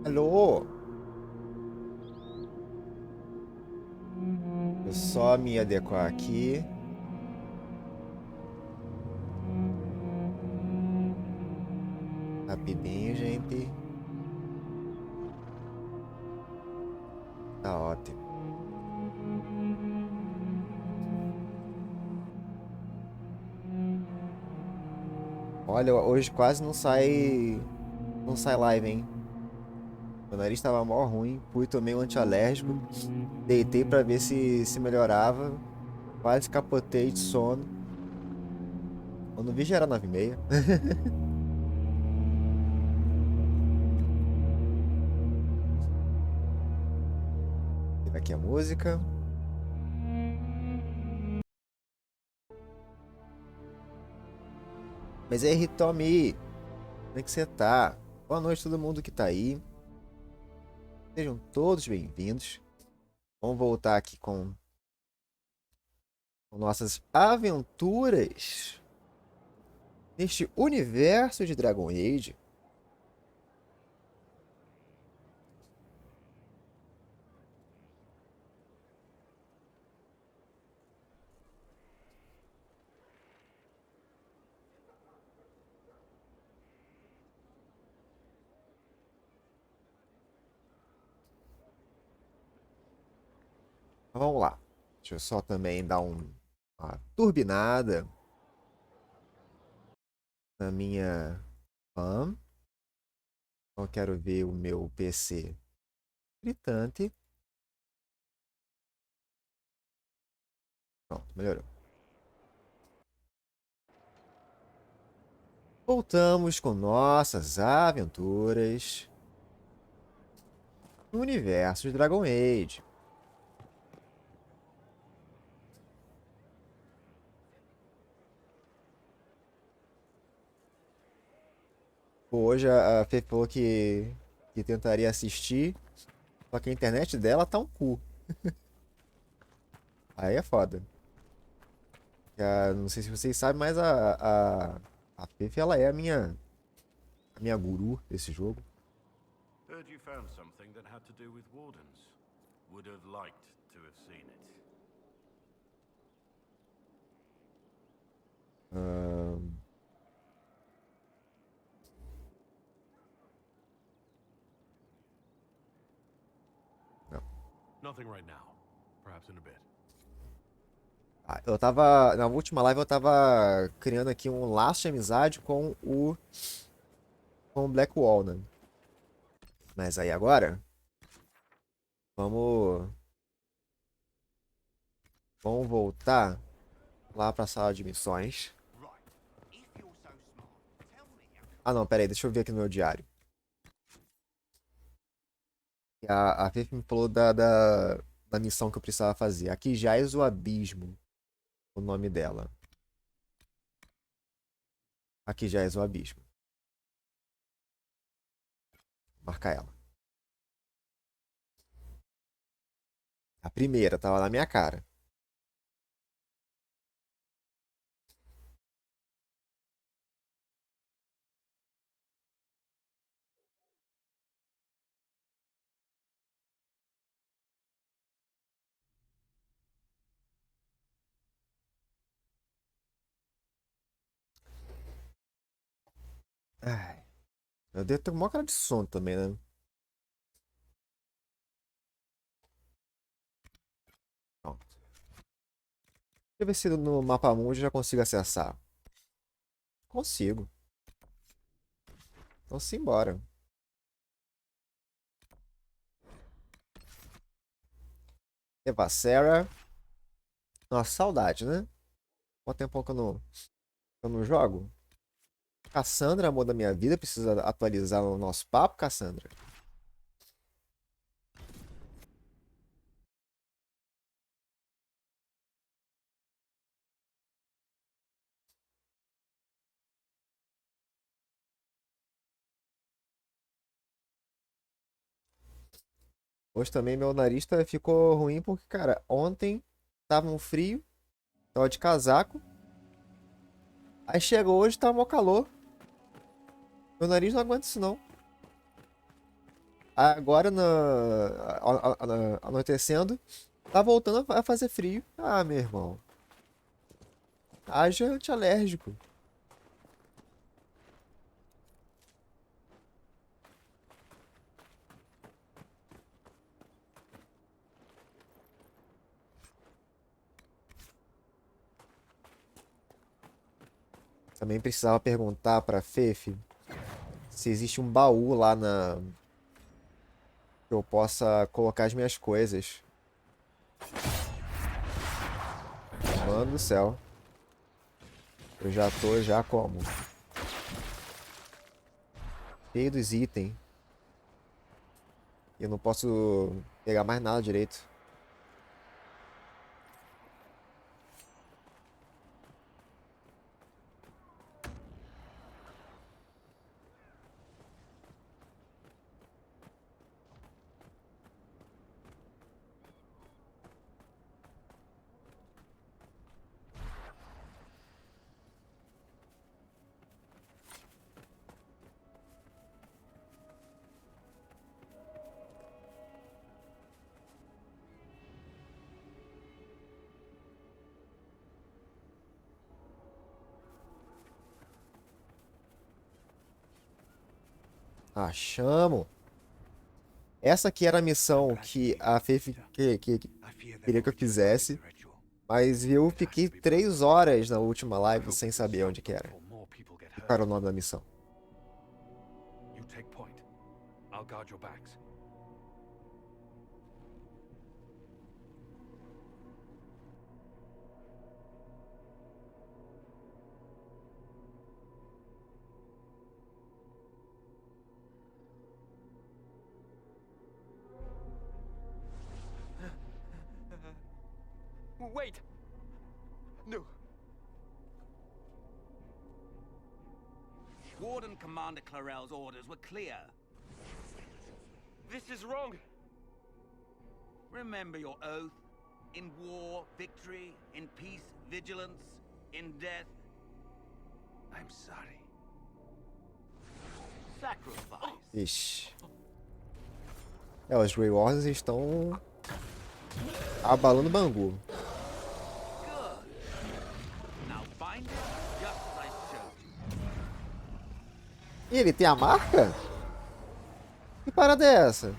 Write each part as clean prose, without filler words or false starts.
Alô? Eu só me adequar aqui. Rapidinho, gente. Tá ótimo. Olha, hoje quase não sai. Não sai live, hein? Meu nariz tava mó ruim. Fui, tomei um antialérgico. Deitei pra ver se melhorava. Quase capotei de sono. Quando vi já era 9h30. E aqui a música. Mas aí, Hitomi, como é que você tá? Boa noite a todo mundo que tá aí. Sejam todos bem-vindos. Vamos voltar aqui com nossas aventuras neste universo de Dragon Age. Então, vamos lá. Deixa eu só também dar uma turbinada na minha RAM. Então, eu quero ver o meu PC gritante. Pronto, melhorou. Voltamos com nossas aventuras no universo de Dragon Age. Hoje a Fê falou que tentaria assistir, só que a internet dela tá um cu. Aí é foda. Não sei se vocês sabem, mas a Fefe, ela é a minha guru desse jogo. Heard you found something that had to do with wardens. Would have liked to have seen it. Ahn, não. Nothing right now. Perhaps in a bit. Eu tava. Na última live eu tava criando aqui um laço de amizade com o Blackwall, né? Mas aí agora, vamos. Vamos voltar lá pra sala de missões. Ah não, pera aí, deixa eu ver aqui no meu diário. A Fefe me falou da missão que eu precisava fazer. Aqui jaz o abismo, o nome dela. Aqui jaz o abismo. Marcar ela. A primeira tava na minha cara. Ai, eu devo ter uma cara de sono também, né? Pronto. Deixa eu ver se no mapa mundo eu já consigo acessar. Consigo. Então simbora. Evacera. Nossa, saudade, né? Quanto tempo que eu não jogo? Cassandra, amor da minha vida. Precisa atualizar o nosso papo, Cassandra. Hoje também meu nariz ficou ruim porque, cara, ontem tava um frio, tava de casaco. Aí chegou hoje, tá mó calor. Meu nariz não aguenta isso não. Agora, anoitecendo, tá voltando a fazer frio. Ah, meu irmão. Haja antialérgico. Também precisava perguntar pra Fefe se existe um baú lá na que eu possa colocar as minhas coisas. Mano do céu. Eu já tô já como? Cheio dos itens. E eu não posso pegar mais nada direito. Achamos. Essa aqui era a missão que a Fefe que queria que eu fizesse. Mas eu fiquei 3 horas na última live sem saber onde que era. Qual era o nome da missão? You take point. I'll guard your backs. Wait! No. Warden Commander Clarel's orders were clear. This is wrong. Remember your oath. In war, victory. In peace, vigilance. In death, I'm sorry. sacrifice. Ixi. Os Grey Wardens estão abalando o Bangu. Good. Now bind it just as I showed you. E ele tem a marca? Que parada é essa?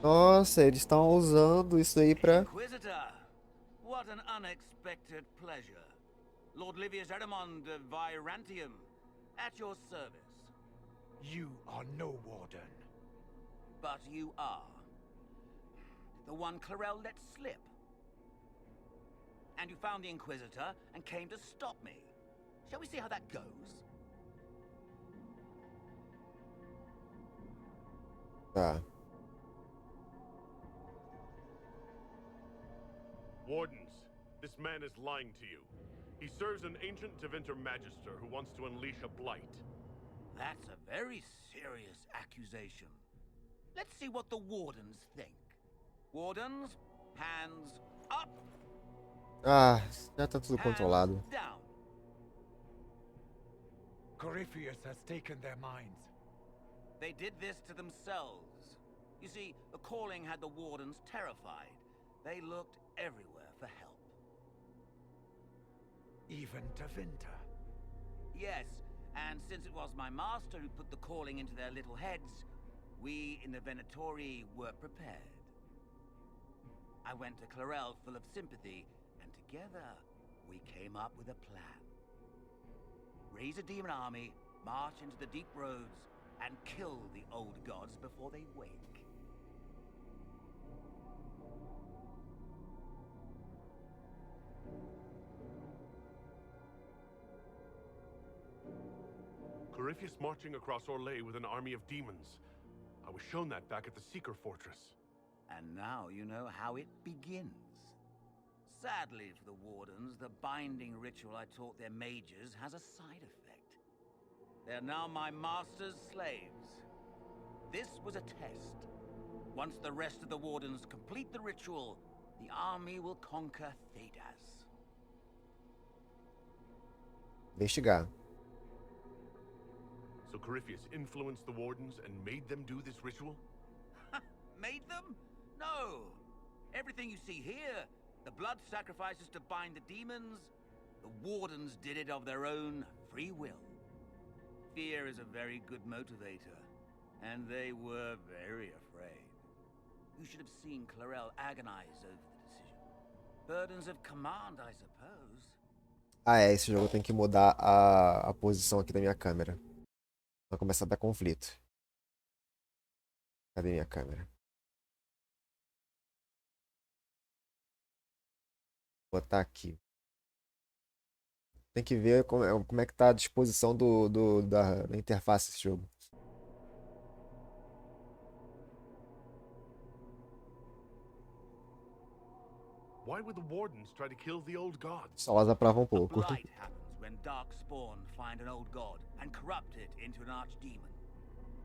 Nossa, eles estão usando isso aí pra... Inquisitor, what an unexpected pleasure. Lord Livius Erimond of Virantium, at your service. You are no warden. But you are. The one Clarel let slip. And you found the Inquisitor and came to stop me. Shall we see how that goes? Tá. Wardens, this man is lying to you. He serves an ancient Tevinter Magister who wants to unleash a blight. That's a very serious accusation. Let's see what the Wardens think. Wardens, hands up, Ah, já tá tudo hands controlado. down. Corypheus has taken their minds. They did this to themselves. You see, the calling had the Wardens terrified. They looked everywhere for help. Even Tevinter. Yes, and since it was my master who put the calling into their little heads, we in the Venatori were prepared. I went to Clarel full of sympathy, and together we came up with a plan. Raise a demon army, march into the deep roads, and kill the old gods before they wake. Corypheus marching across Orlais with an army of demons. I was shown that back at the Seeker Fortress. And now you know how it begins. Sadly for the Wardens, the binding ritual I taught their mages has a side effect. They're now my master's slaves. This was a test. Once the rest of the Wardens complete the ritual, the army will conquer Thedas. Investigar. So Corypheus influenced the Wardens and made them do this ritual? Made them? No. Everything you see here, the blood sacrifices to bind the demons, the Wardens did it of their own free will. Fear is a very good motivator, and they were very afraid. You should have seen Clarel agonize over the decision. Burdens of command, I suppose. Ah, esse jogo tem que mudar a posição aqui da minha câmera. Vai começar a dar conflito. Cadê minha câmera? Vou botar aqui. Tem que ver como é que tá a disposição da interface desse jogo. Why would the Wardens try to kill the old gods? Só elas apravam um pouco. Blight happens when Darkspawn find an old god and corrupt it into an archdemon.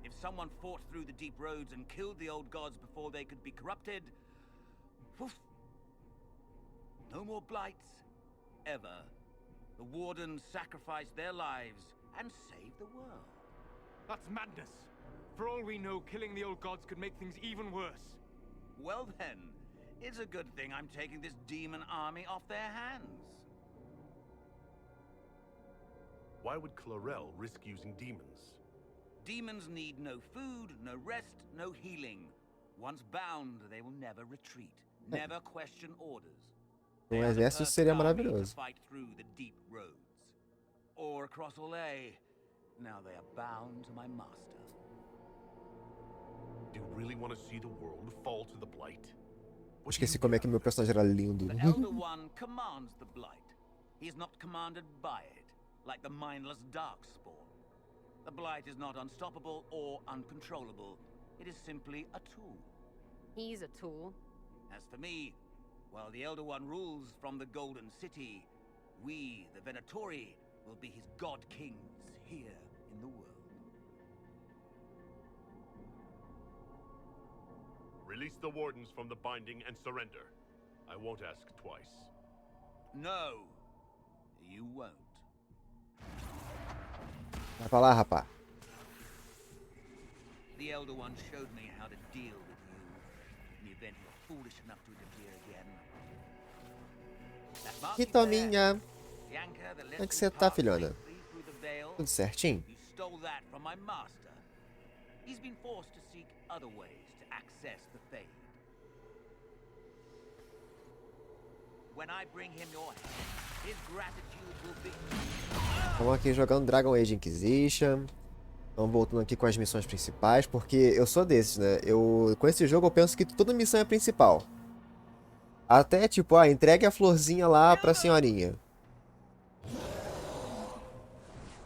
If someone fought through the deep roads and killed the old gods before they could be corrupted, woof, no more blights, ever. The Wardens sacrificed their lives and saved the world. That's madness. For all we know, killing the old gods could make things even worse. Well then, it's a good thing I'm taking this demon army off their hands. Why would Clarel risk using demons? Demons need no food, no rest, no healing. Once bound, they will never retreat, never question orders. They are the Exército perfect seria army maravilhoso. to fight through the deep roads. Or across Olay. Now they are bound to my master. Do you really want to see the world fall to the Blight? What do Esqueci you como é get que out meu of it? personagem era lindo. The Elder One commands the Blight. He is not commanded by it, like the mindless Darkspawn. The Blight is not unstoppable or uncontrollable. It is simply a tool. He's a tool. As for me, while the Elder One rules from the Golden City, we, the Venatori, will be his god kings here in the world. Release the Wardens from the binding and surrender. I won't ask twice. No, you won't. Vai pra lá, rapá. The Elder One showed me how to deal with you in the event you're foolish enough to interfere again. That Que marking there, tominha. the anchor that Como lets é que me você tá, pass filhona? safely through the veil, Tudo certinho? you stole that from my master. He's been forced to seek other ways to access the Fade. When I bring him your head, his gratitude will be... Estamos aqui jogando Dragon Age Inquisition. Estamos voltando aqui com as missões principais, porque eu sou desses, né? Com esse jogo eu penso que toda missão é principal. Até tipo, entregue a florzinha lá pra senhorinha.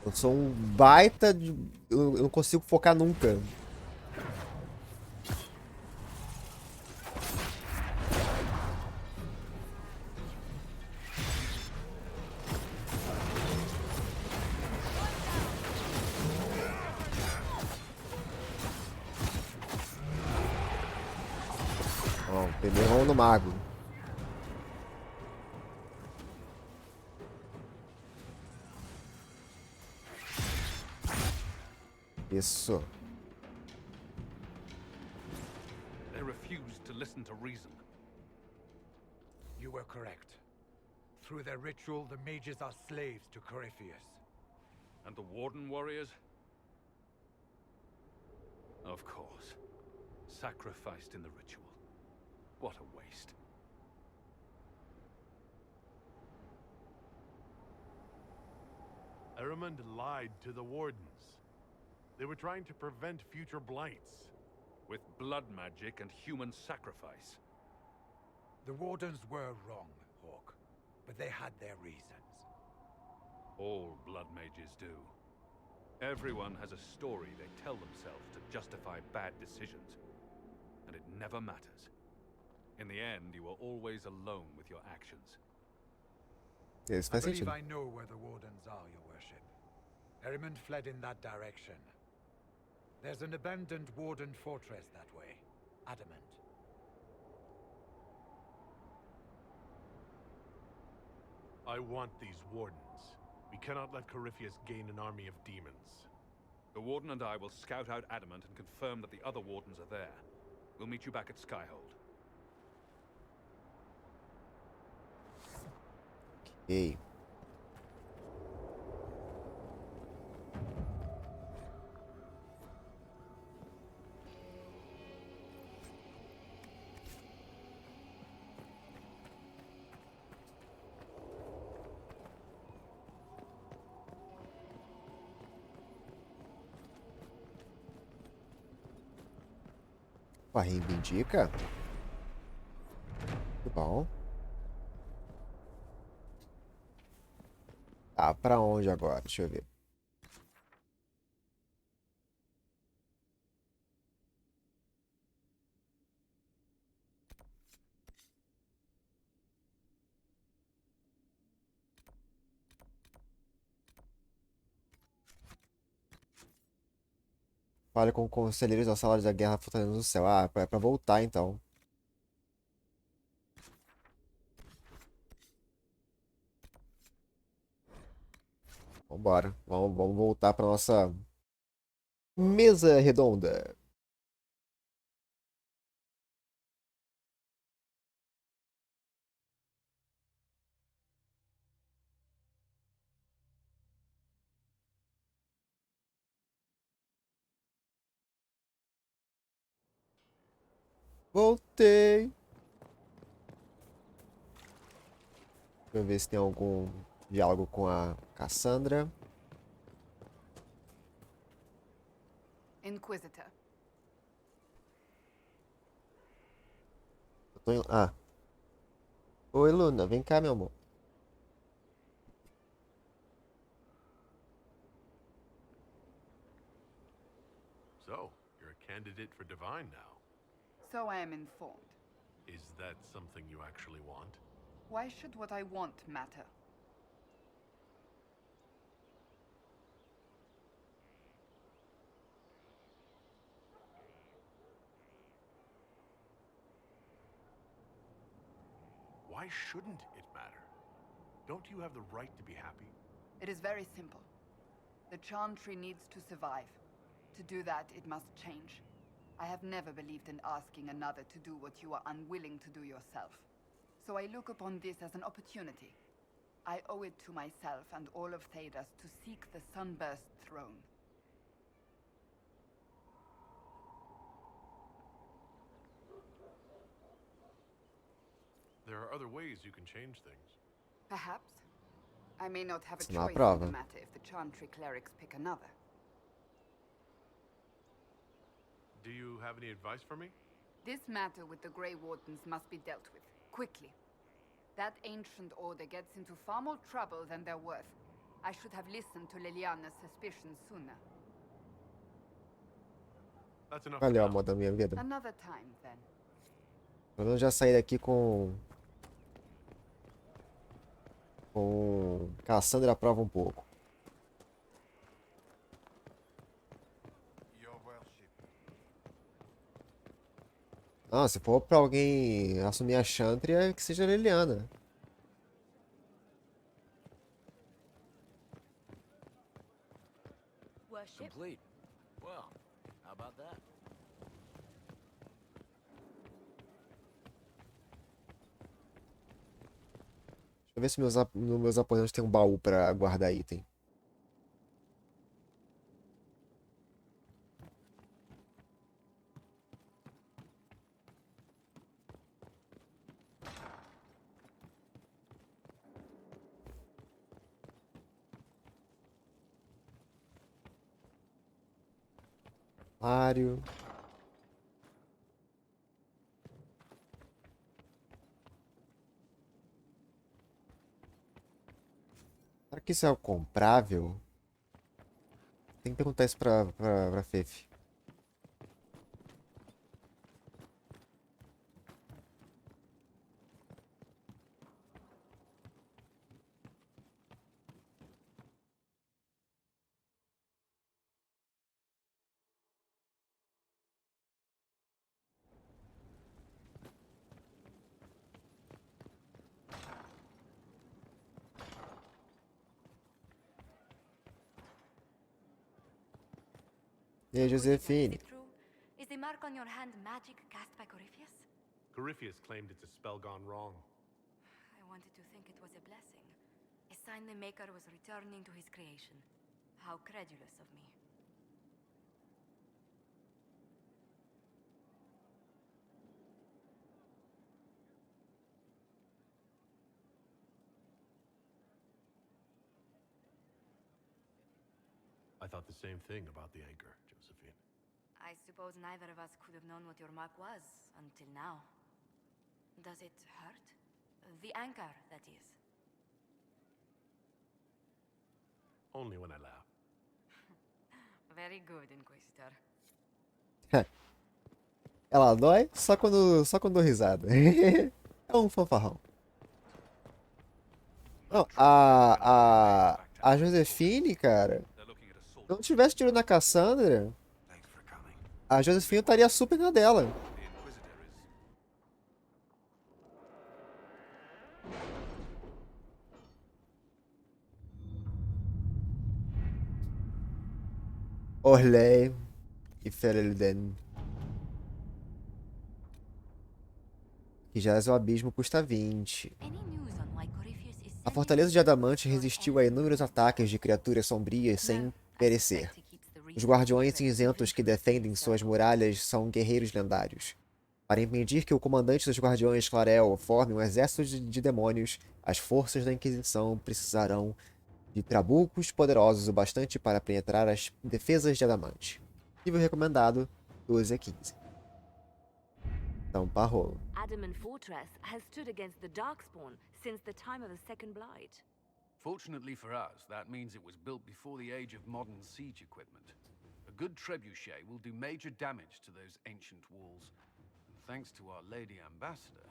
Eu sou um baita de... Eu não consigo focar nunca. Ó, primeiro vamos no mago. Isso. They refused to listen to reason. You were correct. Through their ritual, the mages are slaves to Corypheus. And the Warden warriors? Of course. Sacrificed in the ritual. What a waste. Eramund lied to the Wardens. They were trying to prevent future blights. With blood magic and human sacrifice. The Wardens were wrong, Hawk, but they had their reasons. All blood mages do. Everyone has a story they tell themselves to justify bad decisions. And it never matters. In the end, you are always alone with your actions. Isso I faz believe sentido. I know where the Wardens are, Your Worship. Eramund fled in that direction. There's an abandoned Warden fortress that way. Adamant. I want these Wardens. We cannot let Corypheus gain an army of demons. The Warden and I will scout out Adamant and confirm that the other Wardens are there. We'll meet you back at Skyhold. Ok. Opa, reivindica? Muito bom. Tá, pra onde agora? Deixa eu ver. Fale com conselheiros da sala da guerra Fortaleza do Céu. Ah, é pra voltar então. Vambora. Vamos voltar pra nossa mesa redonda. Voltei. Deixa eu ver se tem algum diálogo com a Cassandra. Inquisitor. Ah. Oi, Luna. Vem cá, meu amor. So, you're a candidate for Divine now. So I am informed. Is that something you actually want? Why should what I want matter? Why shouldn't it matter? Don't you have the right to be happy? It is very simple. The Chantry needs to survive. To do that, it must change. I have never believed in asking another to do what you are unwilling to do yourself. So I look upon this as an opportunity. I owe it to myself and all of Thedas to seek the Sunburst throne. There are other ways you can change things. Perhaps. I may not have a It's not a choice in problem. the matter if the Chantry clerics pick another. Do you have any advice for me? This matter with the Grey Wardens must be dealt with, quickly. That ancient order gets into far more trouble than they're worth. I should have listened to Liliana's suspicions sooner. That's enough for Valeu, now. amor da minha vida. Another time, then. Pelo menos já saí daqui com Cassandra prova um pouco. Your worship. Ah, se for pra alguém assumir a Chantry, é que seja a Liliana. Worship? Complete. Well, how about that? Deixa eu ver se nos meus apoiantes tem um baú pra guardar item. Mário. Será que isso é o comprável? Tem que perguntar isso pra Fefe. Hey, Josephine. Is the mark on your hand magic cast by Corypheus? Corypheus claimed it's a spell gone wrong. I wanted to think it was a blessing. A sign the Maker was returning to his creation. How credulous of me. I thought the same thing about the anchor, Josephine. I suppose neither of us could have known what your mark was until now. Does it hurt? The anchor, that is. Only when I laugh. Very good, Inquisitor. Ela dói só quando dou risada. É um fanfarrão. Não, a Josephine, cara, se não tivesse tiro na Cassandra, a Josephine estaria super na dela. Orley e Ferelden. Que jaz o abismo custa 20. A fortaleza de Adamante resistiu a inúmeros ataques de criaturas sombrias sem perecer. Os guardiões cinzentos que defendem suas muralhas são guerreiros lendários. Para impedir que o comandante dos guardiões Clarel forme um exército de demônios, as forças da Inquisição precisarão de trabucos poderosos o bastante para penetrar as defesas de Adamante. Nível recomendado 12 a 15. Então, parrolo. Adamant Fortress has stood against the Darkspawn since the time of the Second Blight. Fortunately for us, that means it was built before the age of modern siege equipment. A good trebuchet will do major damage to those ancient walls. And thanks to our Lady Ambassador...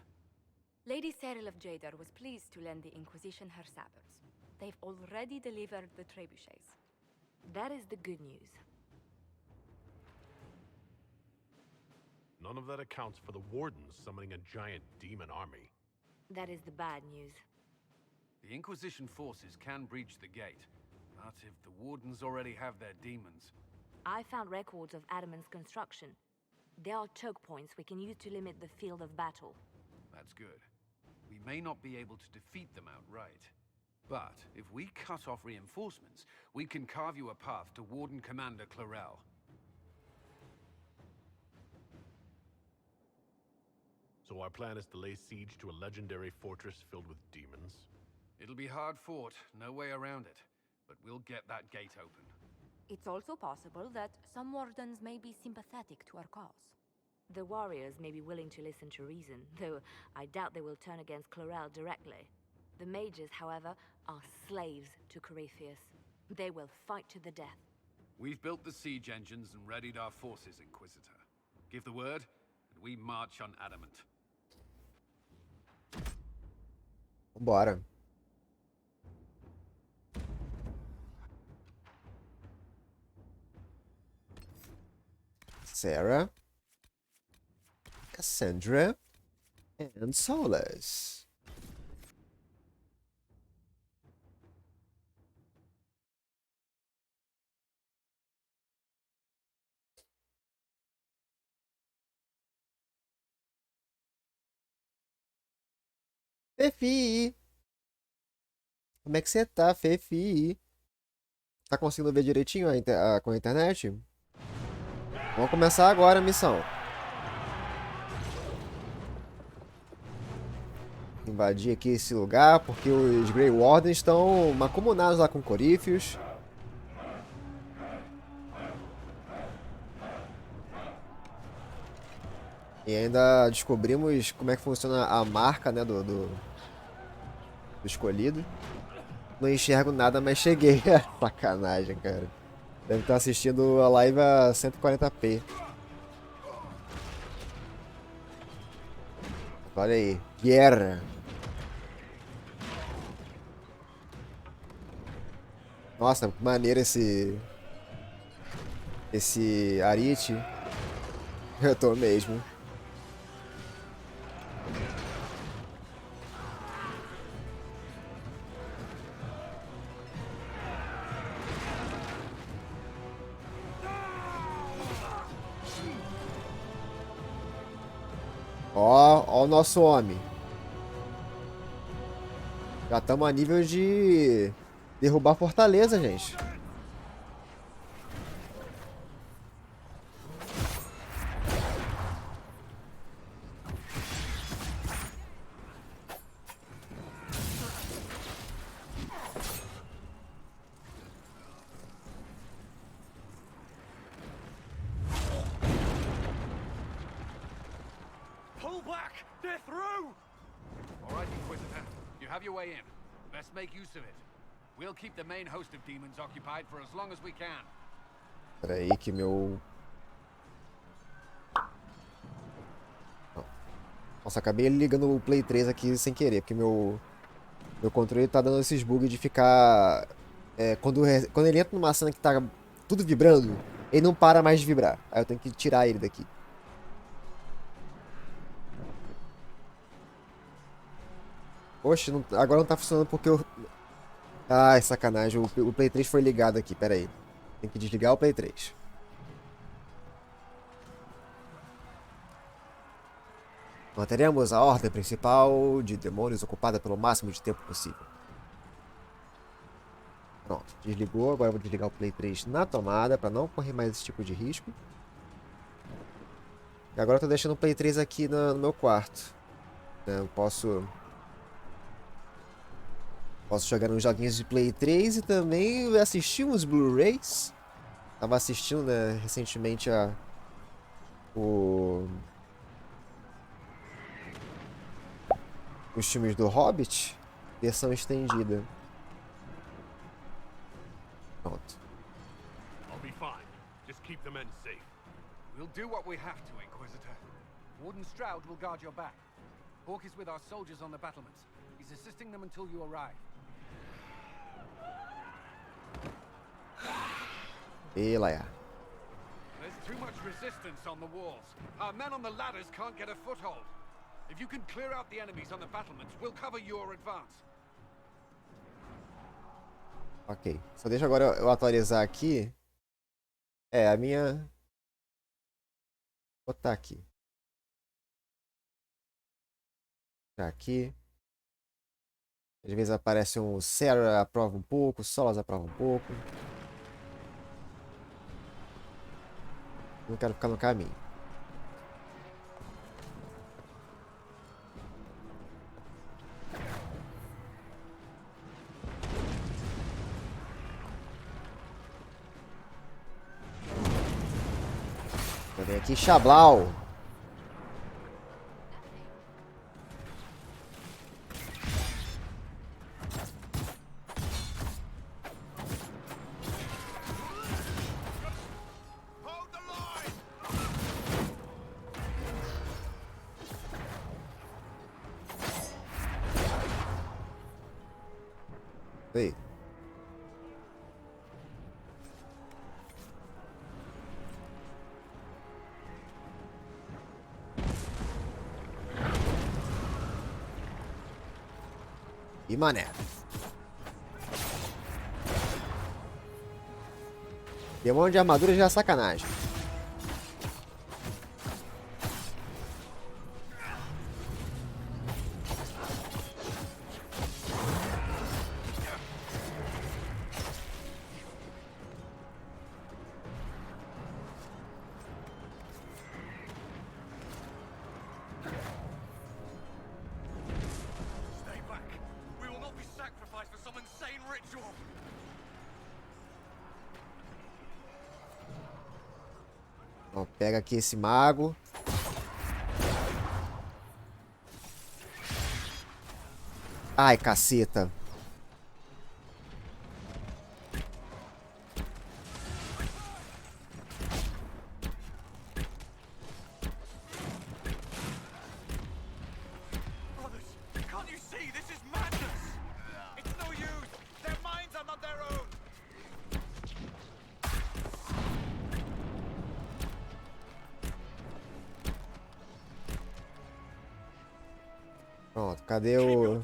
Lady Cyril of Jadar was pleased to lend the Inquisition her sabers. They've already delivered the trebuchets. That is the good news. None of that accounts for the Wardens summoning a giant demon army. That is the bad news. The Inquisition forces can breach the gate, but if the Wardens already have their demons... I found records of Adamant's construction. There are choke points we can use to limit the field of battle. That's good. We may not be able to defeat them outright. But if we cut off reinforcements, we can carve you a path to Warden Commander Clarel. So our plan is to lay siege to a legendary fortress filled with demons? It'll be hard fought, no way around it. But we'll get that gate open. It's also possible that some wardens may be sympathetic to our cause. The warriors may be willing to listen to reason, though I doubt they will turn against Clarel directly. The mages, however, are slaves to Corypheus. They will fight to the death. We've built the siege engines and readied our forces, Inquisitor. Give the word, and we march on Adamant. Bora. Sarah, Cassandra, and Solas. Fefi! Como é que você tá, Fefi? Tá conseguindo ver direitinho com a internet? Vamos começar agora a missão. Invadir aqui esse lugar, porque os Grey Wardens estão mancomunados lá com Corypheus. E ainda descobrimos como é que funciona a marca, né, do escolhido. Não enxergo nada, mas cheguei. Sacanagem, cara. Deve estar assistindo a live a 140p. Olha aí. Guerra. Nossa, que maneiro esse Arite. Eu tô mesmo. Ó o nosso homem. Já estamos a nível de derrubar a fortaleza, gente. Pull back! They're through! All right, Inquisitor. You have your way in. Best make use of it. We'll keep the main host of demons occupied for as long as we can. Pera aí que meu... Nossa, acabei ligando o Play 3 aqui sem querer, porque meu controle tá dando esses bugs de ficar... quando ele entra numa cena que tá tudo vibrando, ele não para mais de vibrar. Aí eu tenho que tirar ele daqui. Poxa, agora não tá funcionando porque eu... Ai, sacanagem, o Play 3 foi ligado aqui, pera aí. Tem que desligar o Play 3. Manteremos a ordem principal de demônios ocupada pelo máximo de tempo possível. Pronto, desligou. Agora eu vou desligar o Play 3 na tomada para não correr mais esse tipo de risco. E agora eu tô deixando o Play 3 aqui no meu quarto. Eu posso jogar uns joguinhos de Play 3 e também assistir uns Blu-rays. Tava assistindo, né, recentemente os filmes do Hobbit, versão estendida. Pronto. I'll be fine. Just keep the men safe. We'll do what we have to, Inquisitor. Warden Stroud will guard your back. Hawk is with our soldiers on the battlements. He's assisting them until you arrive. E lá é. There's too much resistance on the walls. Our men on the ladders can't get a foothold. If you can clear out the enemies on the battlements, we'll cover your advance. Ok. Só deixa agora eu atualizar aqui. A minha... Vou botar aqui. Tá aqui. Às vezes aparece um Sarah aprova um pouco, Solas aprova um pouco. Não quero ficar no caminho. Vou vir aqui, Xablau. Ei. E mané. Demônio de armadura já é sacanagem. Então, pega aqui esse mago. Ai, caceta. Pronto, cadê o...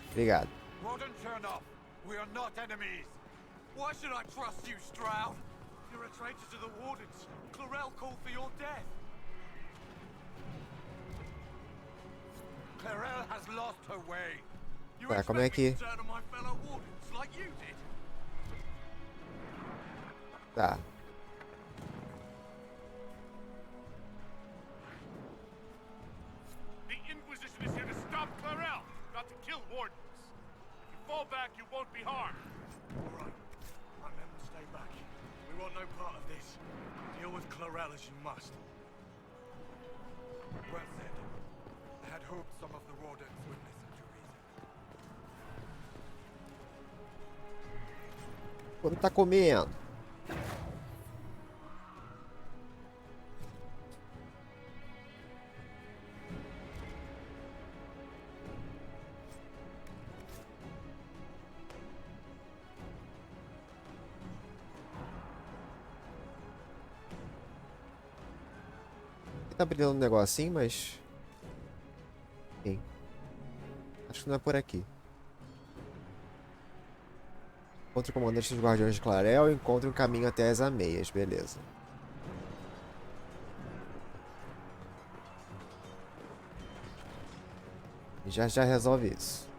Obrigado. Warden Chernoff, we are not enemies. Why should I trust you, Stroud? You're a traitor to the Wardens. Clarel called for your death. Clarel has lost her way. You Tá, como é que... turn on my fellow Wardens like you did? Tá. The Inquisition is here to stop Clarel, not to kill Wardens. If you fall back, you won't be harmed. All right. My men will stay back. We want no part of this. Deal with Clarel as you must. Well said. I had hoped some of the Wardens would listen to reason. Quando tá comendo? Tá brilhando um negocinho, mas... Sim. Acho que não é por aqui. Encontre o comandante dos Guardiões de Clarel e encontre um caminho até as ameias. Beleza. E já resolve isso.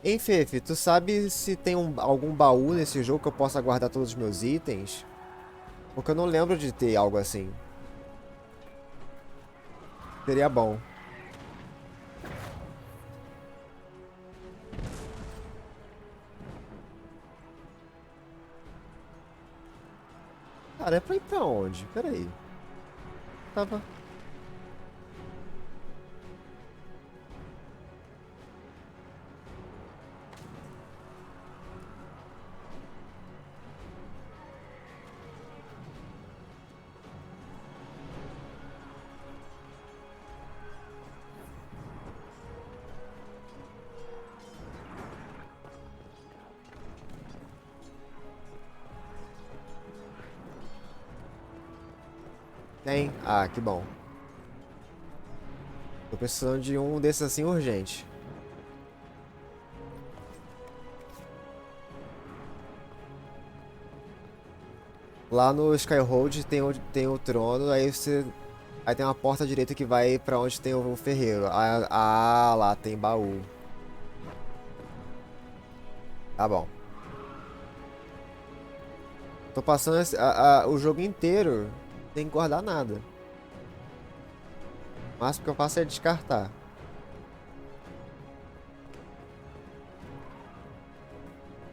Hein, Fefe, tu sabe se tem algum baú nesse jogo que eu possa guardar todos os meus itens? Porque eu não lembro de ter algo assim. Seria bom. Cara, é pra ir pra onde? Pera aí. Tava... Tem? Ah, que bom. Tô precisando de um desses assim urgente. Lá no Skyhold tem o trono, aí você... Aí tem uma porta à direita que vai pra onde tem o ferreiro. Ah, lá tem baú. Tá bom. Tô passando o jogo inteiro sem guardar nada. O máximo que eu faço é descartar.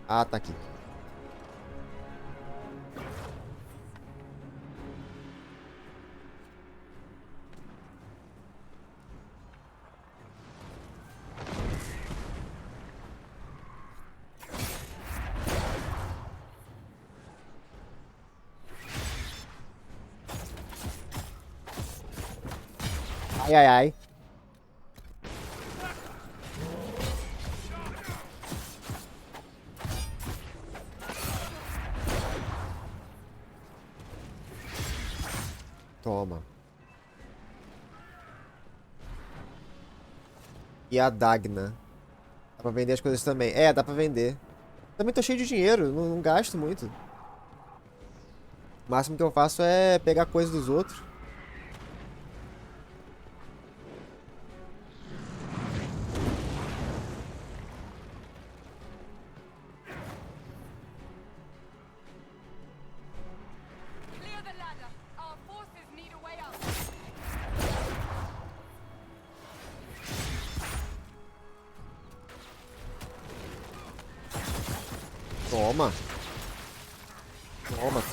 Ah, tá aqui. Ai, ai, ai. Toma. E a Dagna. Dá pra vender as coisas também. É, dá pra vender. Também tô cheio de dinheiro, não gasto muito. O máximo que eu faço é pegar coisa dos outros.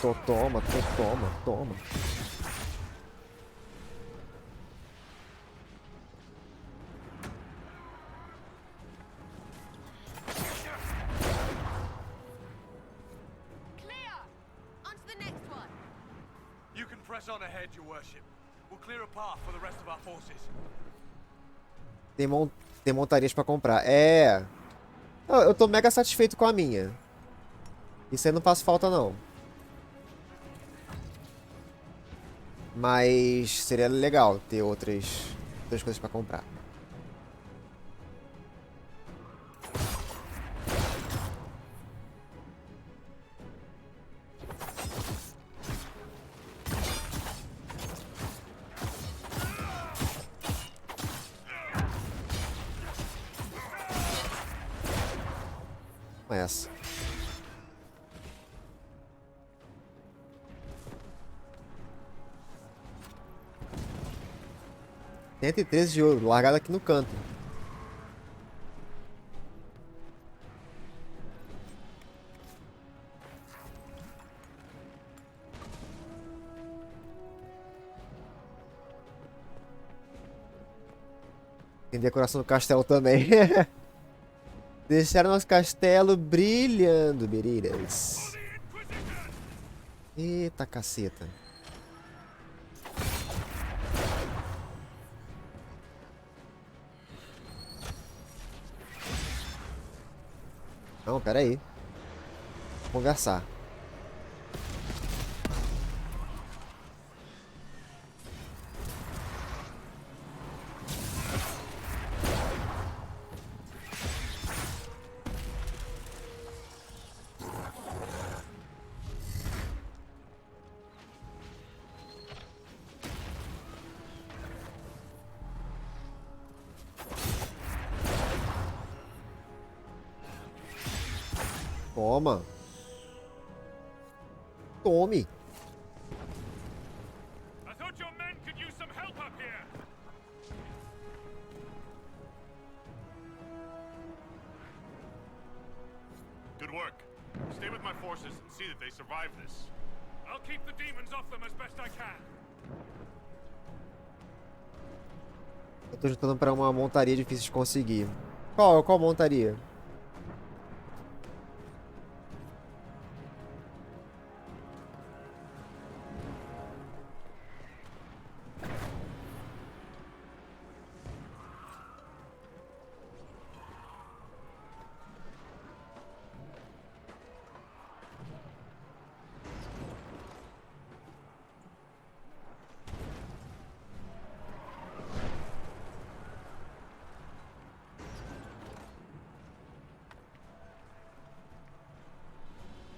Toma. Toma. Clear! On to the next one. You can press on ahead, your worship. We'll clear a path for the rest of our forces. Tem montarias pra comprar. É. Eu tô mega satisfeito com a minha. Isso aí não faz falta, não. Mas seria legal ter outras coisas pra comprar. Essa. R$113 de ouro, largado aqui no canto. Tem decoração do castelo também. Deixaram nosso castelo brilhando, biriras. Eita caceta. Não, pera aí. Vou conversar. Toma. Tome. I thought your men could use some help up here. Good work. Stay with my forces and see that they survive this. I'll keep the demons off them as best I can. Eu tô juntando pra uma montaria difícil de conseguir. Qual montaria?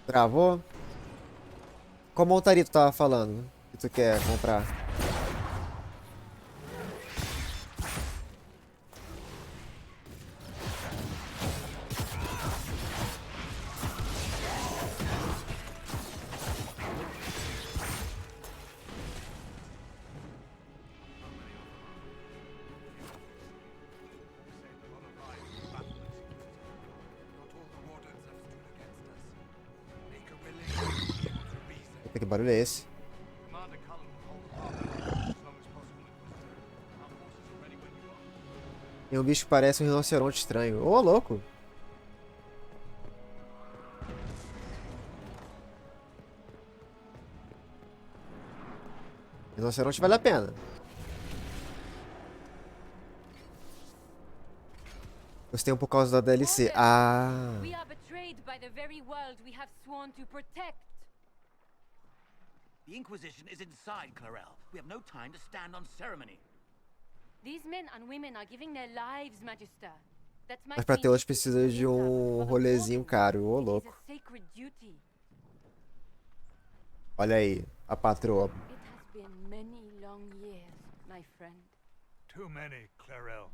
Travou? Qual montaria tu tava falando que tu quer comprar? Que barulho é esse? Tem um bicho que parece um rinoceronte estranho. Ô, louco! Rinoceronte vale a pena. Gostei por causa da DLC. Ah! We are betrayed by the very world we have sworn to protect. The Inquisition is inside, Clarel. We have no time to stand on ceremony. These men and women are giving their lives, Magister. That's my Mas pra tê-las precisa de um rolezinho caro. Ô, louco. Olha aí, a patroa. It has been many long years, my friend. Too many, Clarel.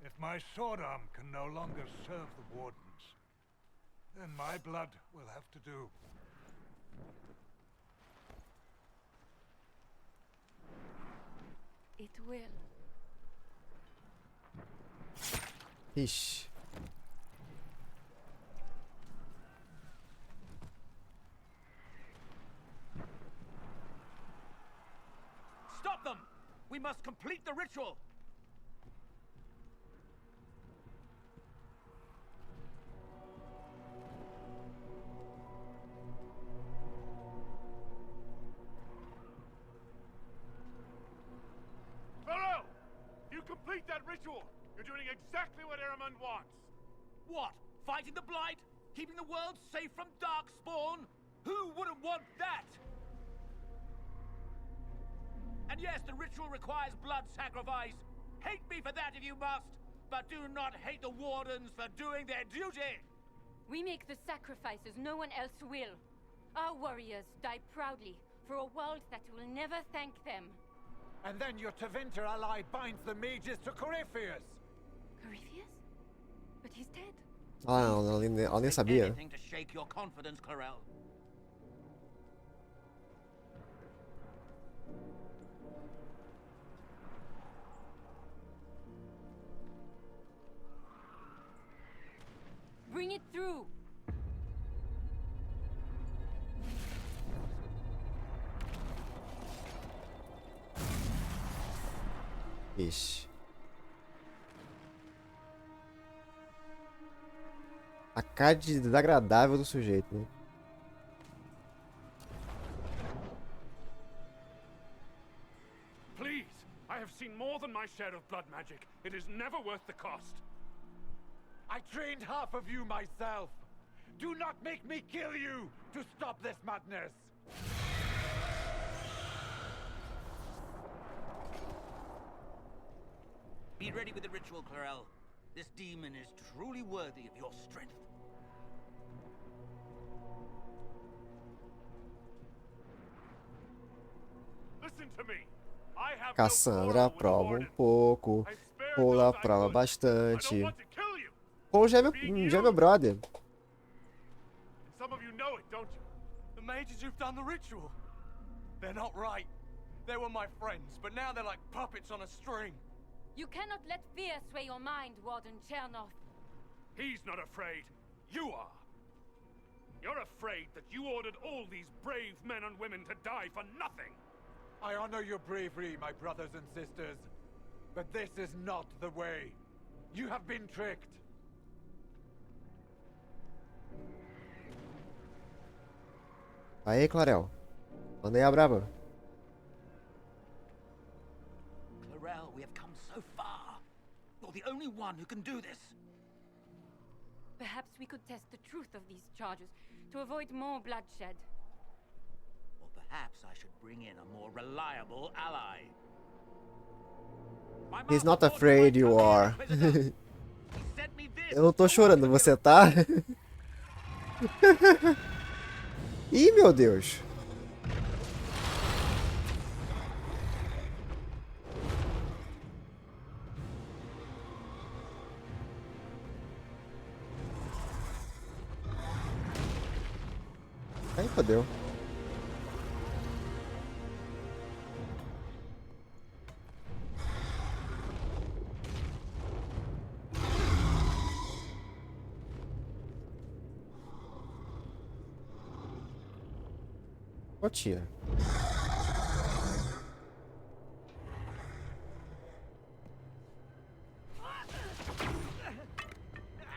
If my sword arm can no longer serve the Wardens, then my blood will have to do. It will. Ixi. Stop them! We must complete the ritual! Complete that ritual! You're doing exactly what Eramund wants! What? Fighting the Blight? Keeping the world safe from darkspawn? Who wouldn't want that? And yes, the ritual requires blood sacrifice. Hate me for that if you must, but do not hate the Wardens for doing their duty. We make the sacrifices no one else will. Our warriors die proudly for a world that will never thank them. And then your Tevinter ally binds the mages to Corypheus. Corypheus? But he's dead. Ah, não, ela nem sabia. Anything to shake your confidence, Clarel. Bring it through. Ixi. A cara de desagradável do sujeito, né? Please, I have seen more than my share of blood magic. It is never worth the cost. I trained half of you myself. Do not make me kill you to stop this madness. Be ready with the ritual, Clarel. This demon is truly worthy of your strength. Listen to me. I have Cassandra prova pouco. Paula prova bastante. Paul já é meu brother. Some of you know it, don't you? The mages who've done the ritual. They're not right. They were my friends, but now they're like puppets on a string. You cannot let fear sway your mind, Warden Chernoff. He's not afraid. You are. You're afraid that you ordered all these brave men and women to die for nothing. I honor your bravery, my brothers and sisters. But this is not the way. You have been tricked. Aí, Clarel. Mandei a brava. Clarel, we have come so far. You're the only one who can do this. Perhaps we could test the truth of these charges to avoid more bloodshed. Or perhaps I should bring in a more reliable ally. He's not afraid, you are. Eu não tô chorando, você tá? Ih, meu Deus. Aí, fodeu. Ô, tia.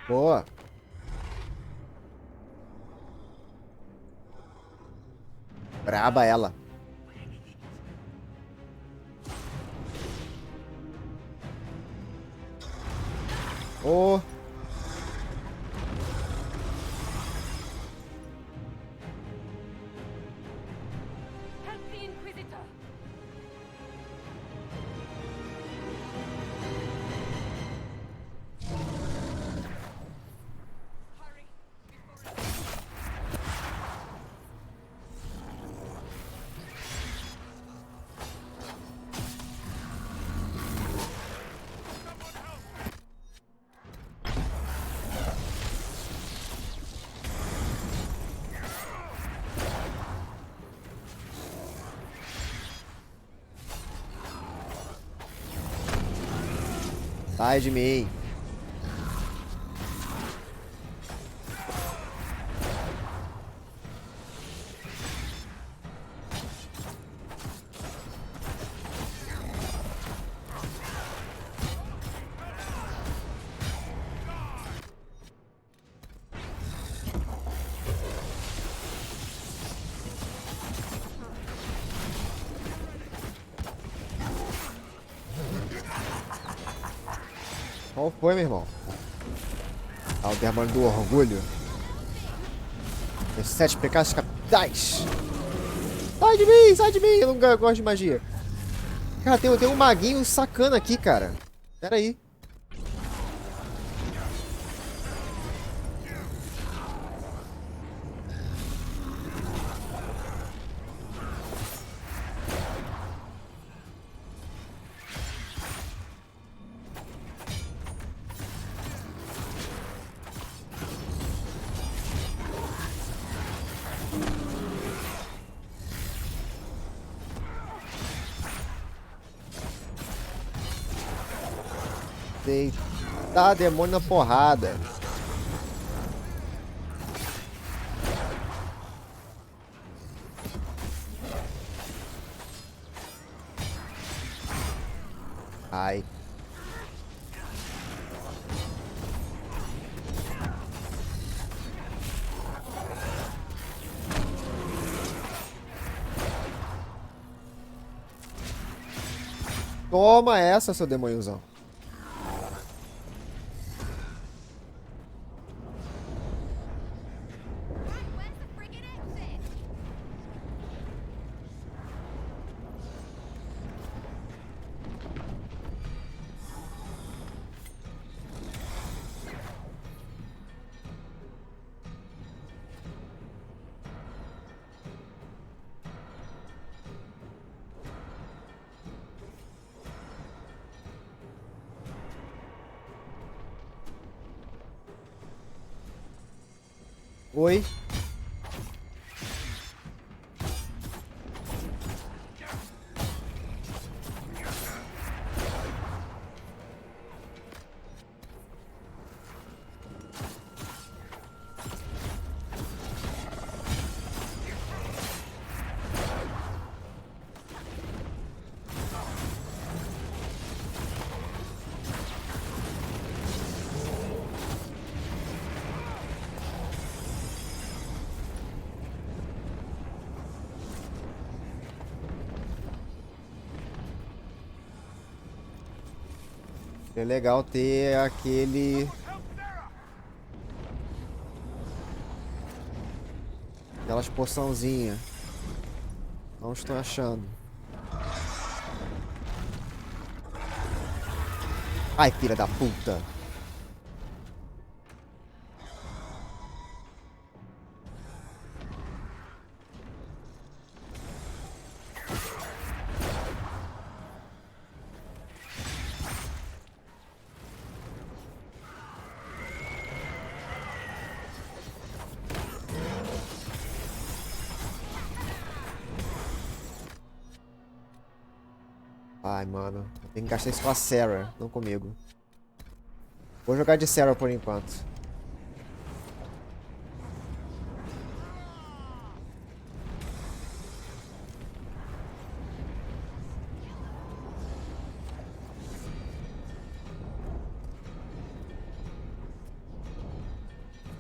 Boa. Braba ela. Oh. Help the Inquisitor. Sai de mim. Qual foi, meu irmão? Ah, o demônio do orgulho. Os 7 pecados capitais. Sai de mim, sai de mim. Eu não gosto de magia. Cara, tem um maguinho sacana aqui, cara. Pera aí. Deitar demônio na porrada. Ai. Toma essa, seu demôniozão. Oi. É legal ter aquelas poçãozinhas. Não estou achando. Ai, filha da puta. Ai, mano. Eu tenho que gastar isso com a Sarah, não comigo. Vou jogar de Sarah por enquanto.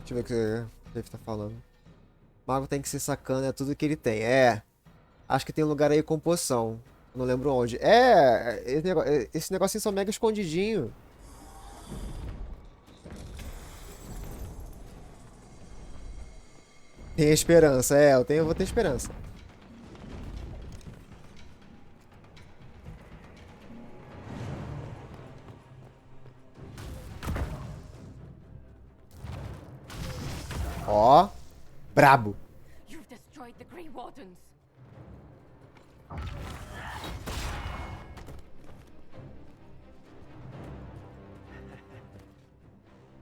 Deixa eu ver o que o Dave tá falando. O mago tem que ser sacana, é tudo que ele tem. É. Acho que tem um lugar aí com poção. Não lembro onde. Esse negocinho são mega escondidinho. Tem esperança, eu vou ter esperança. Ó, brabo. You've destroyed the Grey Wardens.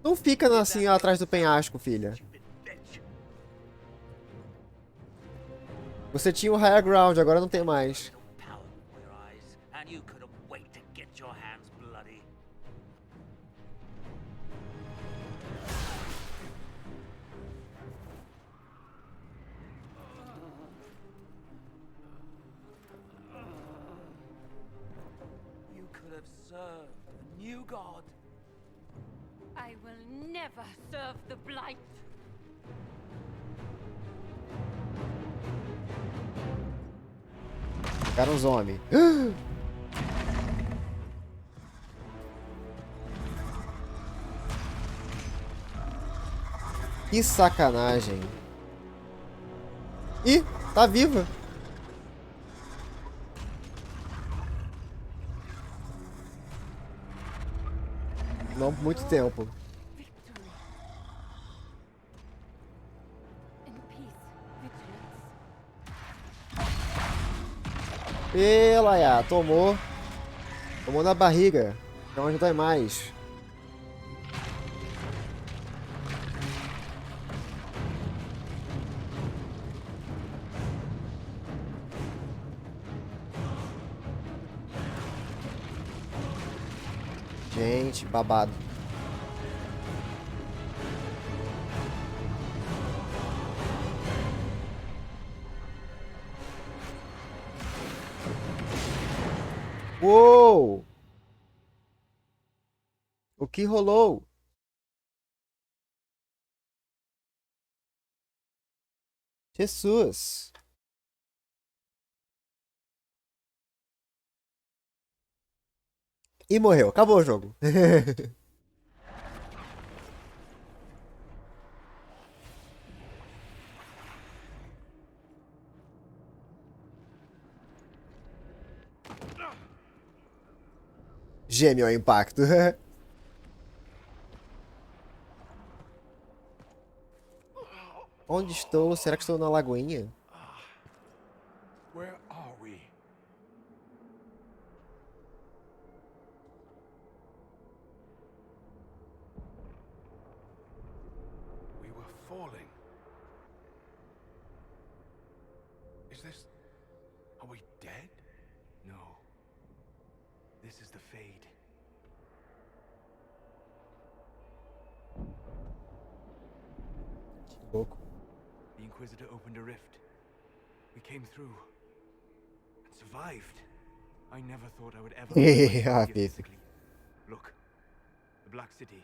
Não fica assim atrás do penhasco, filha. Você tinha o higher ground, agora não tem mais. You could have served a new god. I will never serve the Blight. Pegaram os homens. Que sacanagem. Ih, tá viva. Não por muito tempo. Victory. In peace, vigilance. Pela, ya, tomou. Tomou na barriga. Então não dói mais. Gente, babado. Uou! O que rolou? Jesus! E morreu. Acabou o jogo. Gêmeo ao impacto. Onde estou? Será que estou na lagoinha? Where are we? We were falling. Is this... Are we dead? No. This is the Fade. Que louco. The Inquisitor opened a rift. We came through. And survived. I never thought I would ever Ah, Pepe. physically. Look. The Black City.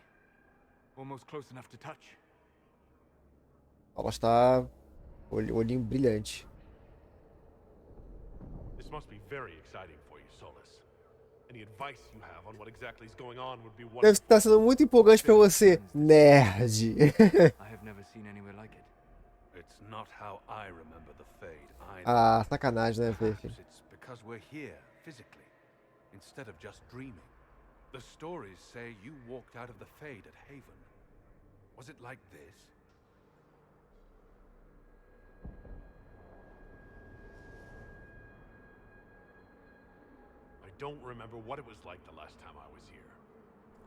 Almost close enough to touch. Ela está... Olhinho brilhante. This must be very exciting for you, Solus. Any advice you have on what exactly is going on would be Deve wonderful. estar sendo muito empolgante pra você, nerd. I have never seen anywhere like it. It's not how I remember the Fade either. Ah, sacanagem, né, Pepe? Perhaps it's because we're here, physically, instead of just dreaming. The stories say you walked out of the Fade at Haven. Was it like this? I don't remember what it was like the last time I was here.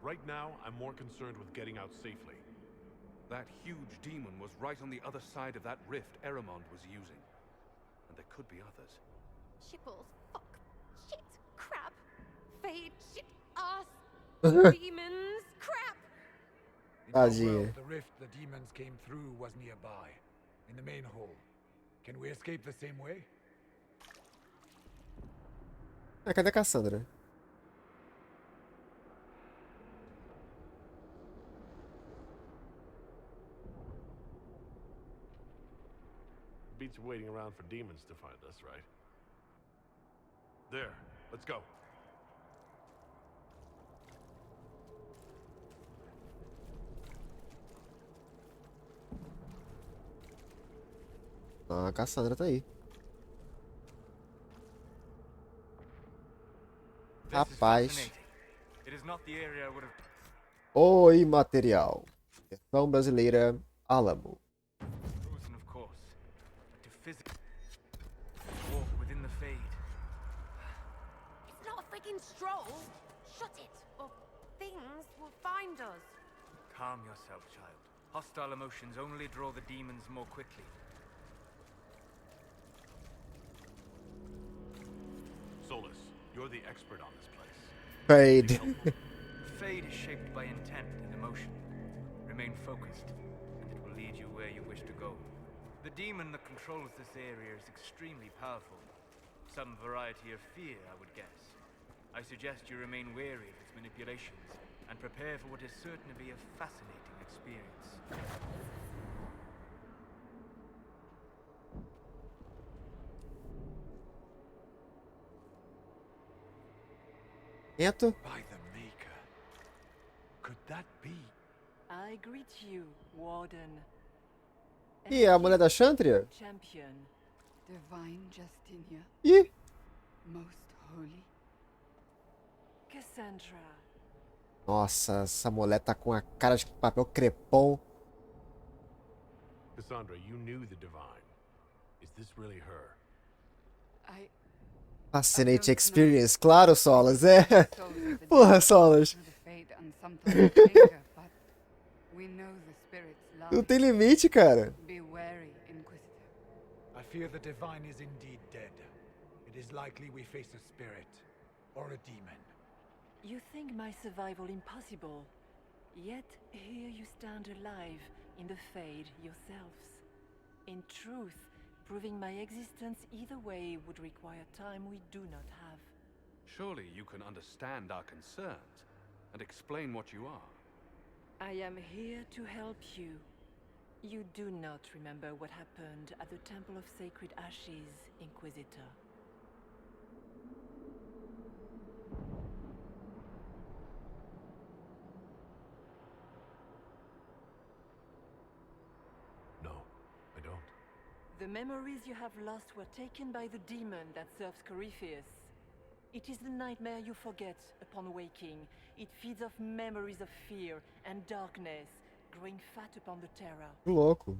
Right now, I'm more concerned with getting out safely. That huge demon was right on the other side of that rift Eramond was using. And there could be others. Shitballs, fuck, shit, crap, fade, shit, ass, demons, crap. In our Tadinha. world, the rift the demons came through was nearby, in the main hall. Can we escape the same way? Ah, cadê a Cassandra? Beats waiting around for demons to find us, right? There, let's go. Ah, a Cassandra tá aí. Rapaz. O imaterial. Versão brasileira Alamo. It's not a freaking stroll. Shut it, or things will find us. Calm yourself, child. Hostile emotions only draw the demons more quickly. Solus, you're the expert on this place. Fade. Fade is shaped by intent and emotion. Remain focused, and it will lead you where you wish to go. The demon that controls this area is extremely powerful. Some variety of fear, I would guess. I suggest you remain wary of its manipulations, and prepare for what is certain to be a fascinating experience. Neto. By the Maker. Could that be? I greet you, Warden. E a mulher da Chantria? Champion, Divine Justinia, Ih! most holy. Cassandra. Nossa, essa mulher tá com a cara de papel crepom. Cassandra, you knew the Divine. Is this really her? I Fascinate Experience, claro, Solas, é. Porra, Solas. through the fate and sometimes anger, but we know the spirits love. Não tem limite, cara. Be wary, Inquisitor. I fear the Divine is indeed dead. It is likely we face a spirit or a demon. You think my survival impossible, yet here you stand alive in the Fade yourselves. In truth, proving my existence either way would require time we do not have. Surely you can understand our concerns and explain what you are. I am here to help you. You do not remember what happened at the Temple of Sacred Ashes, Inquisitor. No, I don't. The memories you have lost were taken by the demon that serves Corypheus. It is the nightmare you forget upon waking. It feeds off memories of fear and darkness, growing fat upon the terror. Que louco.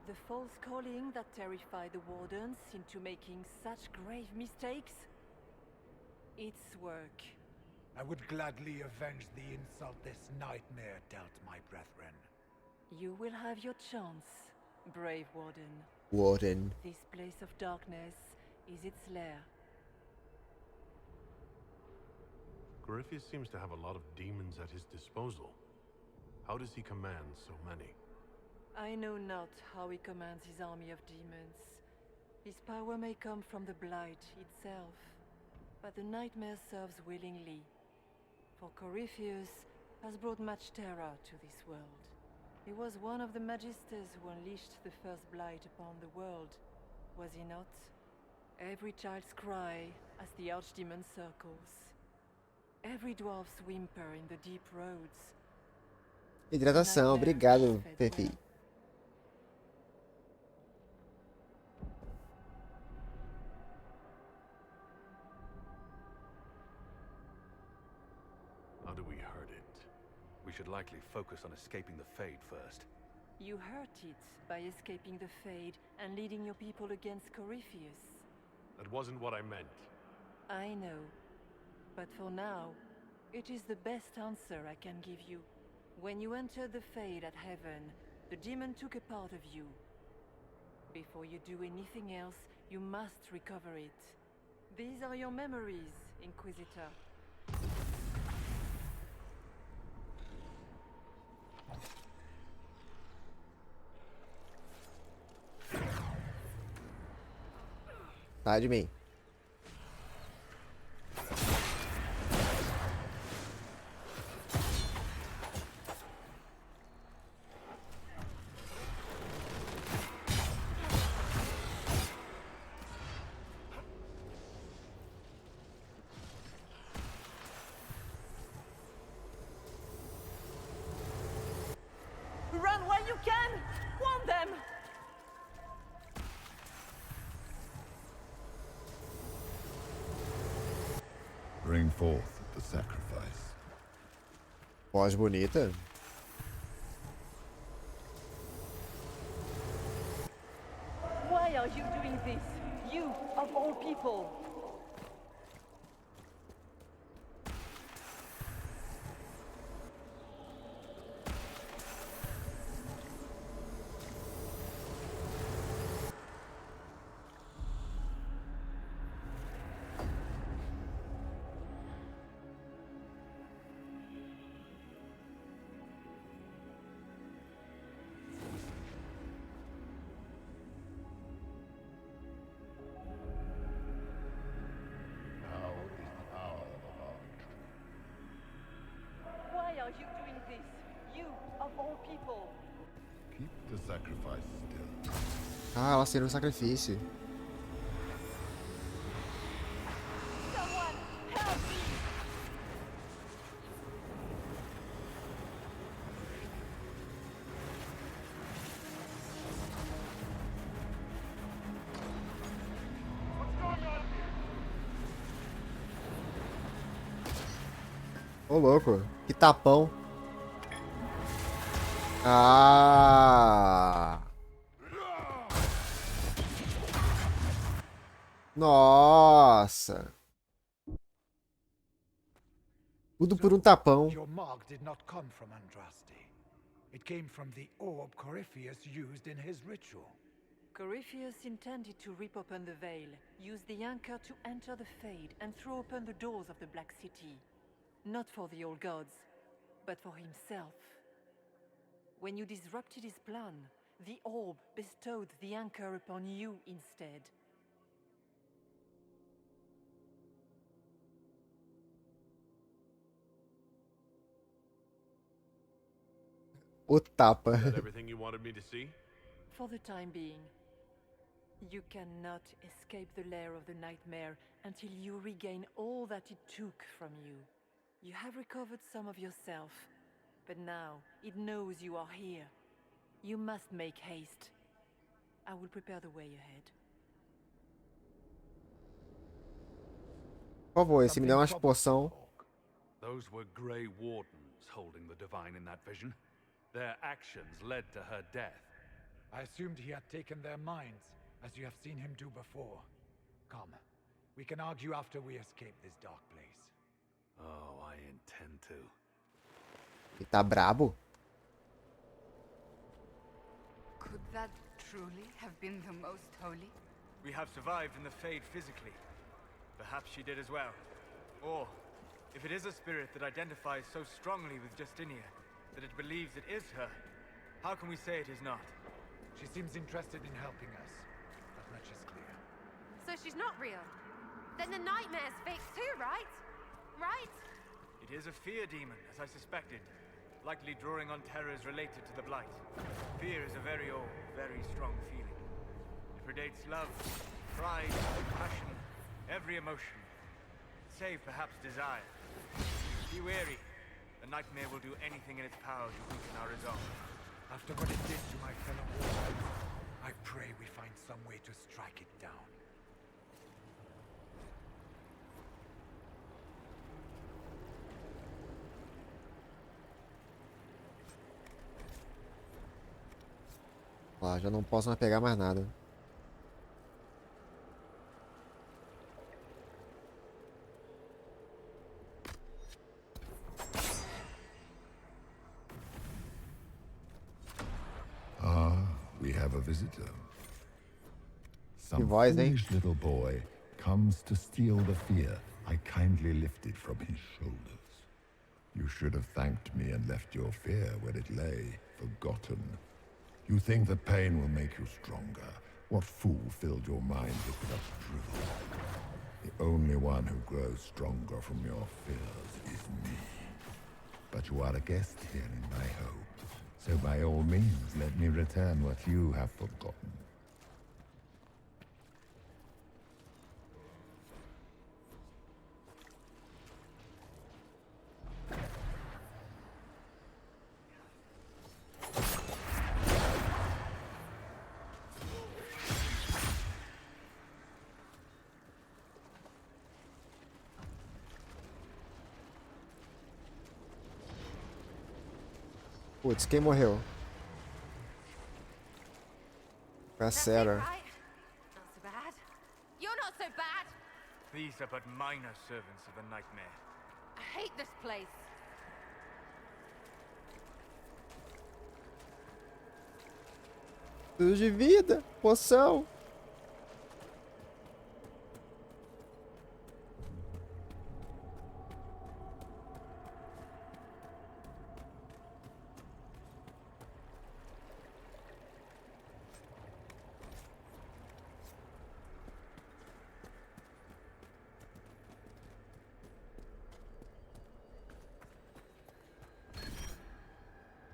The false calling that terrified the wardens into making such grave mistakes? Its work. I would gladly avenge the insult this nightmare dealt my brethren. You will have your chance, brave warden. Warden. This place of darkness is its lair. Corypheus seems to have a lot of demons at his disposal. How does he command so many? I know not how he commands his army of demons. His power may come from the Blight itself, but the nightmare serves willingly. For Corypheus has brought much terror to this world. He was one of the Magisters who unleashed the first Blight upon the world, was he not? Every child's cry as the Archdemon circles. Every dwarf's whimper in the deep roads. Hidratação, obrigado, Pepe. How do we hurt it? We should likely focus on escaping the Fade first. You hurt it by escaping the Fade and leading your people against Corypheus. That wasn't what I meant. I know. But for now, it is the best answer I can give you. When you entered the Fade at Heaven, the demon took a part of you. Before you do anything else, you must recover it. These are your memories, Inquisitor. Sai de mim. Run while you can! Warn them! Bring forth the sacrifice. Voz bonita. Why are you doing this? You, of all people! Why are you doing this? You, of all people! Keep the sacrifice still. Ah, ela sendo um sacrifício. Someone, help me! Ô, louco. Que tapão. Ah! Nossa! Tudo por um tapão. Your mark did not come from Andraste. It came from the orb Corypheus used in his ritual. Corypheus intended to rip open the veil, use the anchor to enter the Fade, and throw open the doors of the Black City. Not for the old gods, but for himself. When you disrupted his plan, the orb bestowed the anchor upon you instead. O tapa. Is that everything you wanted me to see? For the time being. You cannot escape the lair of the nightmare until you regain all that it took from you. You have recovered some of yourself, but now it knows you are here. You must make haste. I will prepare the way ahead. Por favor, se me der umas poção. Those were Grey Wardens holding the Divine in that vision. Their actions led to her death. I assumed he had taken their minds, as you have seen him do before. Come, we can argue after we escape this dark place. Oh, I intend to. Ele tá brabo? Could that truly have been the most holy? We have survived in the Fade physically. Perhaps she did as well. Or, if it is a spirit that identifies so strongly with Justinia, that it believes it is her, how can we say it is not? She seems interested in helping us. That much is clear. So she's not real? Then the nightmare's fake too, right? Right? It is a fear demon, as I suspected, likely drawing on terrors related to the Blight. Fear is a very old, very strong feeling. It predates love, pride, passion, every emotion, save perhaps desire. Be wary. The nightmare will do anything in its power to weaken our resolve. After what it did to my fellow warriors, I pray we find some way to strike it down. Lá, já não posso mais pegar mais nada. We have a visitor. Some voz, hein? foolish little boy comes to steal the fear I kindly lifted from his shoulders. You should have thanked me and left your fear where it lay, forgotten. You think the pain will make you stronger. What fool filled your mind with such drivel? The only one who grows stronger from your fears is me. But you are a guest here in my home. So by all means, let me return what you have forgotten. Putz, quem morreu? A That's it, Sarah. right? Not so bad. You're not so bad. These are but minor servants of the nightmare. I hate this place. Tudo de vida, poção.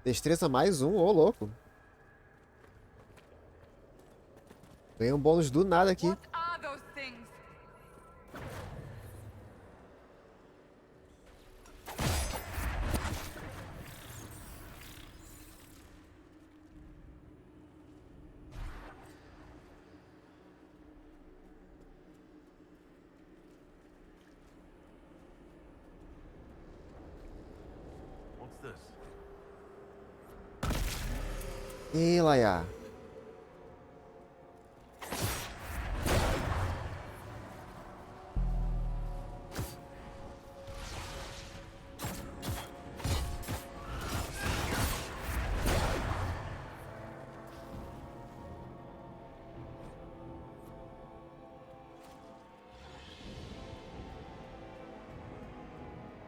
Destreza mais um, ô louco. Ganhei um bônus do nada aqui. What are those things? this? Ih, Laia.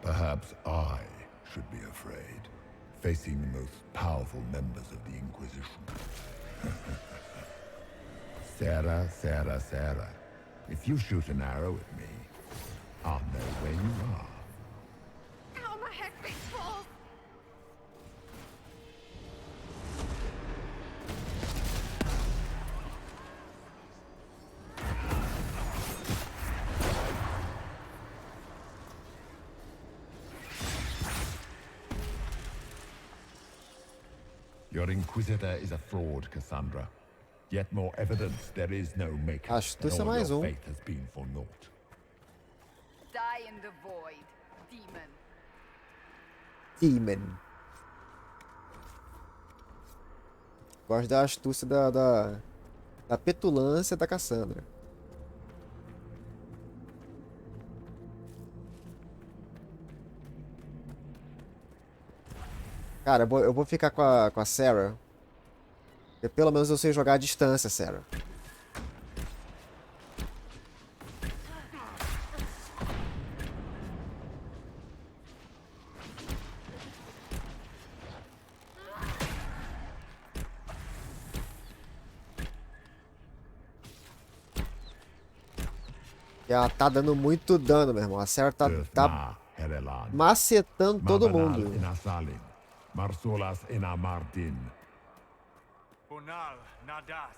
Perhaps I should be afraid, facing the most powerful members of the Inquisition. Sarah, Sarah. If you shoot an arrow at me, I'll know where you are. Ow, my head, big balls! Your Inquisitor is a fraud, Cassandra. Yet more evidence there is no maker. Astúcia and all mais your um. faith has been for naught. Die in the void, demon. Demon. Gosto da astúcia da petulância da Cassandra. Cara, eu vou ficar com a Sarah. Porque pelo menos eu sei jogar à distância, Sarah. E ela tá dando muito dano, meu irmão. A Sarah tá macetando todo mundo. Marsolas Enamardin. Bonal, Nadas.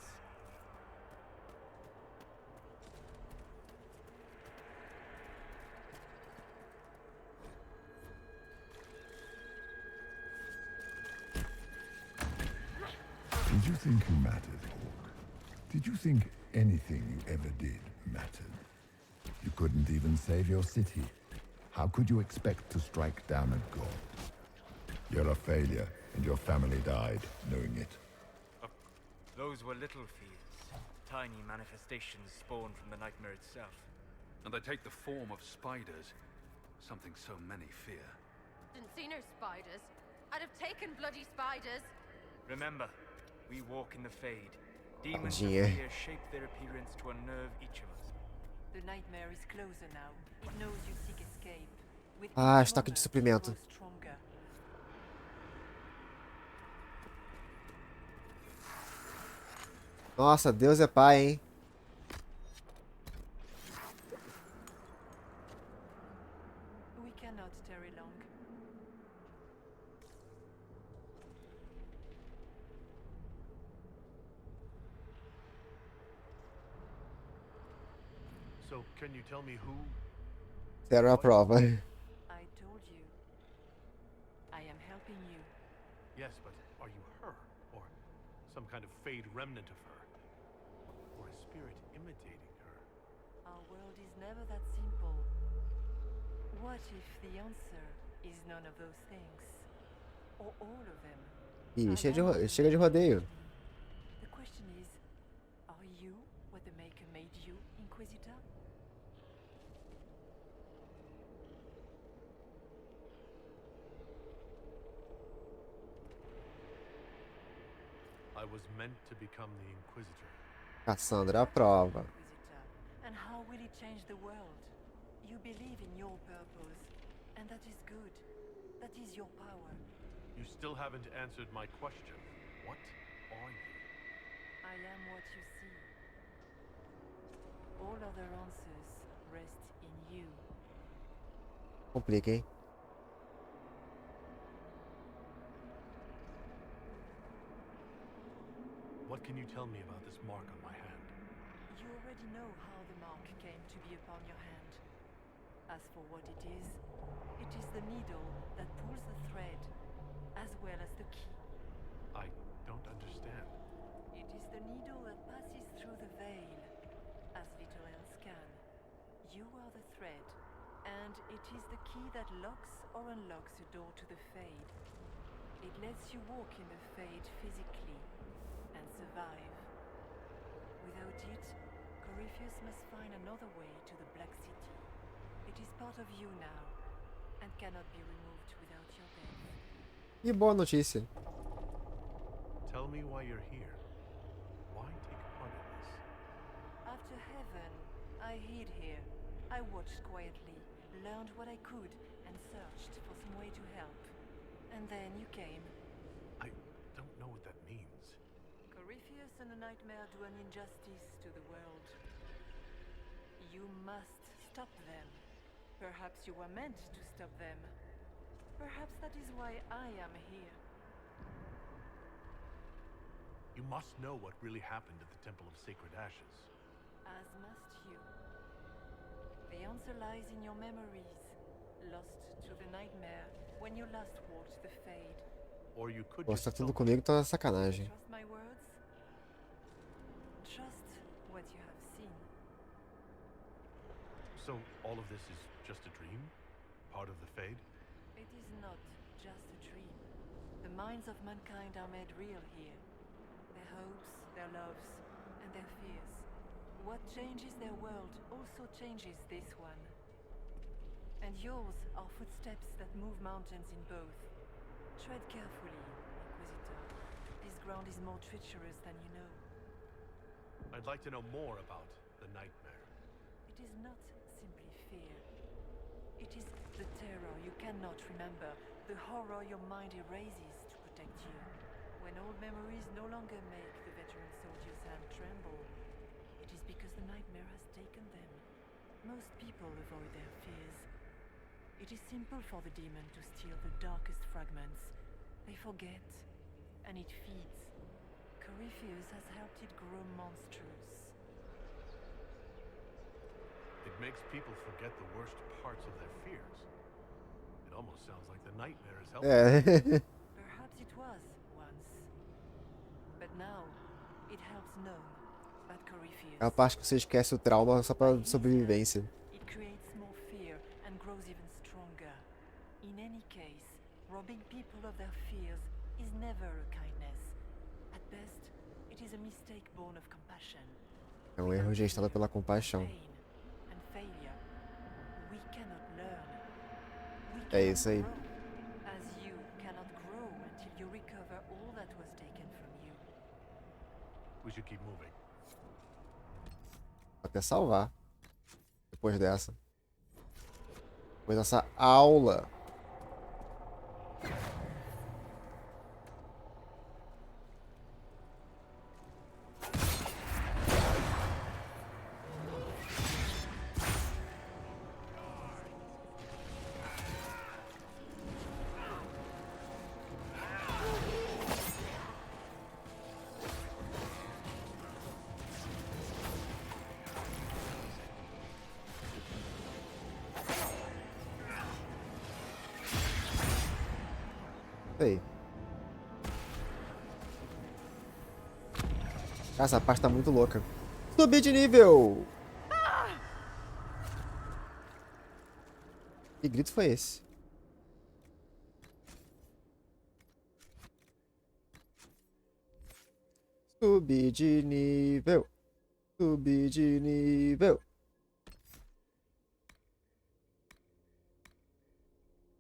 Did you think you mattered, Hawk? Did you think anything you ever did mattered? You couldn't even save your city. How could you expect to strike down a god? You're a failure, and your family died knowing it. Those were little fears. Tiny manifestations spawned from the nightmare itself. And they take the form of spiders. Something so many fear. Didn't see no spiders. I'd have taken bloody spiders. Remember, we walk in the Fade. Demons of Tadinha. fear shape their appearance to unnerve each of us. The nightmare is closer now. It knows you seek escape. With Ah, each estoque de moment, suprimento. it grows stronger. Nossa, Deus é pai, hein? We cannot tarry long. So, can you tell me who? Sarah aprova. I told you. I am helping you. Yes, but are you her? Or some kind of Fade remnant of her? Or a spirit imitating her? Our world is never that simple. What if the answer is none of those things? Or all of them? Ih, chega de rodeio. The question is, are you what the Maker made you, Inquisitor? I was meant to become the Inquisitor. Cassandra aprova. Inquisitor. And how will it change the world? You believe in your purpose, and that is good. That is your power. You still haven't answered my question. What are you? I am what you see. All other answers rest in you. Complica, hein? What can you tell me about this mark on my hand? You already know how the mark came to be upon your hand. As for what it is the needle that pulls the thread, as well as the key. I don't understand. It is the needle that passes through the veil, as little else can. You are the thread, And it is the key that locks or unlocks the door to the Fade. It lets you walk in the Fade physically and survive. Without it, Corypheus must find another way to the Black City. It is part of you now, and cannot be removed without your death. E boa notícia. Tell me why you're here. Why take part in this? After heaven, I hid here. I watched quietly, learned what I could, and searched for some way to help. And then you came. I don't know what that means. Corypheus and the Nightmare do an injustice to the world. You must stop them. Perhaps you were meant to stop them. Perhaps that is why I am here. You must know what really happened at the Temple of Sacred Ashes. As must you. The answer lies in your memories, lost to the Nightmare when you last walked the Fade. Or you could Pô, just se tá tudo tell me. comigo, tá sacanagem. Trust my words? Trust what you have seen. So all of this is just a dream? Part of the Fade? It is not just a dream. The minds of mankind are made real here. Their hopes, their loves, and their fears. What changes their world also changes this one. And yours are footsteps that move mountains in both. Tread carefully, Inquisitor. This ground is more treacherous than you know. I'd like to know more about the Nightmare. It is not simply fear. It is the terror you cannot remember, the horror your mind erases to protect you. When old memories no longer make the veteran soldier's hand tremble, it is because the Nightmare has taken them. Most people avoid their fears. It is simple for the demon to steal the darkest fragments. They forget, and it feeds. Corypheus has helped it grow monstrous. It makes people forget the worst parts of their fears. It almost sounds like the Nightmare is helping. É. Perhaps it was once. But now, it helps none but Corypheus. É a parte que você esquece o trauma só pra sobrevivência. It creates more fear and grows even stronger. In any case, robbing people of their fears is never a kindness. At best, it is a mistake born of compassion. É um erro gestado pela compaixão. Pain and failure. We cannot learn. We É cannot isso aí. grow, as you cannot grow until you recover all that was taken from you. We should keep moving. Até salvar. Depois dessa. Depois dessa aula. Aí. Cara, essa parte tá muito louca. Subir de nível! Que grito foi esse? Subir de nível. Subir de nível.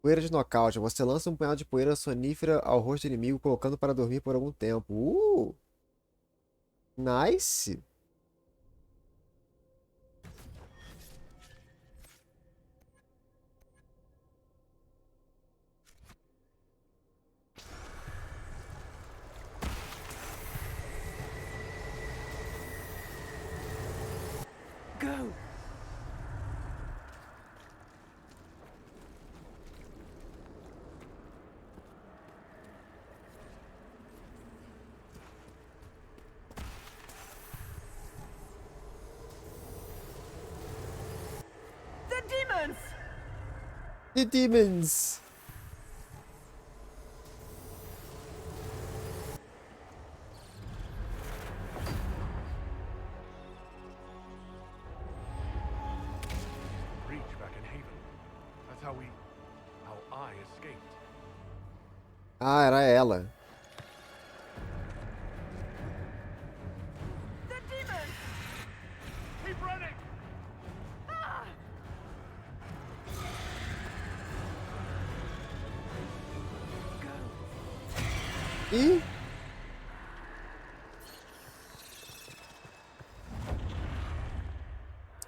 Poeira de nocaute. Você lança um punhado de poeira sonífera ao rosto do inimigo, colocando para dormir por algum tempo. Nice! Go! The demons! The demons! Breach back in Haven. That's how I escaped. Ah, era ela. The demon! Keep running! Ah! Ih!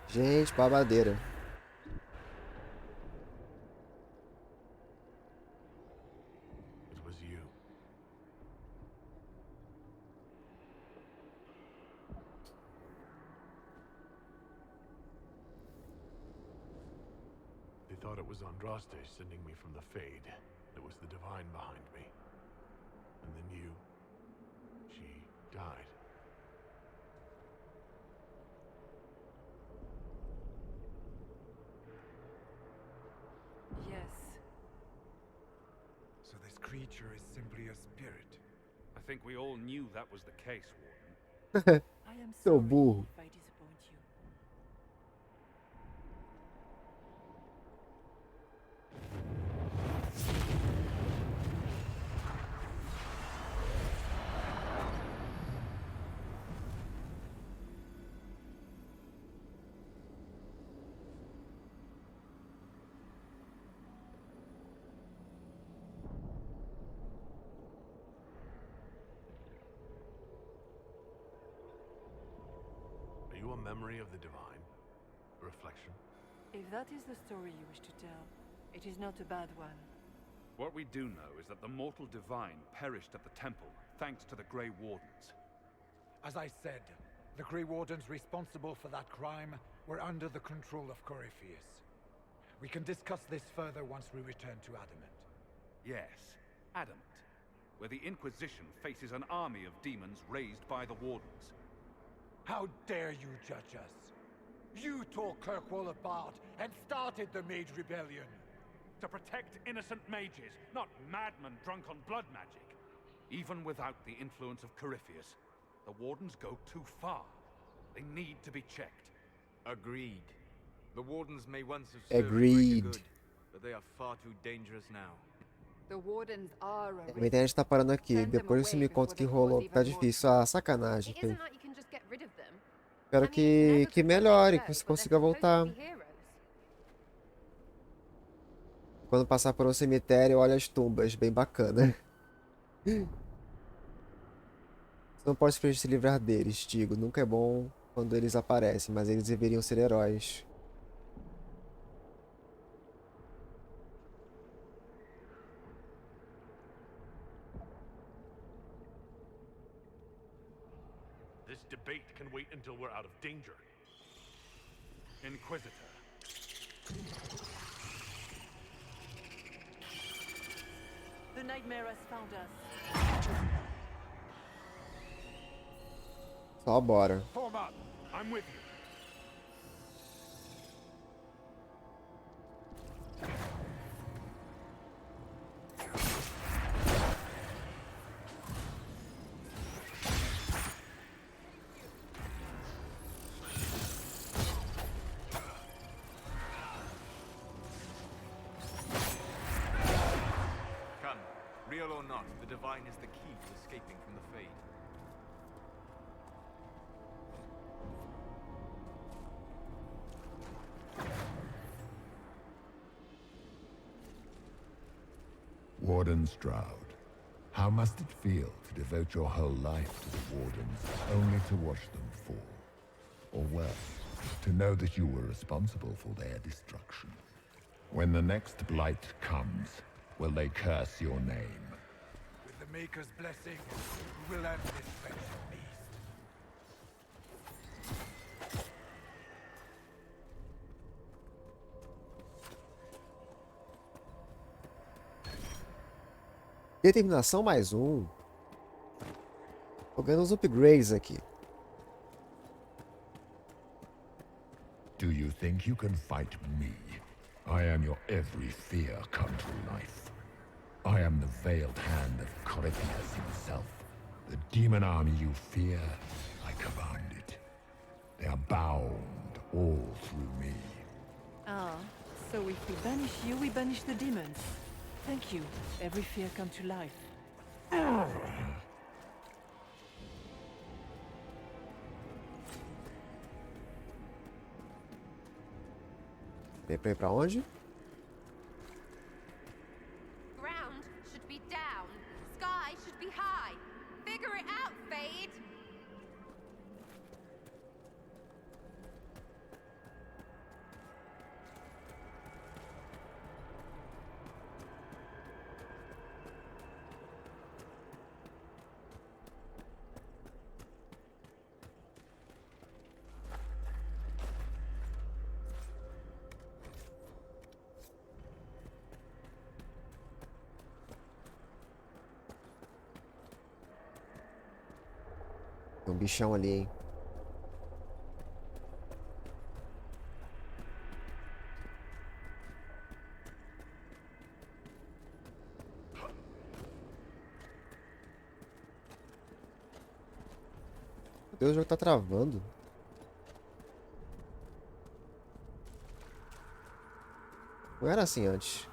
Gente, babadeira. It was you. They thought it was Andraste sending me from the Fade. It was the Divine behind me. And then you... she died. Yes. So this creature is simply a spirit. I think we all knew that was the case, Warden. I am Seu sorry burro. if I disappoint you. Are you a memory of the Divine? A reflection? If that is the story you wish to tell, it is not a bad one. What we do know is that the mortal divine perished at the temple, thanks to the Grey Wardens. As I said, the Grey Wardens responsible for that crime were under the control of Corypheus. We can discuss this further once we return to Adamant. Yes, Adamant, where the Inquisition faces an army of demons raised by the Wardens. How dare you judge us? You tore Kirkwall apart and started the Mage Rebellion. To protect innocent mages, not madmen drunk on blood magic. Even without the influence of Corypheus, the Wardens go too far. They need to be checked. Agreed. The Wardens may once have served the Agreed. greater good, but they are far too dangerous now. The Wardens are a Minha internet tá parando aqui. Depois você me conta o que rolou. Tá difícil. Ah, sacanagem. It isn't like you can just get rid of them. Espero que melhore, que você consiga voltar. Quando passar por um cemitério, olha as tumbas. Bem bacana. Você não pode simplesmente se livrar deles, digo. Nunca é bom quando eles aparecem, mas eles deveriam ser heróis. This debate can wait until we're out of danger. Inquisitor. The nightmare has found us. Só bora. Form up. I'm with you. Come, real or not, the Divine is the key to escaping from the Fade. Warden Stroud, how must it feel to devote your whole life to the Wardens, only to watch them fall? Or worse, to know that you were responsible for their destruction? When the next blight comes, will they curse your name? With the Maker's blessing, we will end this wretched beast. Determinação mais um. Tô ganhando uns upgrades aqui. Do you think you can fight me? I am your every fear come to life. I am the veiled hand of Corypheus himself. The demon army you fear, I command it. They are bound all through me. Ah, So if we banish you, we banish the demons. Thank you. Every fear come to life. Tem pra ir pra onde? Ground should be down. Sky should be high. Figure it out, Fade. Tem um bichão ali, hein? Meu Deus, o jogo tá travando. Não era assim antes.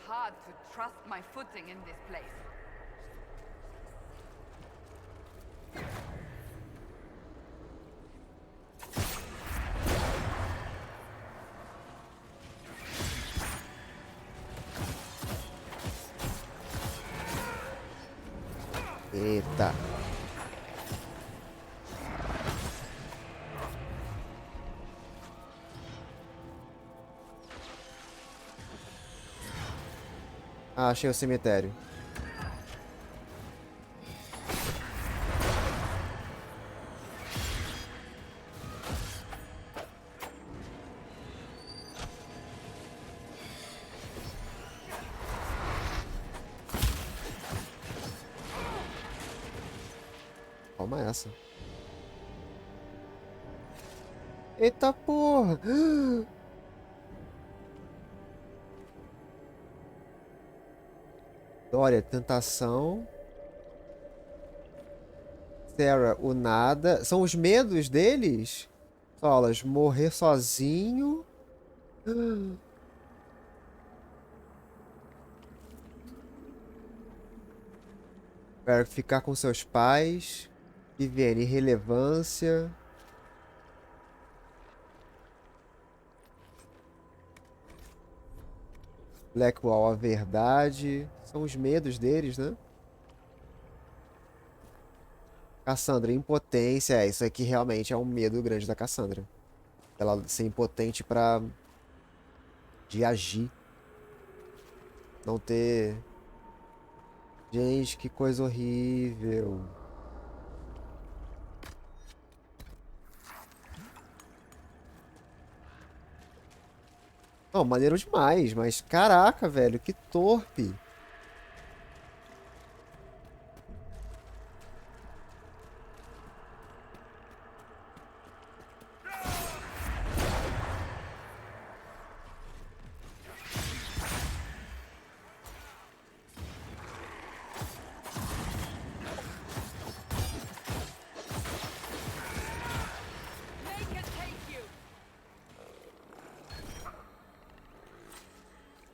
Hard to trust my footing in this place. Eita. Ah, achei o cemitério. Toma essa. Eita porra! Dória, tentação. Sarah, o nada. São os medos deles? Solas, morrer sozinho. Ficar com seus pais. Viviane, irrelevância. Blackwall, a verdade. São os medos deles, né? Cassandra, impotência. É, isso aqui realmente é um medo grande da Cassandra. Ela ser impotente de agir. Não ter... Gente, que coisa horrível. Não, maneiro demais, mas caraca, velho, que torpe.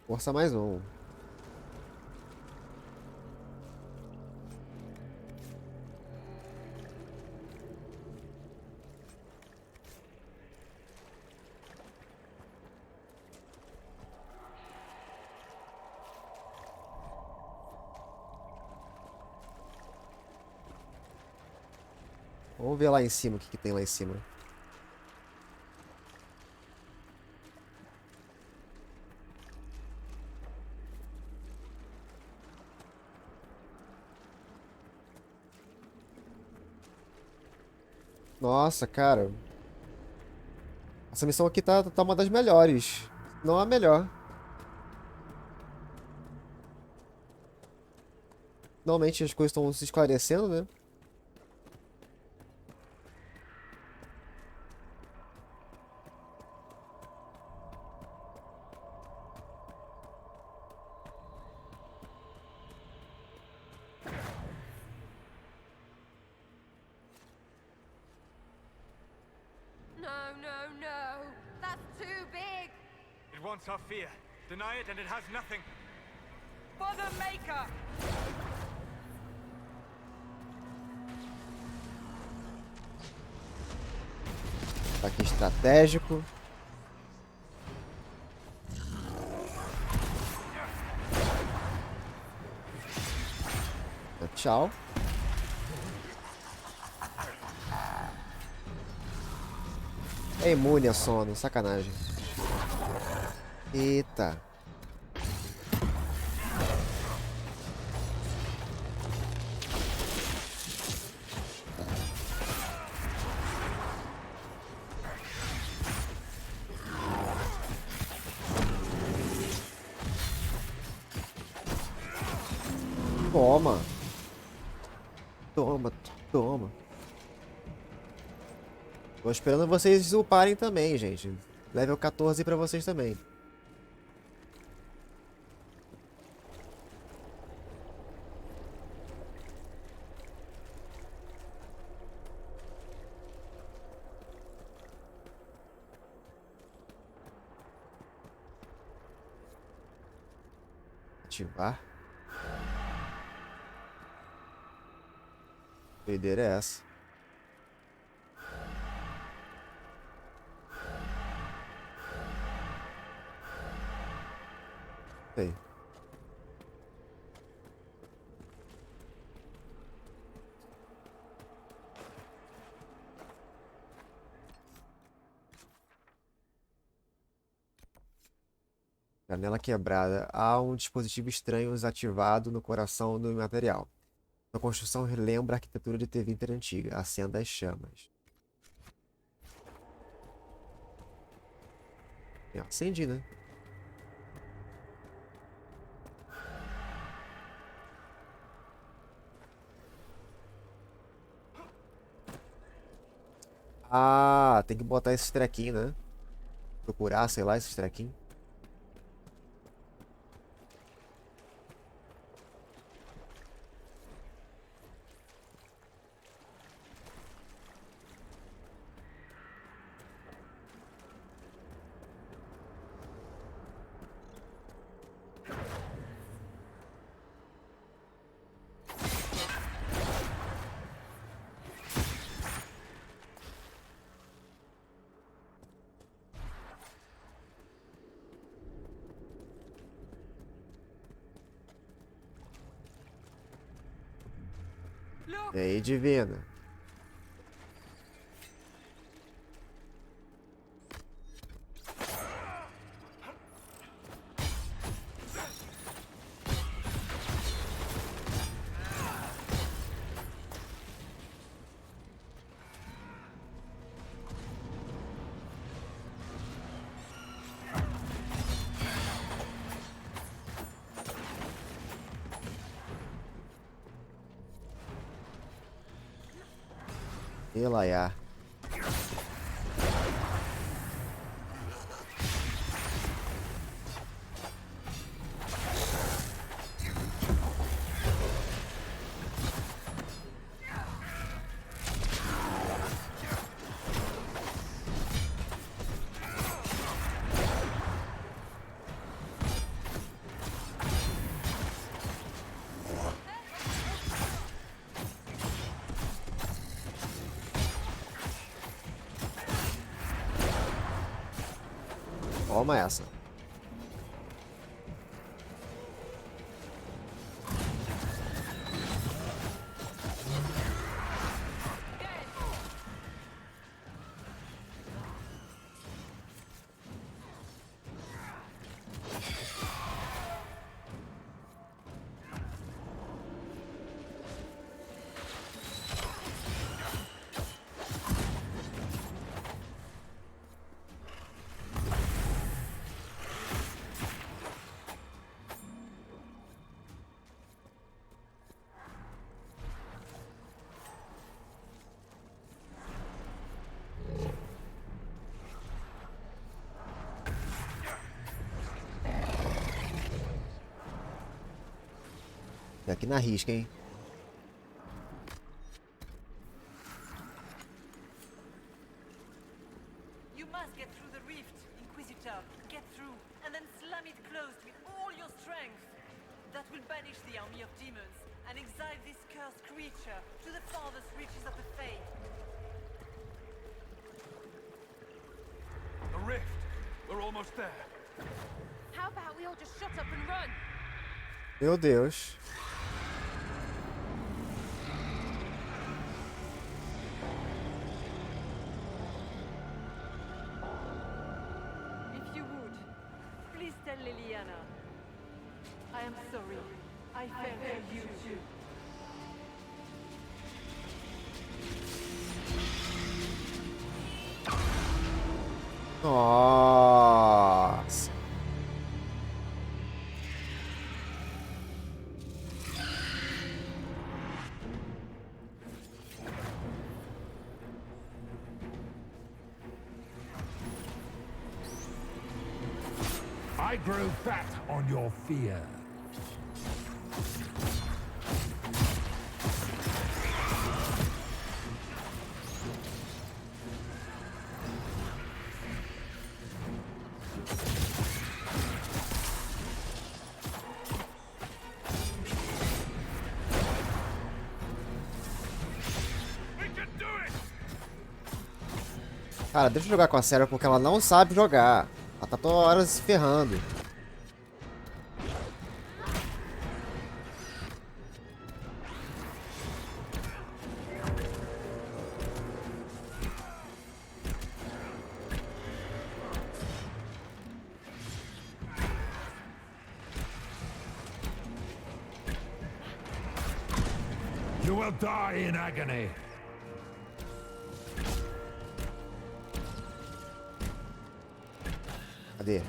Força mais um. Vamos ver lá em cima o que tem lá em cima. Nossa, cara. Essa missão aqui tá uma das melhores. Não a melhor. Normalmente as coisas estão se esclarecendo, né? No. That's too big. It wants our fear. Deny it and it has nothing. For the Maker. Ataque estratégico. Tchau. É imune a sono, sacanagem. Eita. Toma. Toma. Tô esperando vocês uparem também, gente. Level 14 pra vocês também. Ativar. Que doideira é essa? Sei. Janela quebrada. Há um dispositivo estranho desativado no coração do material. A construção relembra a arquitetura de Tevinter antiga. Acenda as chamas. Acendi, né? Ah, tem que botar esses trequinhos, né? Procurar, sei lá, esses trequinhos. E aí, divina? Elaiá. Toma essa. E aqui na risca, hein? You must get through the rift, Inquisitor. Get through, and then slam it closed with all your strength. That will banish the army of demons and exile this cursed creature to the farthest reaches of the Fade. The rift! We're almost there. How about we all just shut up and run? Meu Deus. If you would, please tell Liliana. I am sorry. I failed her you too. Nossa. I grow fat on your fear. Cara, deixa eu jogar com a Sarah porque ela não sabe jogar. Ela tá toda hora se ferrando. You will die in agony. Cadê?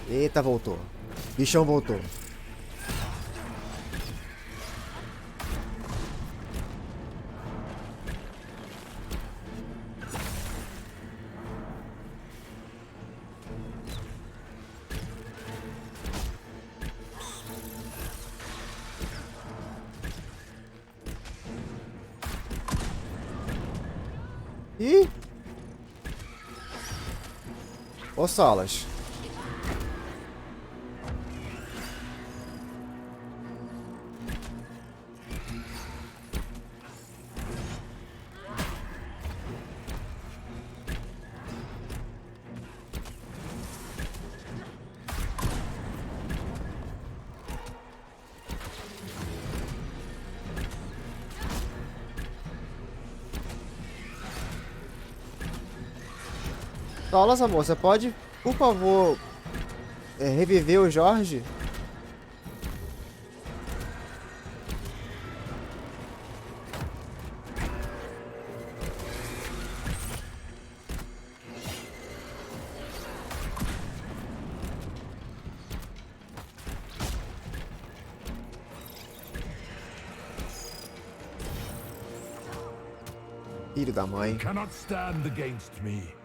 Eita, voltou. Bichão voltou. Ih! Ô, Salas. Salas, amor, você pode, por favor, reviver o Jorge? Filho da mãe. You cannot stand against me.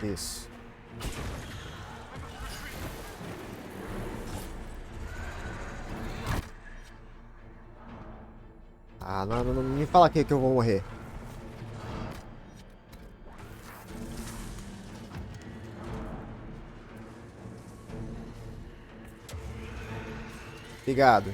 Isso. Ah, não me fala aqui que eu vou morrer. Obrigado.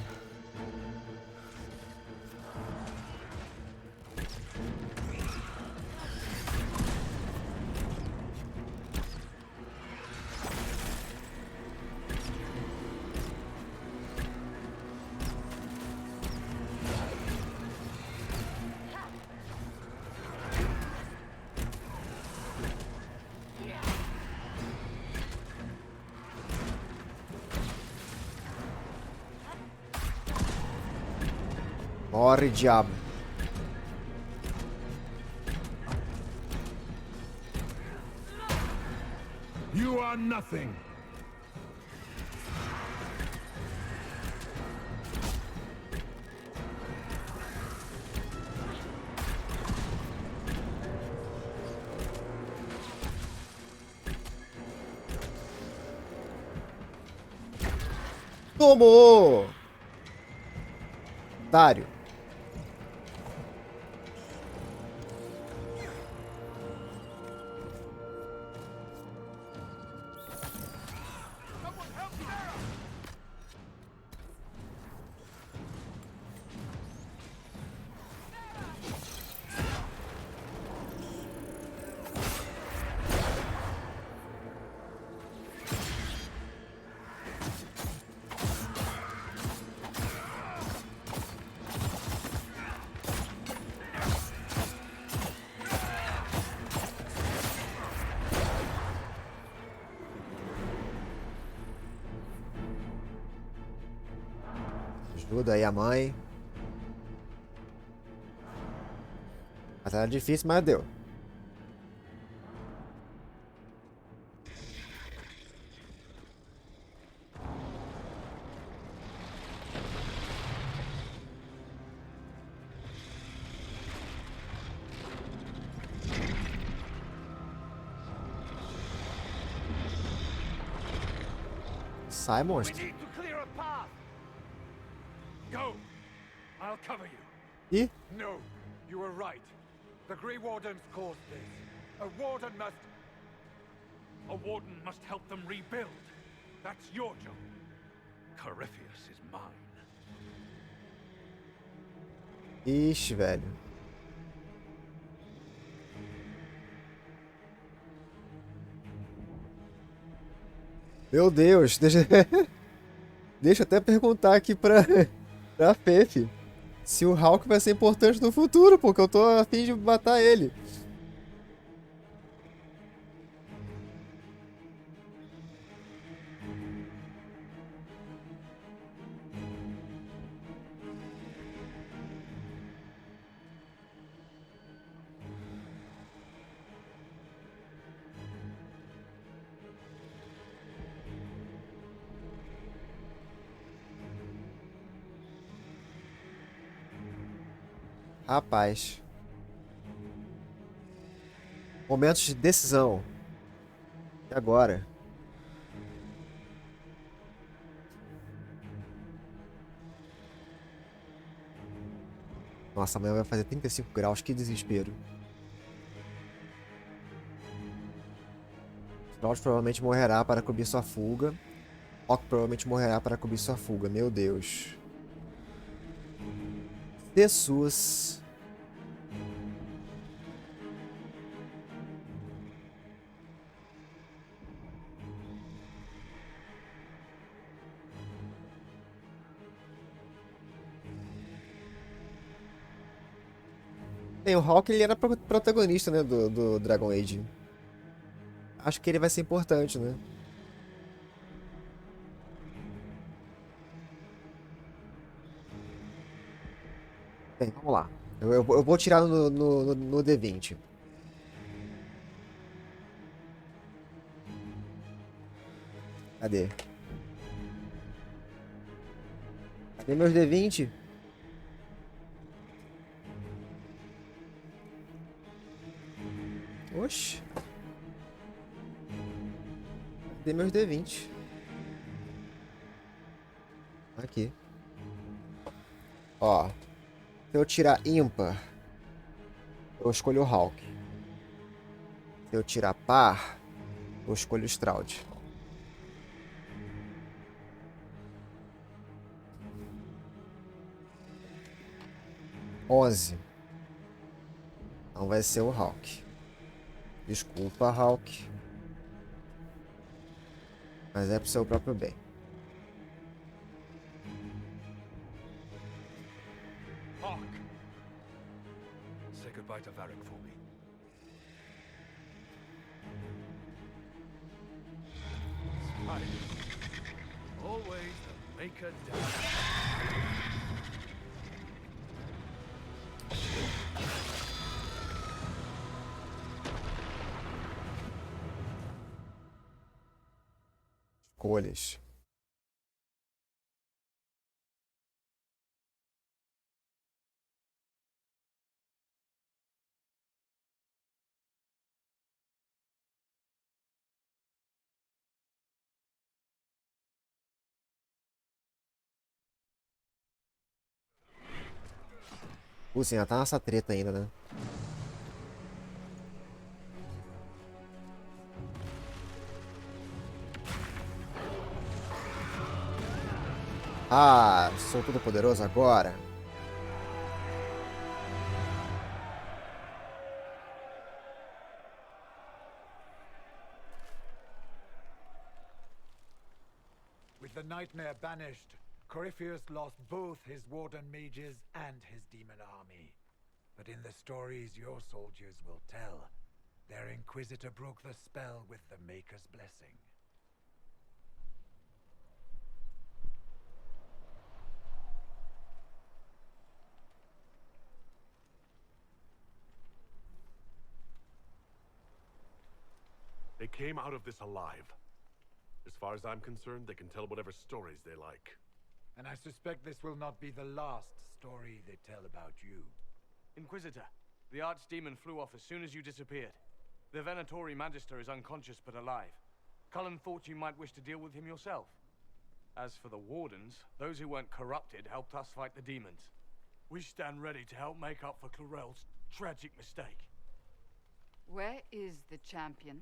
Morre, diabo. You are nothing. Tomou! Otário. Ajuda aí a mãe. Mas era difícil, mas deu. Sai, monstro. Go! I'll cover you. Ih, No, you were right. The Grey Wardens caused this. A warden must... A warden must help them rebuild. That's your job. Corypheus is mine. ixi, velho. Meu Deus, deixa... deixa eu até perguntar aqui pra Fefe se o Hulk vai ser importante no futuro, porque eu tô a fim de matar ele. Rapaz. Momentos de decisão. E agora? Nossa, amanhã vai fazer 35 graus. Que desespero. Sprout provavelmente morrerá para cobrir sua fuga. Rock provavelmente morrerá para cobrir sua fuga. Meu Deus. Jesus. Bem, o Hulk ele era protagonista, né, do Dragon Age. Acho que ele vai ser importante, né? Bem, vamos lá. Eu vou tirar no D20. Cadê? Cadê meus D20? Oxi. Cadê meus D20? Aqui. Ó. Se eu tirar ímpar, eu escolho o Hulk. Se eu tirar par, eu escolho o Stroud. Onze. Não vai ser o Hulk. Desculpa, Hulk. Mas é pro seu próprio bem. Hawk! Say goodbye to Varric for me. Always the maker down. escolhas. Putz, ainda tá nessa treta ainda, né? Ah, sou todo poderoso agora. With the nightmare banished, Corypheus lost both his warden mages and his demon army. But in the stories your soldiers will tell, their Inquisitor broke the spell with the Maker's blessing. They came out of this alive. As far as I'm concerned, they can tell whatever stories they like. And I suspect this will not be the last story they tell about you. Inquisitor, the Archdemon flew off as soon as you disappeared. The Venatori Magister is unconscious but alive. Cullen thought you might wish to deal with him yourself. As for the Wardens, those who weren't corrupted helped us fight the demons. We stand ready to help make up for Clarel's tragic mistake. Where is the champion?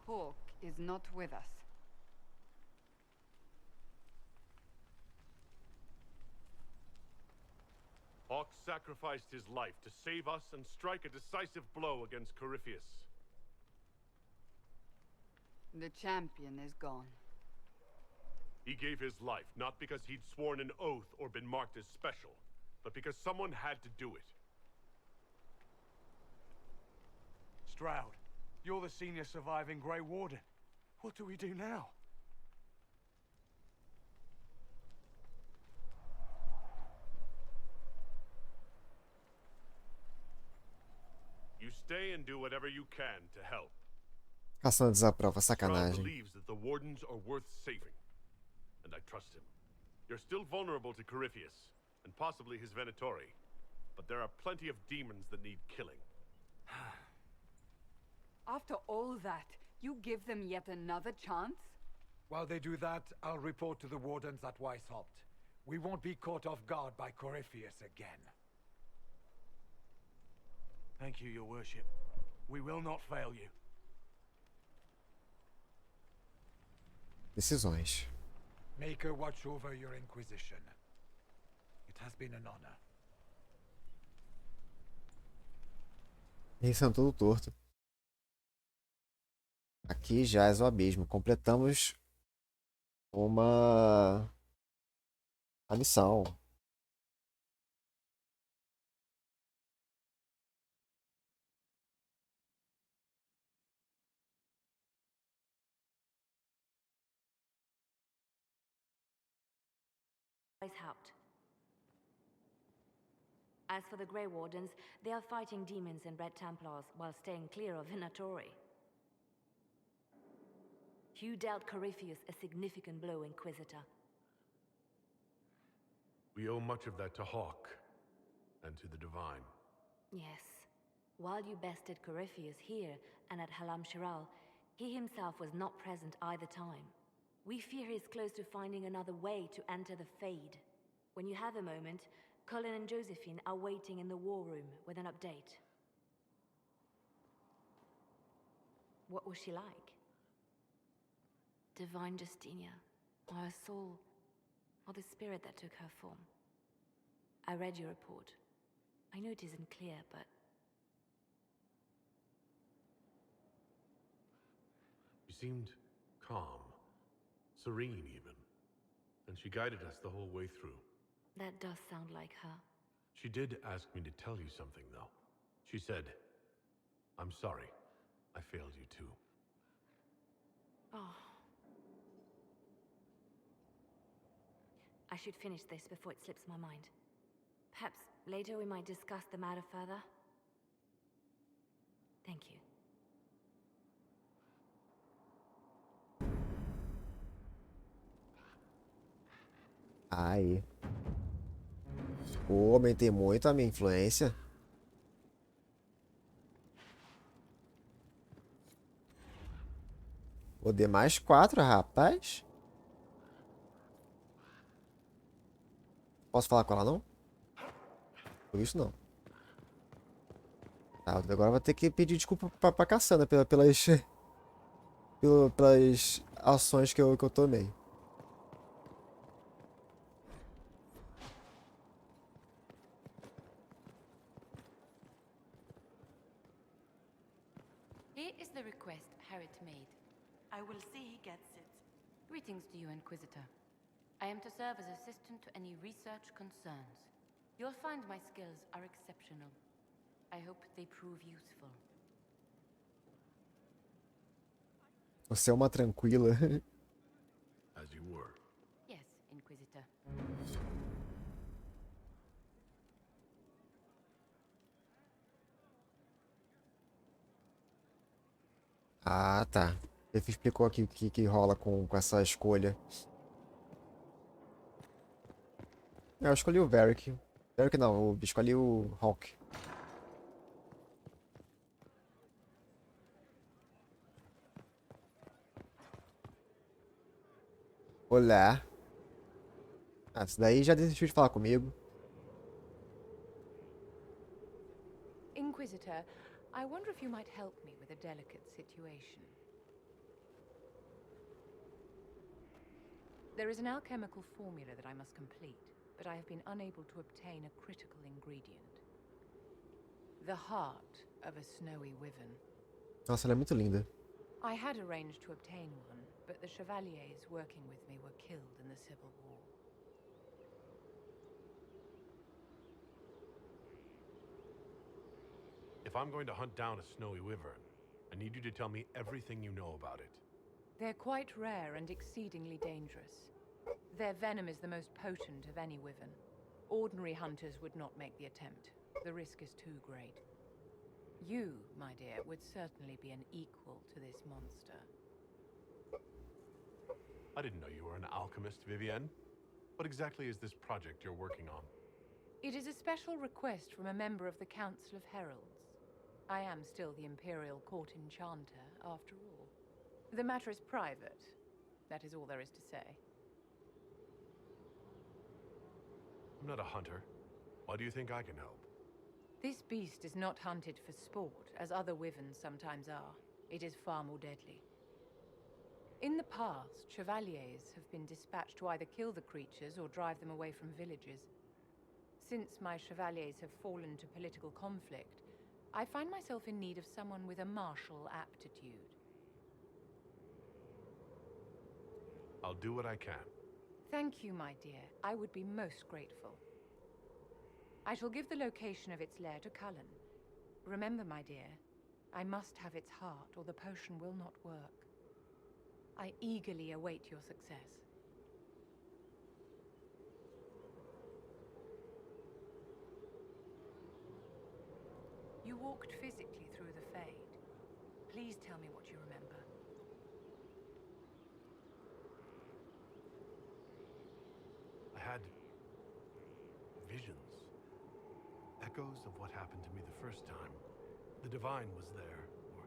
Hawk is not with us. Hawk sacrificed his life to save us and strike a decisive blow against Corypheus. The champion is gone. He gave his life not because he'd sworn an oath or been marked as special, but because someone had to do it. Stroud, you're the senior surviving Grey Warden. What do we do now? You stay and do whatever you can to help. Caçando desaprova, Stroud sacanagem. believes that the Wardens are worth saving, and I trust him. You're still vulnerable to Corypheus, and possibly his Venatori, but there are plenty of demons that need killing. After all that, you give them yet another chance? While they do that, I'll report to the Wardens at Weishaupt. We won't be caught off guard by Corypheus again. Thank you, Your Worship. We will not fail you. Decisões. Maker watch over your Inquisition. It has been an honor. Eles são tudo torto. Aqui jaz o abismo. Completamos a missão. Weishaupt. As for the Grey Wardens, they are fighting demons and Red Templars while staying clear of Venatori. You dealt Corypheus a significant blow, Inquisitor. We owe much of that to Hawk, and to the Divine. Yes. While you bested Corypheus here and at Halam Shiral, he himself was not present either time. We fear he is close to finding another way to enter the Fade. When you have a moment, Cullen and Josephine are waiting in the war room with an update. What was she like? Divine Justinia, or her soul, or the spirit that took her form. I read your report. I know it isn't clear, but... She seemed calm, serene even, and she guided us the whole way through. That does sound like her. She did ask me to tell you something, though. She said, "I'm sorry. I failed you too." Oh. I should finish this before it slips my mind. Perhaps later we might discuss the matter further. Thank you. Aí. Pô, aumentei muito a minha influência. Poder mais 4, rapaz. Posso falar com ela, não? Por isso, não. Tá, agora eu vou ter que pedir desculpa pra Cassandra pelas ações que eu tomei. Here is the request Harriet made. I will see he gets it. Greetings to you, Inquisitor. I am to serve as assistant to any research concerns. You'll find my skills are exceptional. I hope they prove useful. Você é uma tranquila. As you were. Yes, Inquisitor. Ah, tá. Ele explicou aqui o que rola com essa escolha. Eu escolhi o Varric. Varric não, eu escolhi o Hawk. Olá. Ah, isso daí já desistiu de falar comigo. Inquisitor, I wonder if you might help me with a delicate situation. There is an alchemical formula that I must complete, but I have been unable to obtain a critical ingredient. The heart of a snowy wyvern. Nossa, ela é muito linda. I had arranged to obtain one, but the chevaliers working with me were killed in the Civil War. If I'm going to hunt down a snowy wyvern, I need you to tell me everything you know about it. They're quite rare and exceedingly dangerous. Their venom is the most potent of any wyvern. Ordinary hunters would not make the attempt. The risk is too great. You, my dear, would certainly be an equal to this monster. I didn't know you were an alchemist, Vivienne. What exactly is this project you're working on? It is a special request from a member of the Council of Heralds. I am still the Imperial Court Enchanter, after all. The matter is private. That is all there is to say. I'm not a hunter. Why do you think I can help? This beast is not hunted for sport, as other wyverns sometimes are. It is far more deadly. In the past, chevaliers have been dispatched to either kill the creatures or drive them away from villages. Since my chevaliers have fallen to political conflict, I find myself in need of someone with a martial aptitude. I'll do what I can. Thank you, my dear. I would be most grateful. I shall give the location of its lair to Cullen. Remember, my dear, I must have its heart or the potion will not work. I eagerly await your success. You walked physically through the Fade. Please tell me what you remember. I had visions. Echoes of what happened to me the first time. The Divine was there, or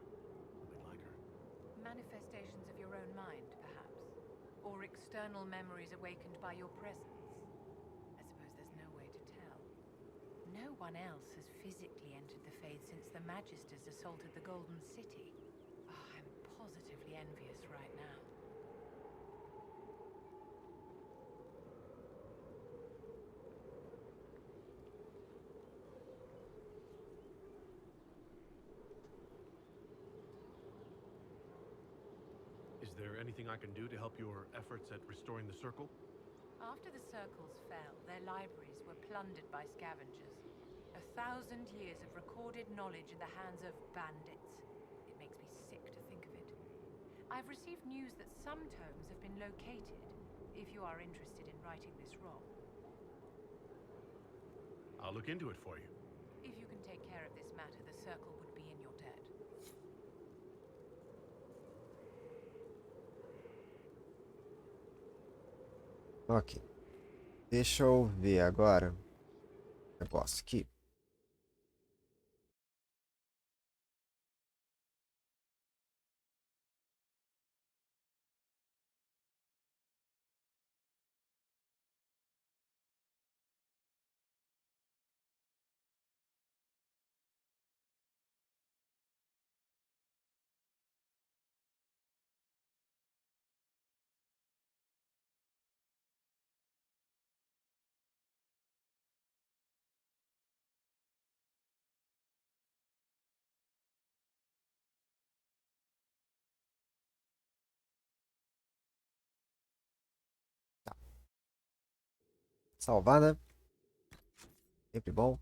something like her. Manifestations of your own mind, perhaps? Or external memories awakened by your presence? I suppose there's no way to tell. No one else has physically entered the Fade since the Magisters assaulted the Golden City. Oh, I'm positively envious right now. Is there anything I can do to help your efforts at restoring the Circle? After the Circles fell, their libraries were plundered by scavengers. 1,000 years of recorded knowledge in the hands of bandits. It makes me sick to think of it. I've received news that some tomes have been located, if you are interested in righting this wrong. I'll look into it for you. If you can take care of this matter, the Circle would be in your debt. Ok. Deixa eu ver agora. Negócio aqui. Salvar, né? Sempre bom.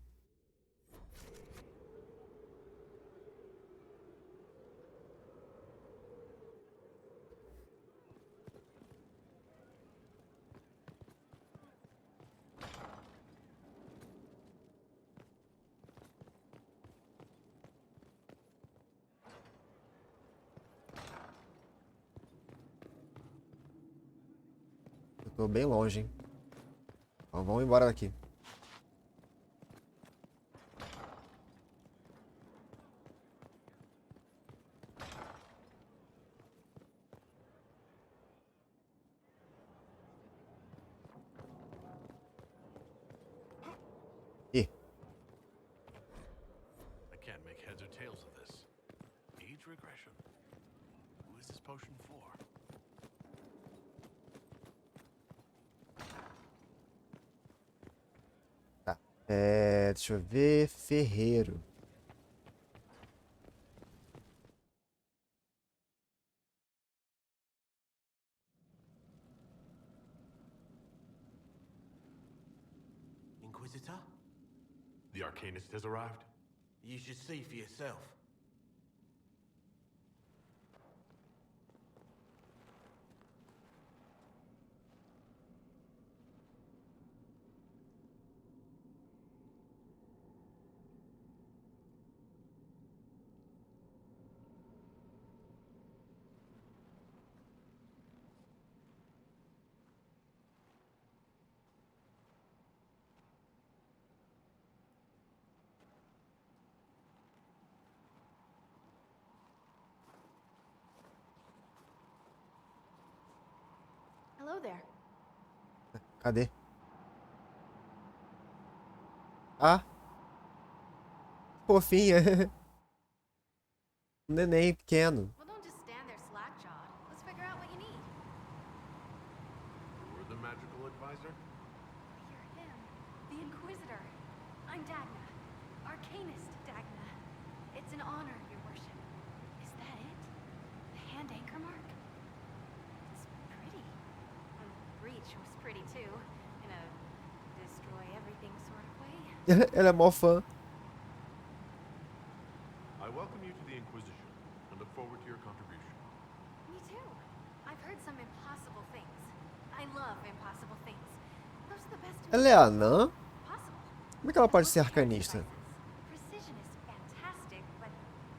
Eu tô bem longe, hein? Então vamos embora daqui. Ih. I can't make heads or tails of this. Age regression. Who is this potion for? Tá. Deixa eu ver. Ferreiro. Inquisitor? The Arcanist has arrived? You should see for yourself. Hello there. Cadê? Ah! Fofinha. Neném pequeno. Well, don't just stand there slack-jawed. Let's figure out what you need. You're the magical advisor? You're him, the Inquisitor. I'm Dagna, Arcanist Dagna. It's an honor, your worship. Is that it? The hand anchor mark? It's pretty. And the breach was pretty too, in a destroy everything sort of way. Ela é mó fã. I welcome you to the Inquisition and look forward to your contribution. Me too. I've heard some impossible things. I love impossible things. Those are the best. Ela é anã? Possible. Como é que ela pode ser arcanista? Precision is fantastic, but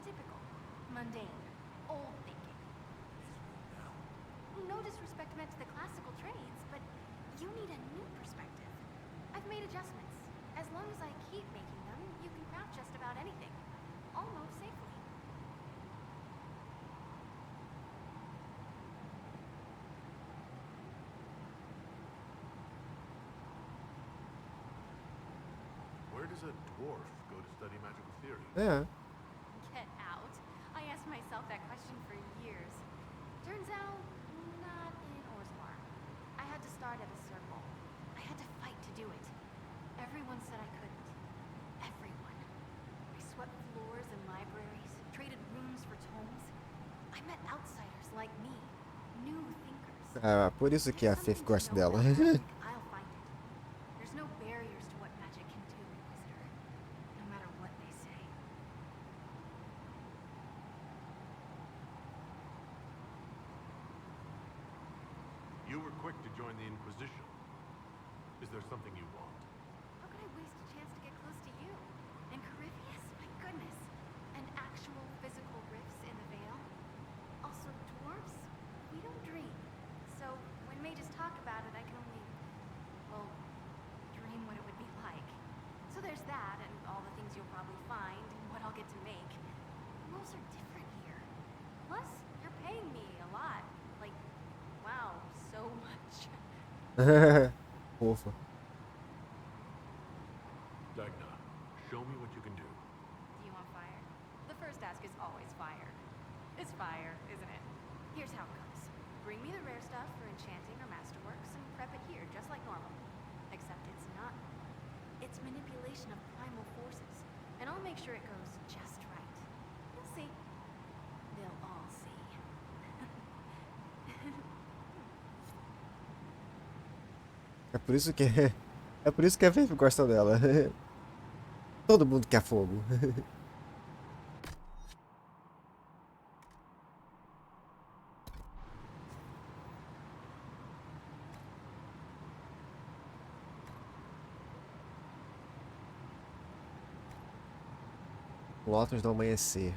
typical, mundane, old thinking. No disrespect meant to the classical trades, but you need a new perspective. I've made adjustments. As long as I keep making them, you can craft just about anything. Almost safely. Where does a dwarf go to study magical theory? É. Get out. I asked myself that question for years. Turns out, not in Orzammar. I had to start at a circle. I had to fight to do it. Everyone said I couldn't. Everyone. I swept floors and libraries, traded rooms for tomes. I met outsiders like me, new thinkers. Ah, por isso que a Faith gosta dela. I'll find it. There's no barriers to what magic can do, Inquisitor. No matter what they say. You were quick to join the Inquisition. Is there something you want? How could I waste a chance to get close to you? And Corypheus? My goodness. And actual physical rifts in the Veil? Also, dwarves? We don't dream. So, when mages talk about it, I can only, well, there's that, and all the things you'll probably find, and what I'll get to make. Rules are different here. Plus, you're paying me a lot. Like, wow, so much. Ufa. Dagna, show me what you can do. Do you want fire? The first task is always fire. It's fire, isn't it? Here's how it goes. Bring me the rare stuff for enchanting or masterworks and prep it here, just like normal. Except it's not. It's manipulation of primal forces. And I'll make sure it goes just right. You'll see. They'll all see. É por isso que é por isso que a Vivi gosta dela. Todo mundo quer fogo. Lotus do amanhecer.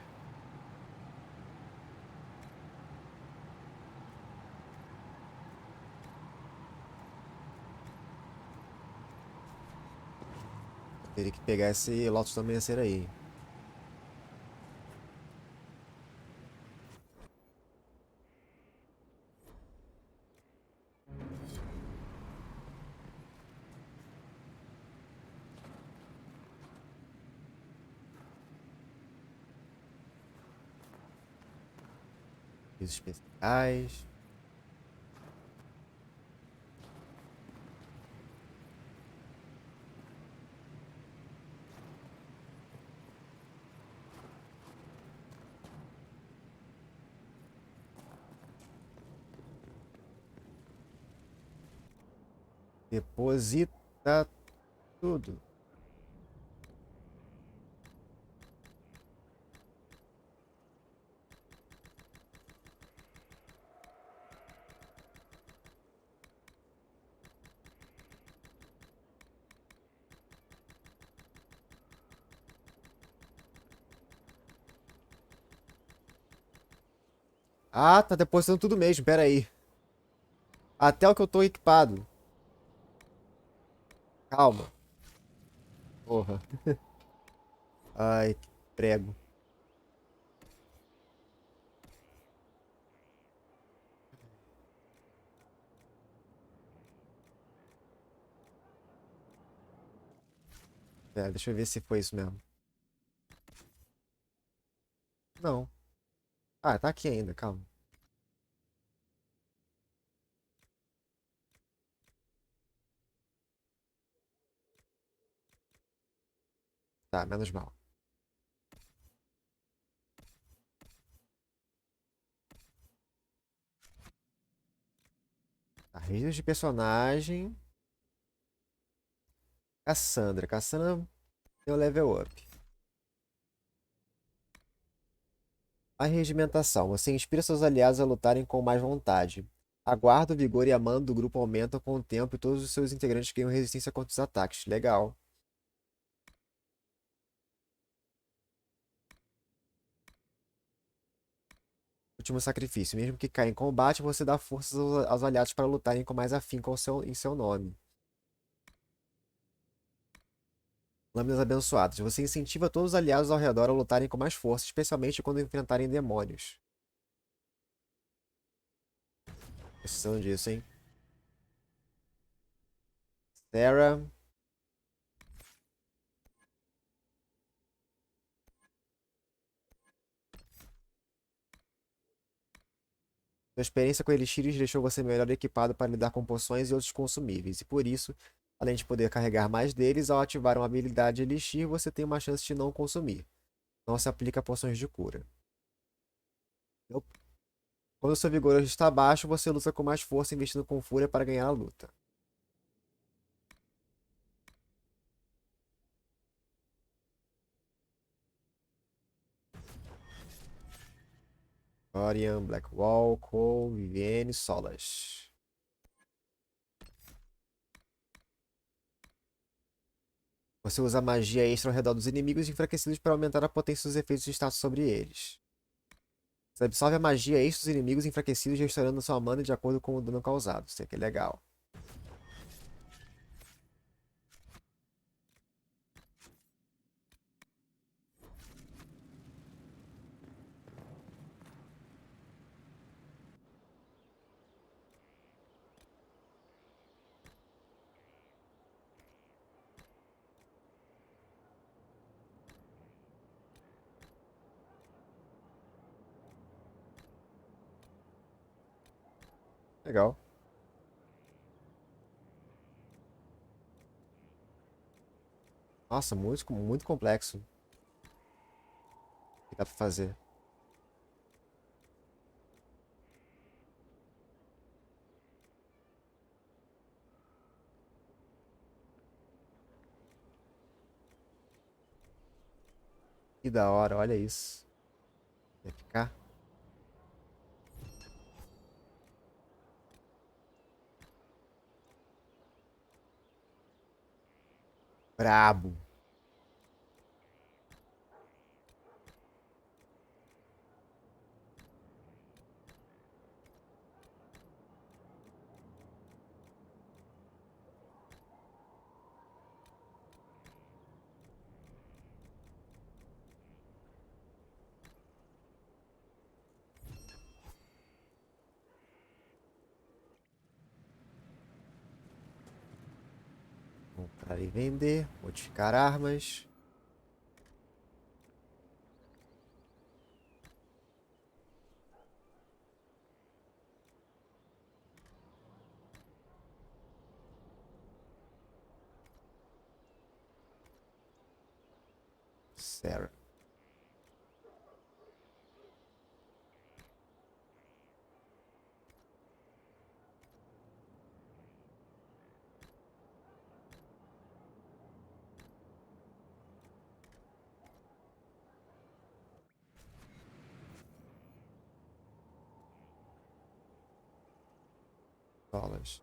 Teria que pegar esse Lotus do amanhecer aí. Os especiais. Deposita tudo. Ah, tá depositando tudo mesmo, pera aí. Até o que eu tô equipado. Calma. Porra. Ai, que prego. Pera, deixa eu ver se foi isso mesmo. Não. Ah, tá aqui ainda, calma. Tá, menos mal. Tá, registro de personagem. Cassandra. Cassandra deu level up. A regimentação. Você inspira seus aliados a lutarem com mais vontade. A guarda, o vigor e a mana do grupo aumentam com o tempo e todos os seus integrantes ganham resistência contra os ataques. Legal. Último sacrifício. Mesmo que caia em combate, você dá forças aos aliados para lutarem com mais afinco em seu nome. Lâminas abençoadas. Você incentiva todos os aliados ao redor a lutarem com mais força, especialmente quando enfrentarem demônios. Precisando disso, hein? Sarah. Sua experiência com elixires deixou você melhor equipado para lidar com poções e outros consumíveis, e por isso, além de poder carregar mais deles, ao ativar uma habilidade elixir, você tem uma chance de não consumir. Não se aplica a poções de cura. Nope. Quando seu vigor está baixo, você luta com mais força, investindo com fúria para ganhar a luta. Orion, Blackwall, Cole, Vivienne, Solas. Você usa magia extra ao redor dos inimigos enfraquecidos para aumentar a potência dos efeitos de status sobre eles. Você absorve a magia extra dos inimigos enfraquecidos, restaurando sua mana de acordo com o dano causado. Isso aqui é legal. Legal. Nossa, muito complexo. O que dá pra fazer? Que da hora, olha isso. Vai ficar. Brabo. Comprar e vender. Modificar armas. Sarah. Dólares.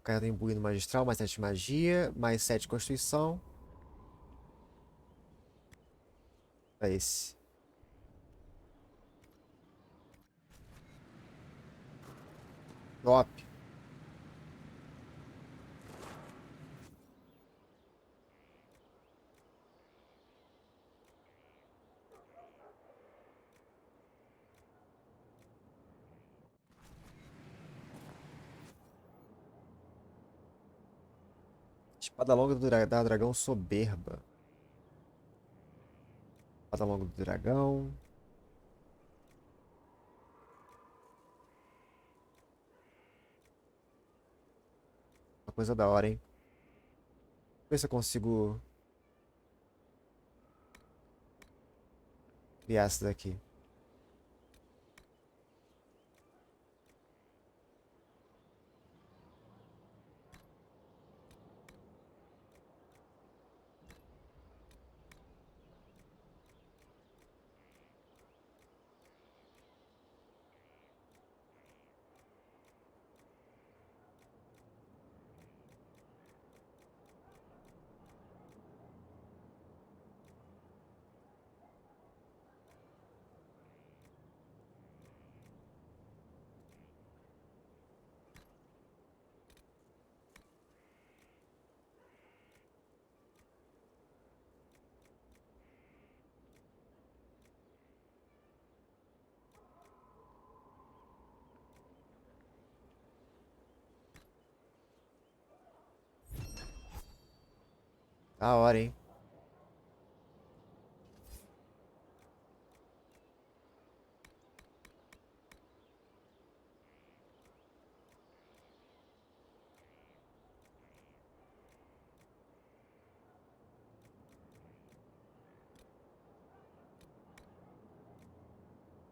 Carga do imbuído magistral, mais 7 de magia, mais 7 de constituição. É esse. Top. Espada longa da dragão soberba. Espada longa do dragão. Uma coisa da hora, hein? Ver se eu consigo criar essa daqui. Da hora, hein?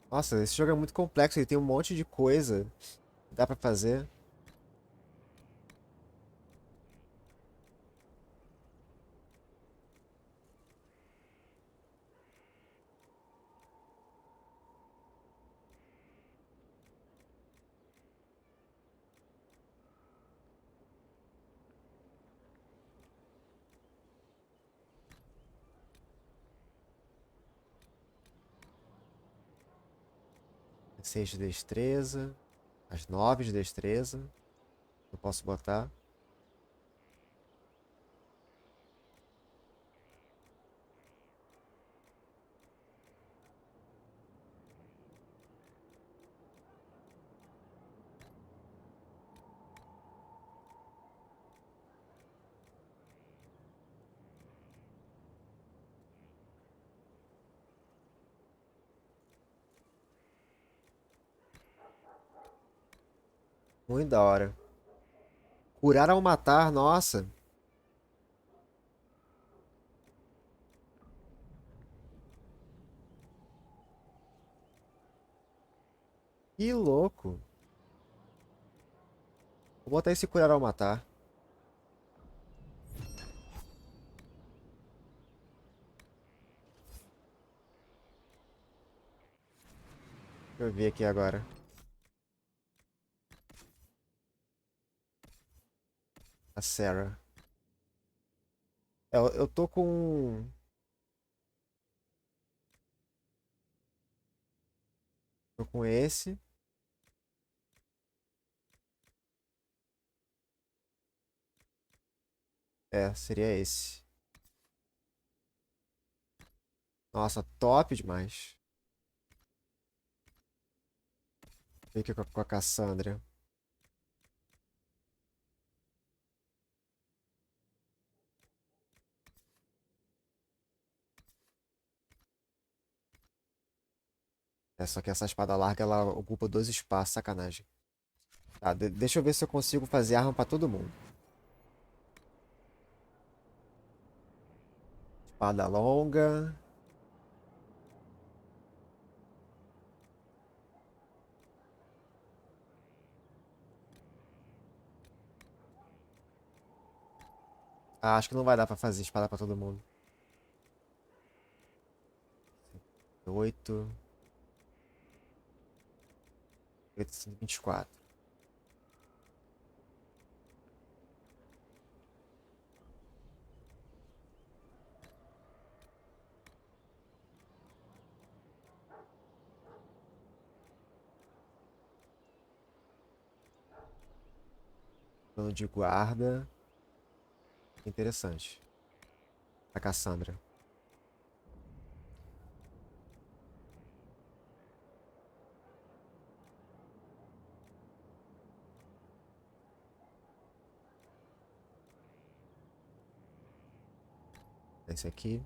Nossa, esse jogo é muito complexo, ele tem um monte de coisa que dá pra fazer. Seis de destreza. As 9 de destreza. Eu posso botar. Muito da hora. Curar ao matar, nossa. Que louco. Vou botar esse curar ao matar. Deixa eu ver aqui agora. A Sarah. Eu tô com... Tô com esse. É, seria esse. Nossa, top demais. Fica com a Cassandra. É, só que essa espada larga, ela ocupa 2 espaços, sacanagem. Tá, deixa eu ver se eu consigo fazer arma pra todo mundo. Espada longa. Ah, acho que não vai dar pra fazer espada pra todo mundo. 8. 824. Plano de guarda. Interessante. A Cassandra. Esse aqui.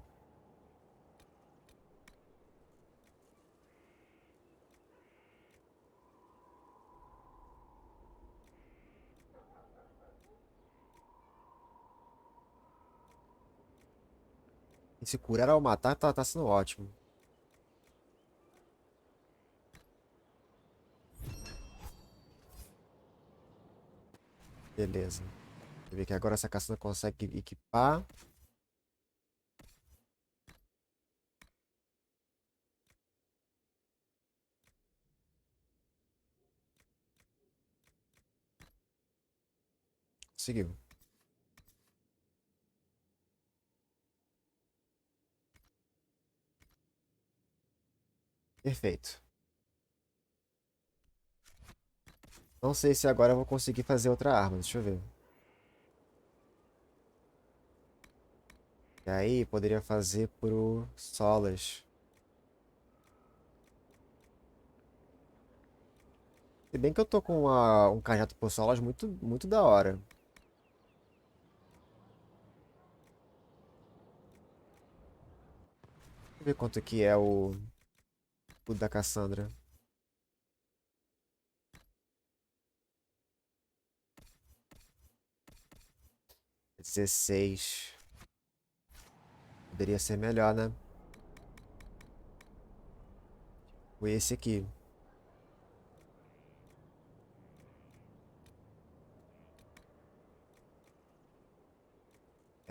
Esse curar ao matar tá sendo ótimo. Beleza. Deixa eu ver que agora essa Cassandra consegue equipar. Conseguiu. Perfeito. Não sei se agora eu vou conseguir fazer outra arma. Deixa eu ver. E aí, poderia fazer pro Solas. Se bem que eu tô com um cajado por Solas muito da hora. Deixa eu ver quanto que é o da Cassandra. 16. Poderia ser melhor, né? Ou esse aqui.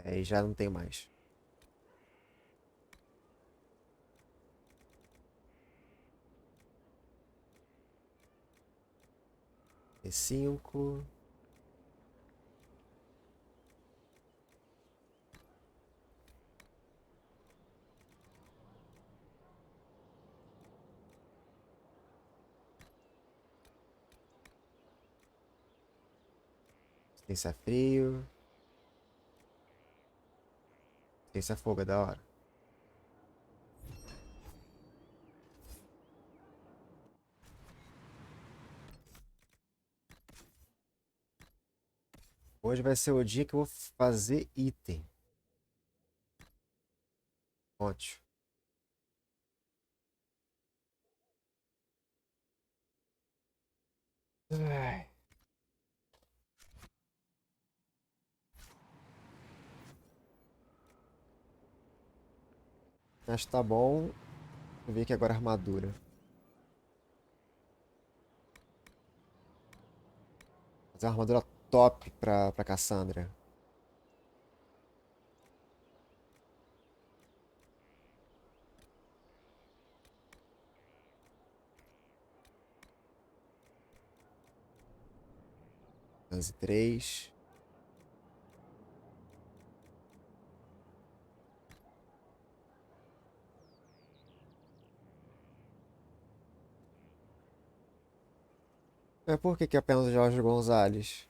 Aí já não tenho mais. E5. Resistência a frio. Resistência a fogo, é da hora. Hoje vai ser o dia que eu vou fazer item. Ótimo. Ai. Acho que tá bom. Vou ver aqui agora a armadura. Fazer uma armadura top pra Cassandra. Três. Mas por que apenas o Jorge Gonzalez?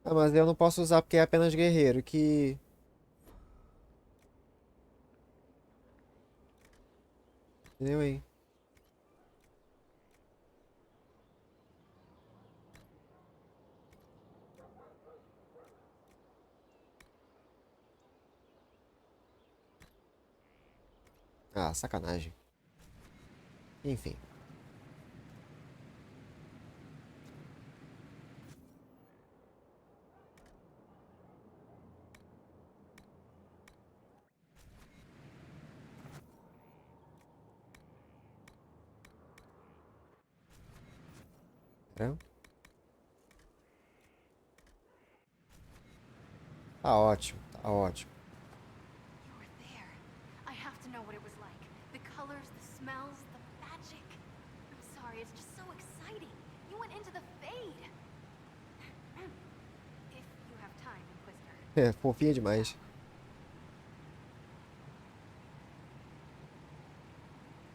Ah, mas eu não posso usar porque é apenas guerreiro, que... Entendeu aí? Ah, sacanagem. Enfim. Tá ótimo, tá ótimo. You were there. I have to know what it was like. The colors, the smells, the magic. I'm sorry, it's just so exciting. You went into the Fade. If you have time, Inquisitor. É, fofinha demais.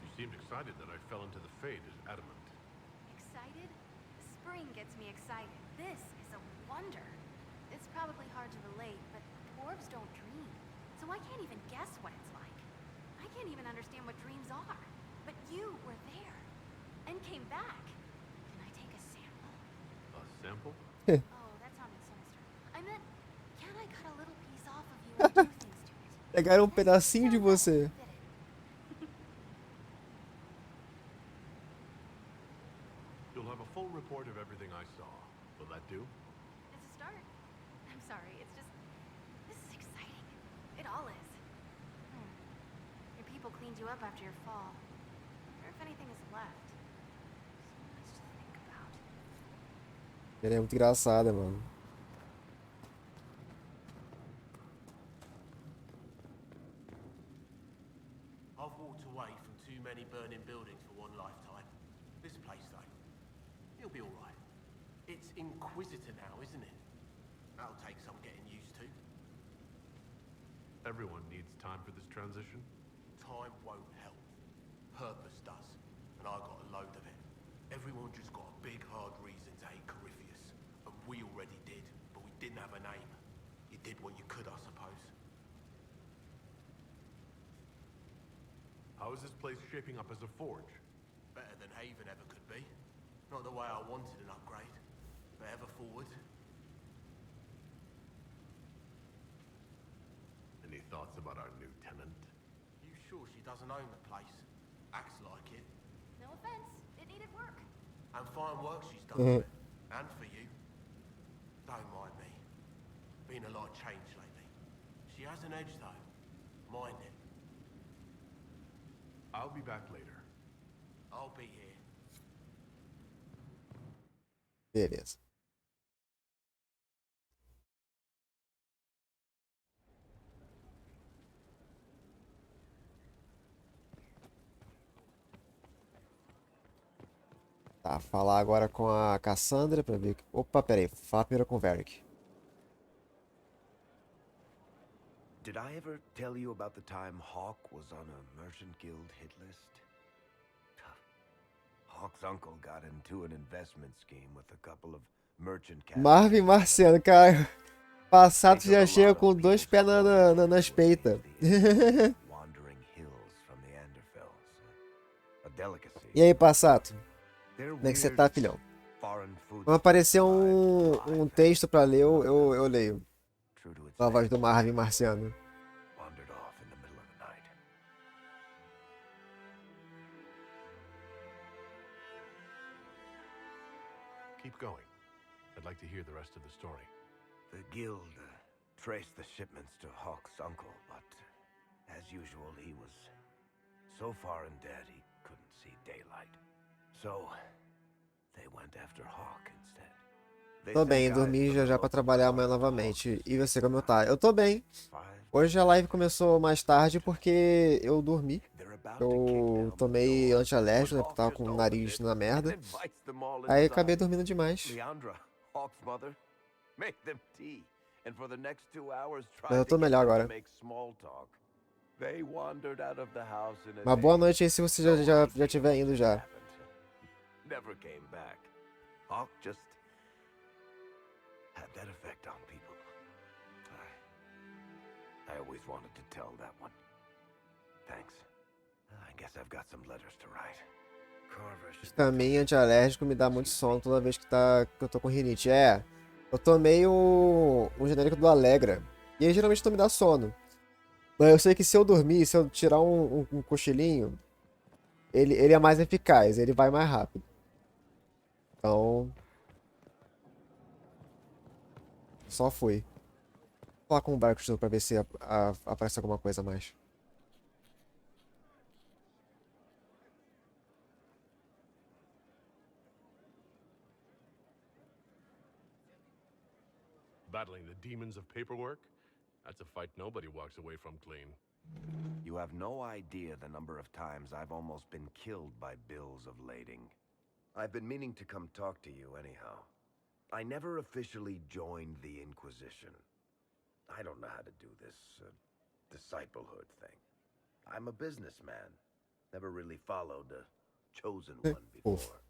You seemed excited that I fell into the Fade as adamant. Excited? Spring gets me excited. This is a wonder. It's probably hard to relate, but dwarves don't dream. So I can't even guess what it's like. I can't even understand what dreams are. But you were there. And came back. Can I take a sample? A sample? Oh, that sounded sinister. I meant, can I cut a little piece off of you and do things to it? Pegaram um pedacinho de você. You'll have a full report of everything I saw. Will that do? It's a start. I'm sorry, it's just... This is exciting. It all is. Your people cleaned you up after your fall. Wonder if anything is left. So much to think about. Ela é muito engraçada, mano. I've walked away from too many burning buildings for one lifetime. This place, though, it'll be all right. It's Inquisitor now, isn't it? That'll take some getting used to. Everyone needs time for this transition. Time won't help. Purpose does. And I got a load of it. Everyone just got a big, hard reason to hate Corypheus. And we already did, but we didn't have a name. You did what you could, I suppose. How is this place shaping up as a forge? Better than Haven ever could be. Not the way I wanted an upgrade, but ever forward. Any thoughts about our new tenant? You sure she doesn't own the place? Acts like it. No offense, it needed work. And fine work she's done for it. And for you. Don't mind me. Been a lot of change lately. She has an edge though. Mind it. I'll be back later. I'll be here. Beleza. Tá, falar agora com a Cassandra pra ver. Opa, peraí. Fala primeiro com o Varric. Did I ever tell you about the time Hawk was on a Merchant Guild hit list? Hawk's uncle got into an investment scheme with a couple of merchant Marvin Marciano, cara. Passado já chega com dois pés nas peitas. E aí, Passato? Como é que você tá, filhão? Quando aparecer um texto pra ler, eu leio. Com a voz do Marvin Marciano. Keep going. I'd like to hear the rest of the story. The guild trace the shipments to Hawk's uncle, but as usual, he was so far in debt he couldn't see daylight. So, they went after Hawk instead. Tô bem, dormi já pra trabalhar amanhã novamente. E você, como tá? Eu tô bem. Hoje a live começou mais tarde porque eu dormi. Eu tomei antialérgico, né? Porque tava com o nariz na merda. Aí acabei dormindo demais. Mas eu tô melhor agora. Uma boa noite aí se você já tiver indo já. Never came back. Hawk just had that effect on people. I always wanted to tell that one. Thanks. I guess I've got some letters to write. Também antialérgico me dá muito sono toda vez que eu tô com rinite. Eu tomei um genérico do Alegra. E aí geralmente não me dá sono. Mas eu sei que se eu dormir, se eu tirar um cochilinho, ele é mais eficaz, ele vai mais rápido. Então... Só fui. Vou falar com o barco pra ver se aparece alguma coisa a mais. Battling the demons of paperwork? That's a fight nobody walks away from clean. You have no idea the number of times I've almost been killed by bills of lading. I've been meaning to come talk to you anyhow. I never officially joined the Inquisition. I don't know how to do this disciplehood thing. I'm a businessman. Never really followed a chosen one before.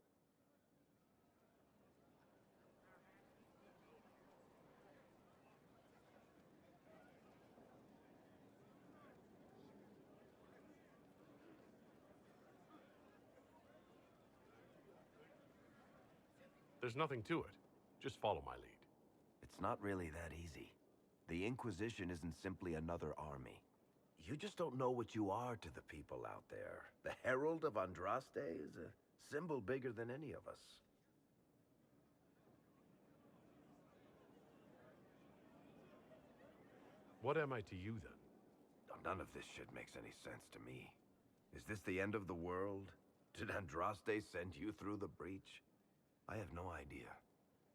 There's nothing to it. Just follow my lead. It's not really that easy. The Inquisition isn't simply another army. You just don't know what you are to the people out there. The Herald of Andraste is a symbol bigger than any of us. What am I to you, then? None of this shit makes any sense to me. Is this the end of the world? Did Andraste send you through the breach? I have no idea.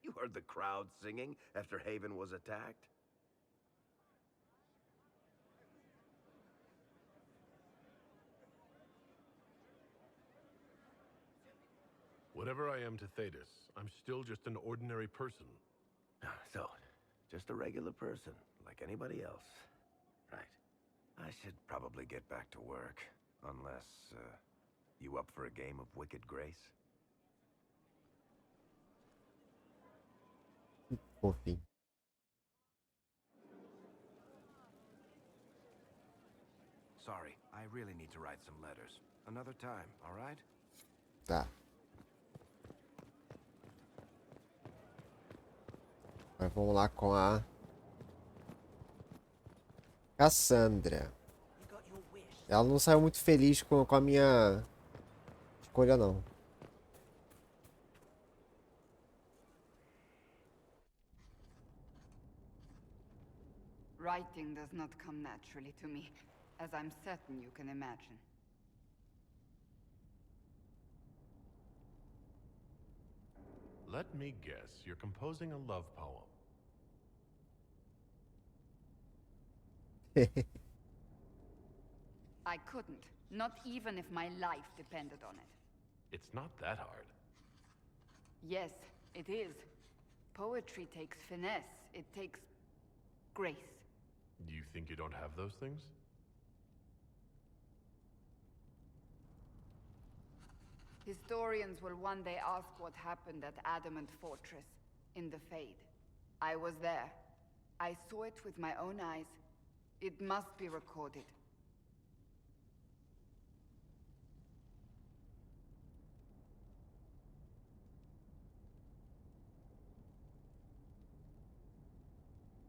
You heard the crowd singing after Haven was attacked? Whatever I am to Thetis, I'm still just an ordinary person. So, just a regular person, like anybody else. Right. I should probably get back to work. Unless, you up for a game of Wicked Grace? Fofinho. Sorry, I really need to write some letters. Another time, all right? Tá. Mas vamos lá com a Cassandra. Ela não saiu muito feliz com a minha escolha, não. Writing does not come naturally to me, as I'm certain you can imagine. Let me guess, you're composing a love poem. I couldn't, not even if my life depended on it. It's not that hard. Yes, it is. Poetry takes finesse, it takes grace. Do you think you don't have those things? Historians will one day ask what happened at Adamant Fortress, in the Fade. I was there. I saw it with my own eyes. It must be recorded.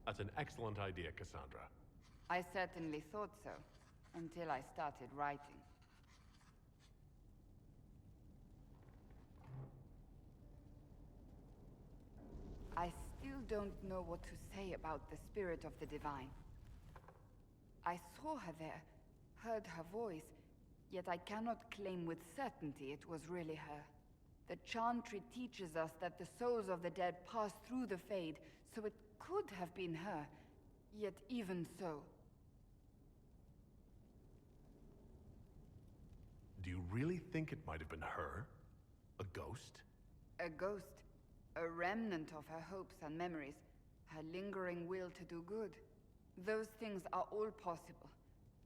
That's an excellent idea, Cassandra. I certainly thought so, until I started writing. I still don't know what to say about the spirit of the divine. I saw her there, heard her voice, yet I cannot claim with certainty it was really her. The Chantry teaches us that the souls of the dead pass through the Fade, so it could have been her. Yet even so... Do you really think it might have been her? A ghost? A ghost. A remnant of her hopes and memories. Her lingering will to do good. Those things are all possible.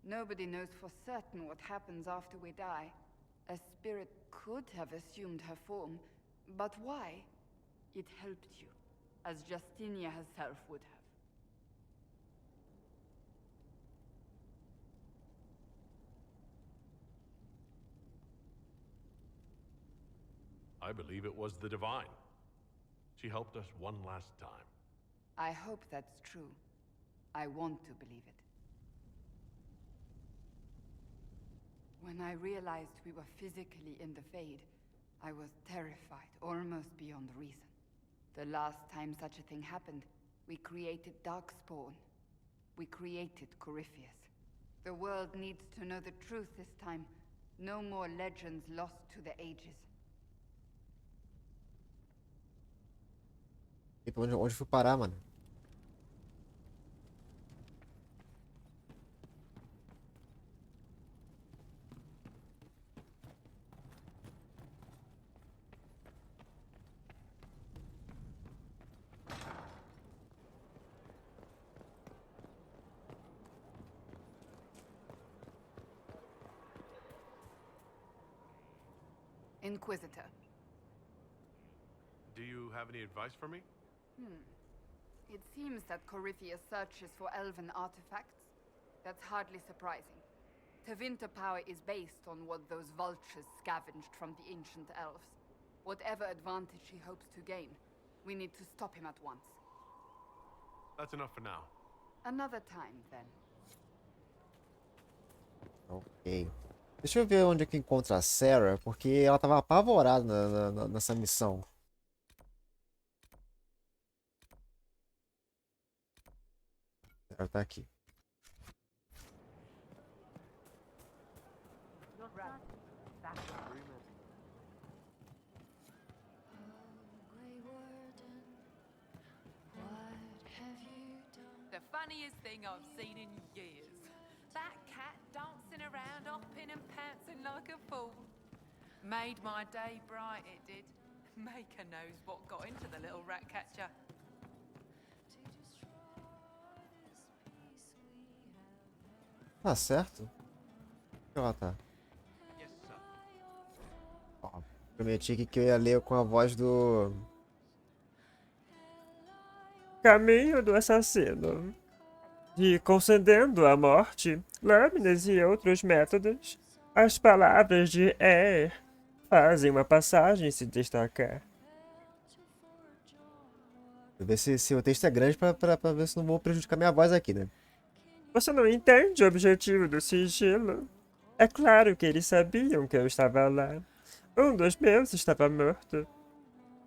Nobody knows for certain what happens after we die. A spirit could have assumed her form, but why? It helped you, as Justinia herself would have. I believe it was the Divine. She helped us one last time. I hope that's true. I want to believe it. When I realized we were physically in the Fade, I was terrified, almost beyond reason. The last time such a thing happened, we created Darkspawn. We created Corypheus. The world needs to know the truth this time. No more legends lost to the ages. E pra onde fui parar, mano? Inquisitor. Do you have any advice for me? It seems that Corypheus searches for elven artifacts. That's hardly surprising. Tevinter power is based on what those vultures scavenged from the ancient elves. Whatever advantage he hopes to gain, we need to stop him at once. That's enough for now. Another time, then. Ok. Deixa eu ver onde é que encontra a Sarah, porque ela tava apavorada nessa missão. Ela tá aqui. The funniest thing I've seen in years. That cat dancing around, hopping and pouncing like a fool. Made my day bright, it did. Maker knows what got into the little rat catcher. Tá certo? Onde ela tá? Ó, prometi que eu ia ler com a voz do... Caminho do assassino. E concedendo a morte, lâminas e outros métodos, as palavras de fazem uma passagem se destacar. Vou ver se o texto é grande pra ver se não vou prejudicar minha voz aqui, né? Você não entende o objetivo do sigilo? É claro que eles sabiam que eu estava lá. Um dos meus estava morto.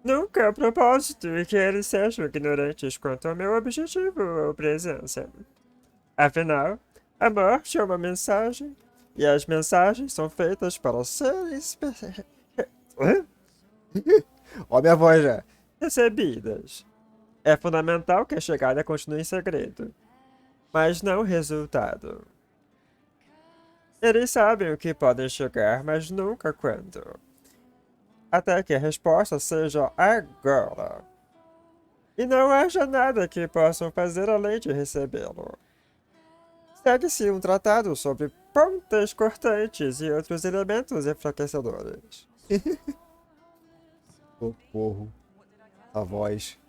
Nunca é o propósito que eles sejam ignorantes quanto ao meu objetivo ou presença. Afinal, a morte é uma mensagem, e as mensagens são feitas para serem Ó minha voz já. recebidas. É fundamental que a chegada continue em segredo, mas não o resultado. Eles sabem o que podem chegar, mas nunca quando. Até que a resposta seja agora. E não haja nada que possam fazer além de recebê-lo. Segue-se um tratado sobre pontas cortantes e outros elementos enfraquecedores. Socorro. A voz.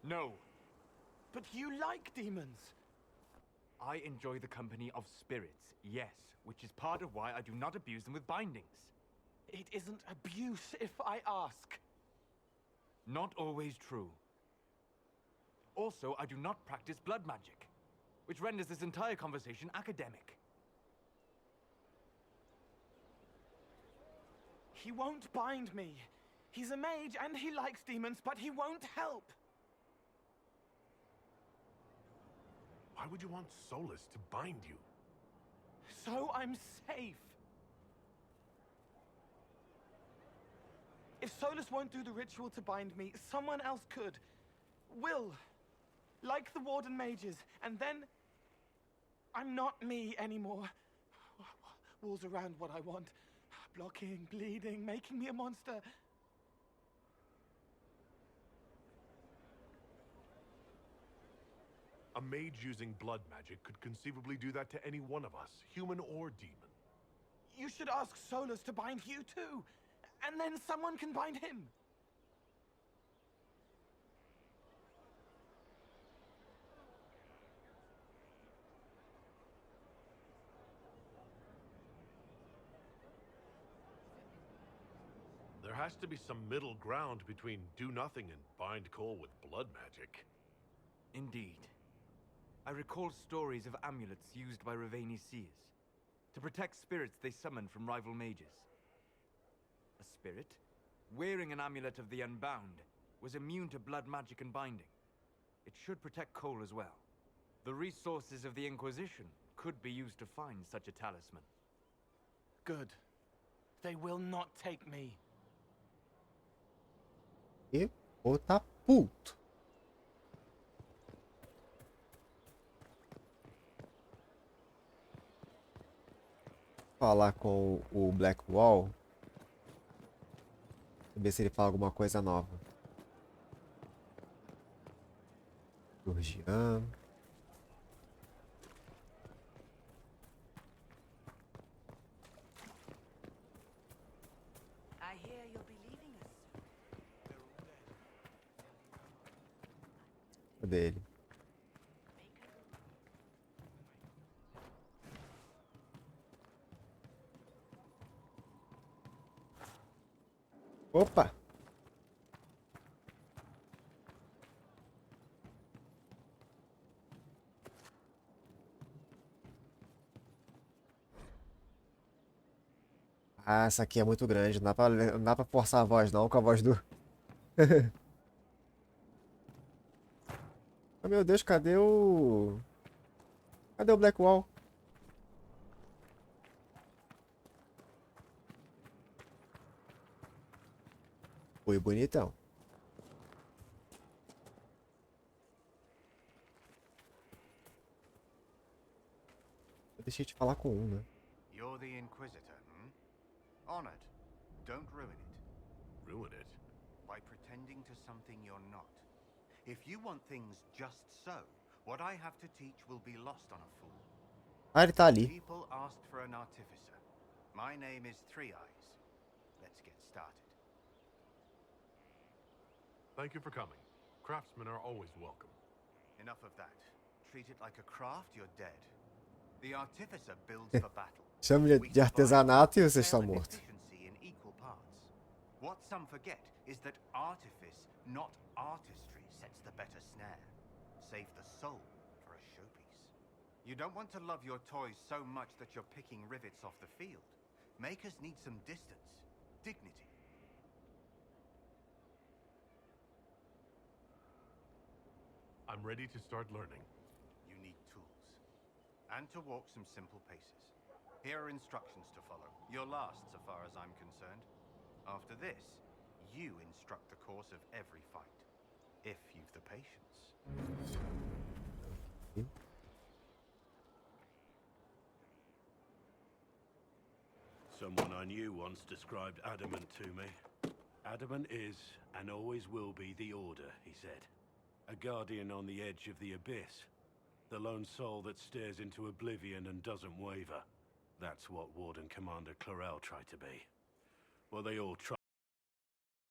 No. But you like demons. I enjoy the company of spirits, yes, which is part of why I do not abuse them with bindings. It isn't abuse, if I ask. Not always true. Also, I do not practice blood magic, which renders this entire conversation academic. He won't bind me. He's a mage and he likes demons, but he won't help. Why would you want Solus to bind you? So I'm safe. If Solus won't do the ritual to bind me, someone else could. Will. Like the Warden mages. And then I'm not me anymore. Walls around what I want. Blocking, bleeding, making me a monster. A mage using blood magic could conceivably do that to any one of us, human or demon. You should ask Solus to bind you too. And then someone can bind him. There has to be some middle ground between do nothing and bind Cole with blood magic. Indeed. I recall stories of amulets used by Raveni seers to protect spirits they summoned from rival mages. A spirit, wearing an amulet of the Unbound, was immune to blood magic and binding. It should protect Cole as well. The resources of the Inquisition could be used to find such a talisman. Good. They will not take me. E ou tá puto. Falar com o Blackwall. Ver se ele fala alguma coisa nova. Jorge. Cadê ele? Opa! Ah, essa aqui é muito grande. Não dá pra forçar a voz não com a voz do... Oh, meu Deus, cadê o... Cadê o Blackwall? Foi bonitão. Eu deixei de falar com um, né? You're the Inquisitor, hmm? Honored. Don't ruin it. Ruin it? By pretending to something you're not. If you want things just so, what I have to teach will be lost on a fool. Ah, ele tá ali. People asked for an artificer. My name is Three Eyes. Let's get started. Thank you for coming. Craftsmen are always welcome. Enough of that. Treat it like a craft, you're dead. The artificer builds for battle. Chame de artesanato e vocês estão mortos. In equal parts. What some forget is that artifice, not artistry, sets the better snare. Save the soul for a showpiece. You don't want to love your toys so much that you're picking rivets off the field. Makers need some distance, dignity. I'm ready to start learning. You need tools. And to walk some simple paces. Here are instructions to follow. Your last, so far as I'm concerned. After this, you instruct the course of every fight. If you've the patience. Someone I knew once described adamant to me. Adamant is, and always will be, the Order, he said. A guardian on the edge of the abyss. The lone soul that stares into oblivion and doesn't waver. That's what Warden Commander Clarel tried to be. Well, they all tried.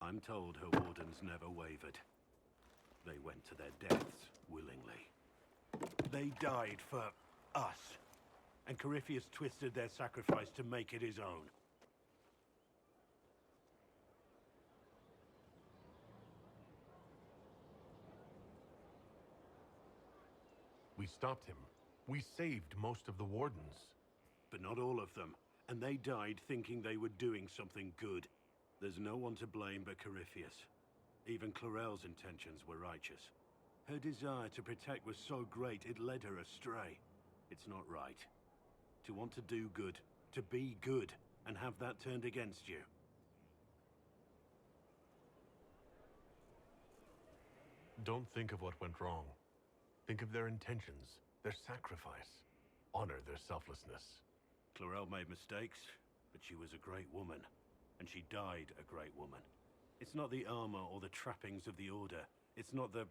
I'm told her wardens never wavered. They went to their deaths willingly. They died for us. And Corypheus twisted their sacrifice to make it his own. We stopped him. We saved most of the wardens. But not all of them. And they died thinking they were doing something good. There's no one to blame but Corypheus. Even Clarel's intentions were righteous. Her desire to protect was so great it led her astray. It's not right. To want to do good, to be good, and have that turned against you. Don't think of what went wrong. Think of their intentions, their sacrifice. Honor their selflessness. Clarel made mistakes, but she was a great woman. And she died a great woman. It's not the armor or the trappings of the Order. It's not the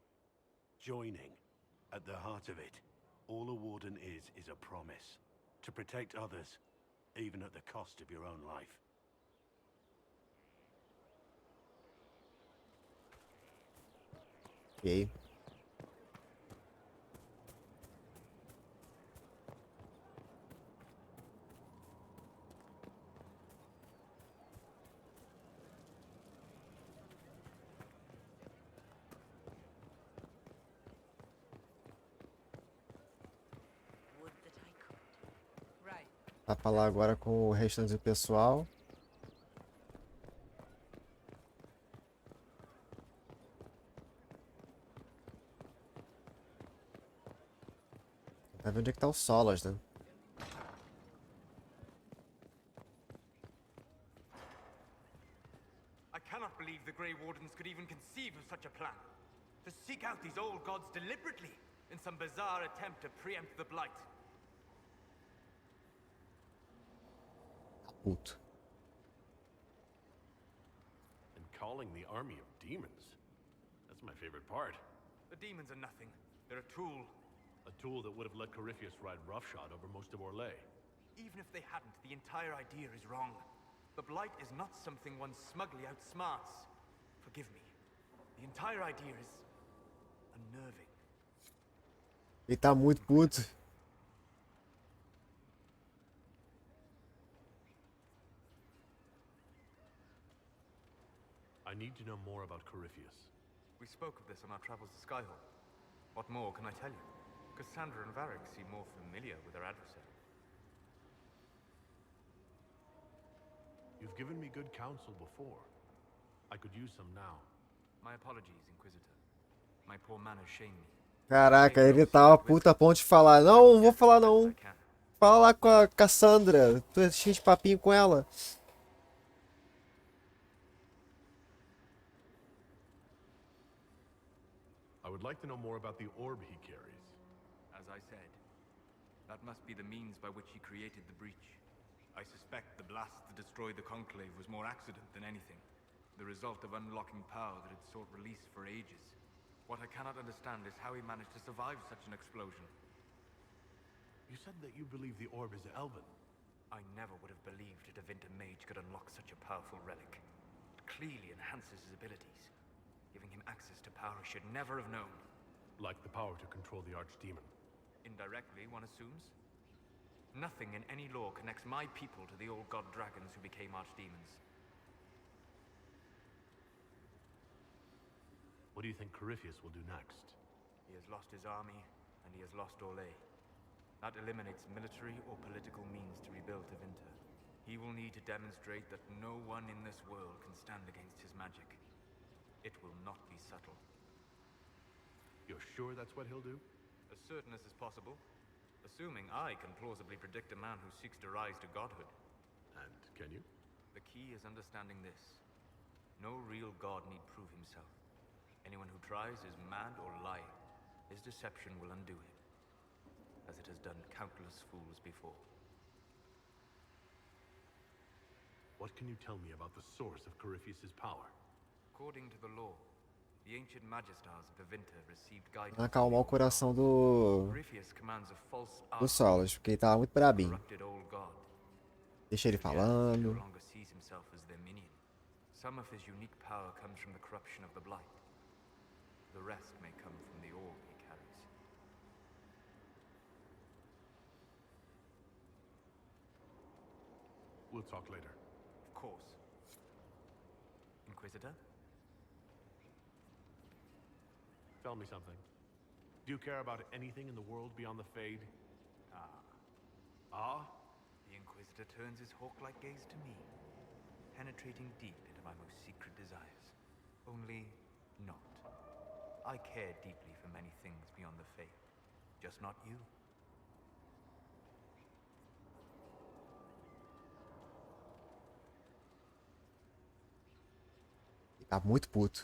joining. At the heart of it, all a warden is a promise. To protect others, even at the cost of your own life. Ok. Vai falar agora com o restante do pessoal. Vai ver onde é que tá o Solas, né? I cannot believe the Grey Wardens could even conceive of such a plan. To seek out these old gods deliberately in some bizarre attempt to preempt the Blight. Puto. And calling the army of demons. That's my favorite part. The demons are nothing. They're a tool. A tool that would have let Corypheus ride roughshod over most of Orlais. Even if they hadn't, the entire idea is wrong. The Blight is not something one smugly outsmarts. Forgive me. The entire idea is unnerving. Ele tá muito puto. I need to know more about Corypheus. We spoke of this on our travels to Skyhall. What more can I tell you? Cassandra and Varric seem more familiar with their adversary. You've given me good counsel before. I could use some now. My apologies, Inquisitor. My poor manners shame me. Caraca, ele tá uma puta a ponto de falar. Não, não vou falar não. Fala lá com a Cassandra. Tu é cheio de papinho com ela. I would like to know more about the orb he carries. As I said, that must be the means by which he created the breach. I suspect the blast to destroy the Conclave was more accident than anything. The result of unlocking power that had sought release for ages. What I cannot understand is how he managed to survive such an explosion. You said that you believe the orb is elven. I never would have believed a Devinter mage could unlock such a powerful relic. It clearly enhances his abilities, giving him access to power he should never have known. Like the power to control the archdemon. Indirectly, one assumes. Nothing in any law connects my people to the old god dragons who became archdemons. What do you think Corypheus will do next? He has lost his army, and he has lost Orlais. That eliminates military or political means to rebuild Tevinter. He will need to demonstrate that no one in this world can stand against his magic. It will not be subtle. You're sure that's what he'll do? As certain as is possible. Assuming I can plausibly predict a man who seeks to rise to godhood. And can you? The key is understanding this. No real god need prove himself. Anyone who tries is mad or lying. His deception will undo him, as it has done countless fools before. What can you tell me about the source of Corypheus's power? According to the law, the ancient Magistars of Tevinter received guidance. Acalmar o coração do Solas, porque ele tava muito brabinho. Deixa ele falando. No longer sees himself as their minion. Some of his unique power comes from the corruption of the Blight. The rest may come from the orb he carries. We'll talk later. Of course. Inquisitor? Tell me something. Do you care about anything in the world beyond the Fade? Ah. Ah? The Inquisitor turns his hawk-like gaze to me. penetrating deep into my most secret desires. Only not. I care deeply for many things beyond the faith, just not you. Ele tá muito puto.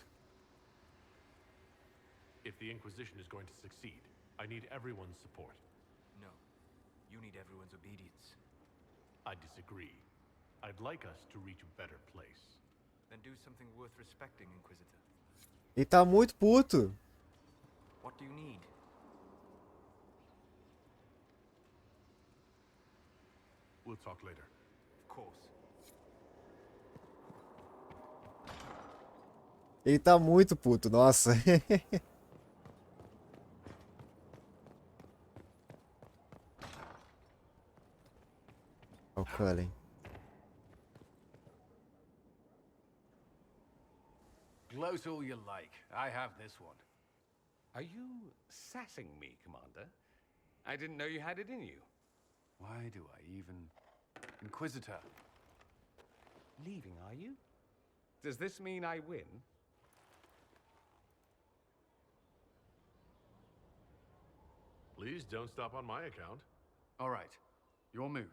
If the Inquisition is going to succeed, I need everyone's support. No. You need everyone's obedience. I disagree. I'd like us to reach a better place. Then do something worth respecting, Inquisitor. Ele tá muito puto. What do you need? We'll talk later. Of course. Ele tá muito puto, nossa. O Cullen. Gloat all you like. I have this one. Are you sassing me, Commander? I didn't know you had it in you. Why do I even... Inquisitor. Leaving, are you? Does this mean I win? Please don't stop on my account. All right. Your move.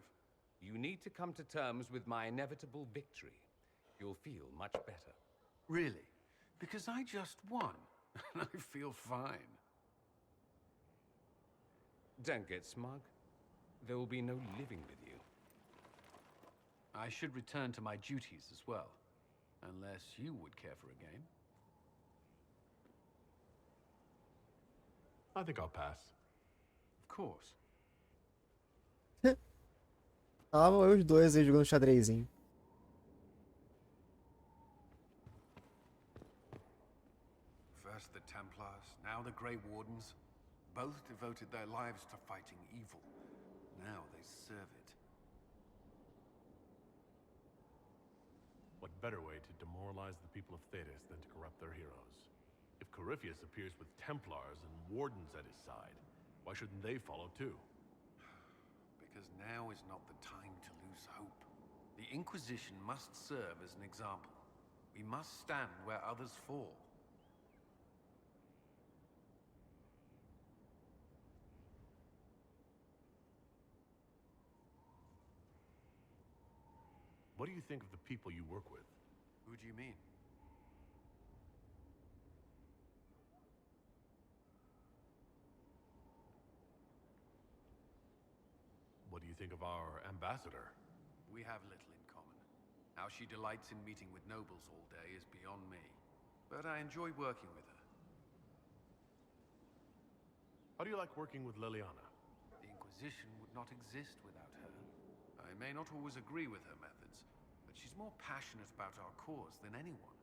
You need to come to terms with my inevitable victory. You'll feel much better. Really? Because I just won. And I feel fine. Don't get smug. There will be no living with you. I should return to my duties as well. Unless you would care for a game. I think I'll pass. Of course. Estavam os dois aí jogando xadrezinho. First the Templars, now the Grey Wardens. Both devoted their lives to fighting evil. Now they serve it. What better way to demoralize the people of Thedas than to corrupt their heroes? If Corypheus appears with Templars and Wardens at his side, why shouldn't they follow too? Because now is not the time to lose hope. The Inquisition must serve as an example. We must stand where others fall. What do you think of the people you work with? Who do you mean? What do you think of our ambassador? We have little in common. How she delights in meeting with nobles all day is beyond me. But I enjoy working with her. How do you like working with Liliana? The Inquisition would not exist without her. I may not always agree with her methods, but she's more passionate about our cause than anyone.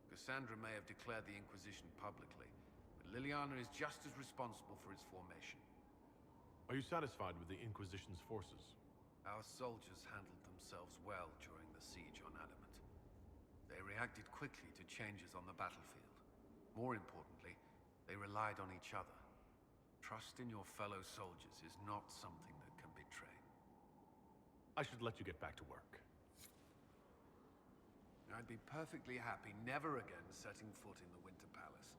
Cassandra may have declared the Inquisition publicly, but Liliana is just as responsible for its formation. Are you satisfied with the Inquisition's forces? Our soldiers handled themselves well during the siege on Adamant. They reacted quickly to changes on the battlefield. More importantly, they relied on each other. Trust in your fellow soldiers is not something that can betray. I should let you get back to work. I'd be perfectly happy never again setting foot in the Winter Palace.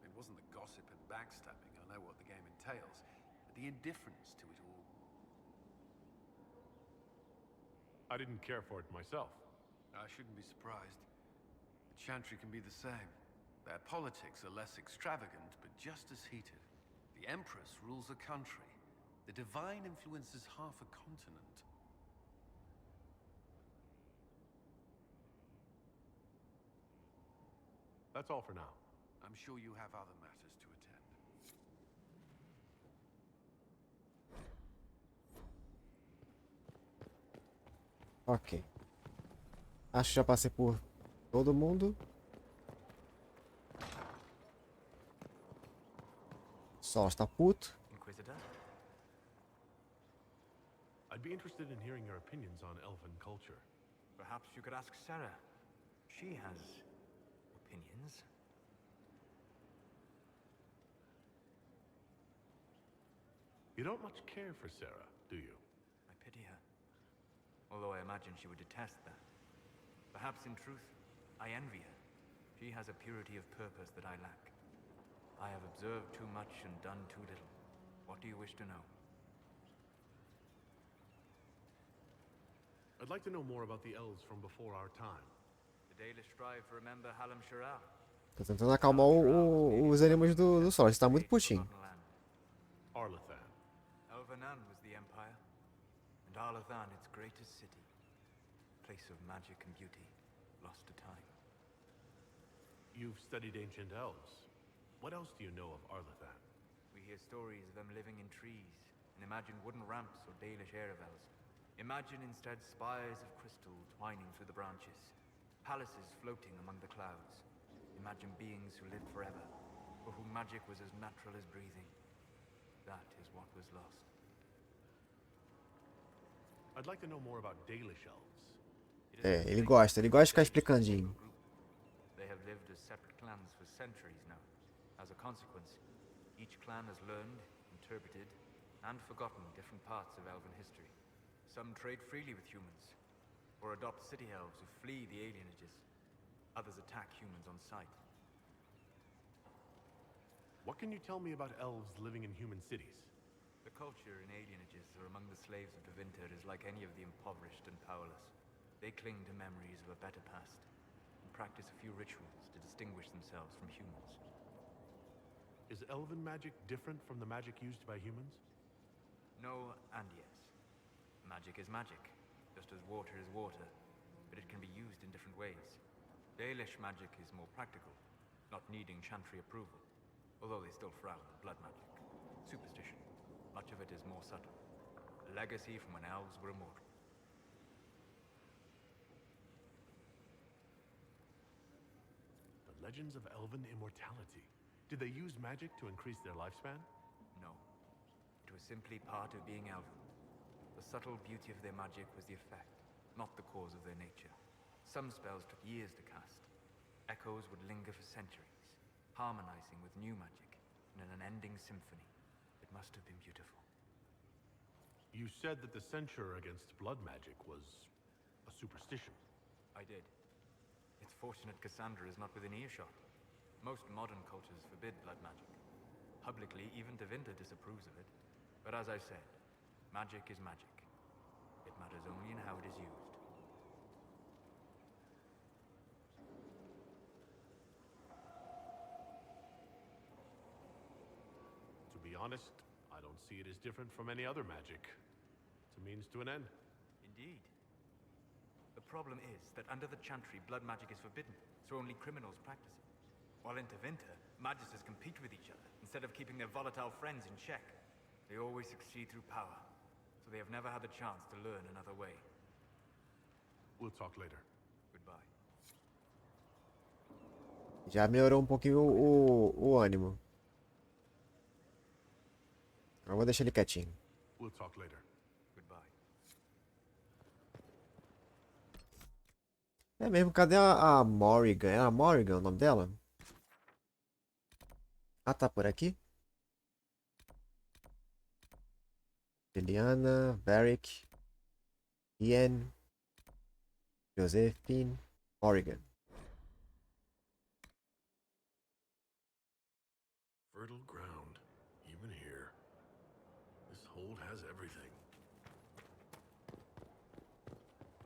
It wasn't the gossip and backstabbing, I know what the game entails, but the indifference to it all. I didn't care for it myself. I shouldn't be surprised. The Chantry can be the same. Their politics are less extravagant, but just as heated. The Empress rules a country. The Divine influences half a continent. That's all for now. I'm sure you have other matters to attend. Ok. Acho que já passei por todo mundo. Sol está puto. Inquisitor? I'd be interested in hearing your opinions on elven culture. Perhaps you could ask Sarah. She has opinions. You don't much care for Sarah, do you? I pity her. Although I imagine she would detest that. Perhaps in truth, I envy her. She has a purity of purpose that I lack. I have observed too much and done too little. What do you wish to know? I'd like to know more about the elves from before our time. The Dalish strive to remember Hallam Shiral. Tô tentando acalmar os ânimos do Sol. Está muito putinho. Arlathan. Elvanan was the empire, and Arlathan its greatest city. Place of magic and beauty, lost to time. You've studied ancient elves. What else do you know of Arlathan? We hear stories of them living in trees, and imagine wooden ramps or Dalish Erebels. Imagine instead spires of crystal twining through the branches, palaces floating among the clouds. Imagine beings who lived forever, for whom magic was as natural as breathing. That is what was lost. I'd like to know more about Dalish elves. Ele gosta de ficar explicandinho. They have lived as separate clans for centuries now. As a consequence, each clan has learned, interpreted, and forgotten different parts of elven history. Some trade freely with humans, or adopt city elves who flee the alienages. Others attack humans on sight. What can you tell me about elves living in human cities? The culture in alienages or among the slaves of Tevinter is like any of the impoverished and powerless. They cling to memories of a better past, and practice a few rituals to distinguish themselves from humans. Is elven magic different from the magic used by humans? No and yes. Magic is magic, just as water is water, but it can be used in different ways. Dalish magic is more practical, not needing chantry approval, although they still frown on blood magic. Superstition. Much of it is more subtle. A legacy from when elves were immortal. The legends of elven immortality. Did they use magic to increase their lifespan? No. It was simply part of being elven. The subtle beauty of their magic was the effect, not the cause of their nature. Some spells took years to cast. Echoes would linger for centuries, harmonizing with new magic in an unending symphony. It must have been beautiful. You said that the censure against blood magic was a superstition. I did. It's fortunate Cassandra is not within earshot. Most modern cultures forbid blood magic. Publicly, even Tevinter disapproves of it. But as I said, magic is magic. It matters only in how it is used. To be honest, I don't see it as different from any other magic. It's a means to an end. Indeed. The problem is that under the Chantry, blood magic is forbidden, so only criminals practice it. While in Tevinter, magisters compete with each other instead of keeping their volatile friends in check. They always succeed through power, so they have never had the chance to learn another way. We'll talk later. Goodbye. Já melhorou um pouquinho o ânimo. Eu vou deixar ele quietinho. We'll talk later. Goodbye. É mesmo, cadê a Morrigan? É a Morrigan o nome dela? Ah, tá por aqui? Eliana, Varric, Ian, Josephine, Morrigan. Fertile ground, even here. This hold has everything.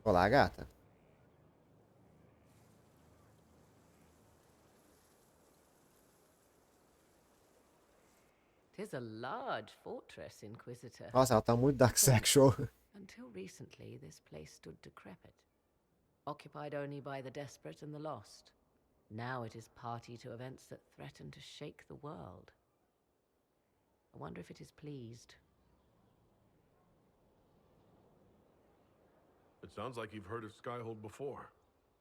Olá, gata. 'Tis a large fortress, Inquisitor. Nossa, ela tá muito dark sexual. Until recently, this place stood decrepit, occupied only by the desperate and the lost. Now it is party to events that threaten to shake the world. I wonder if it is pleased. It sounds like you've heard of Skyhold before.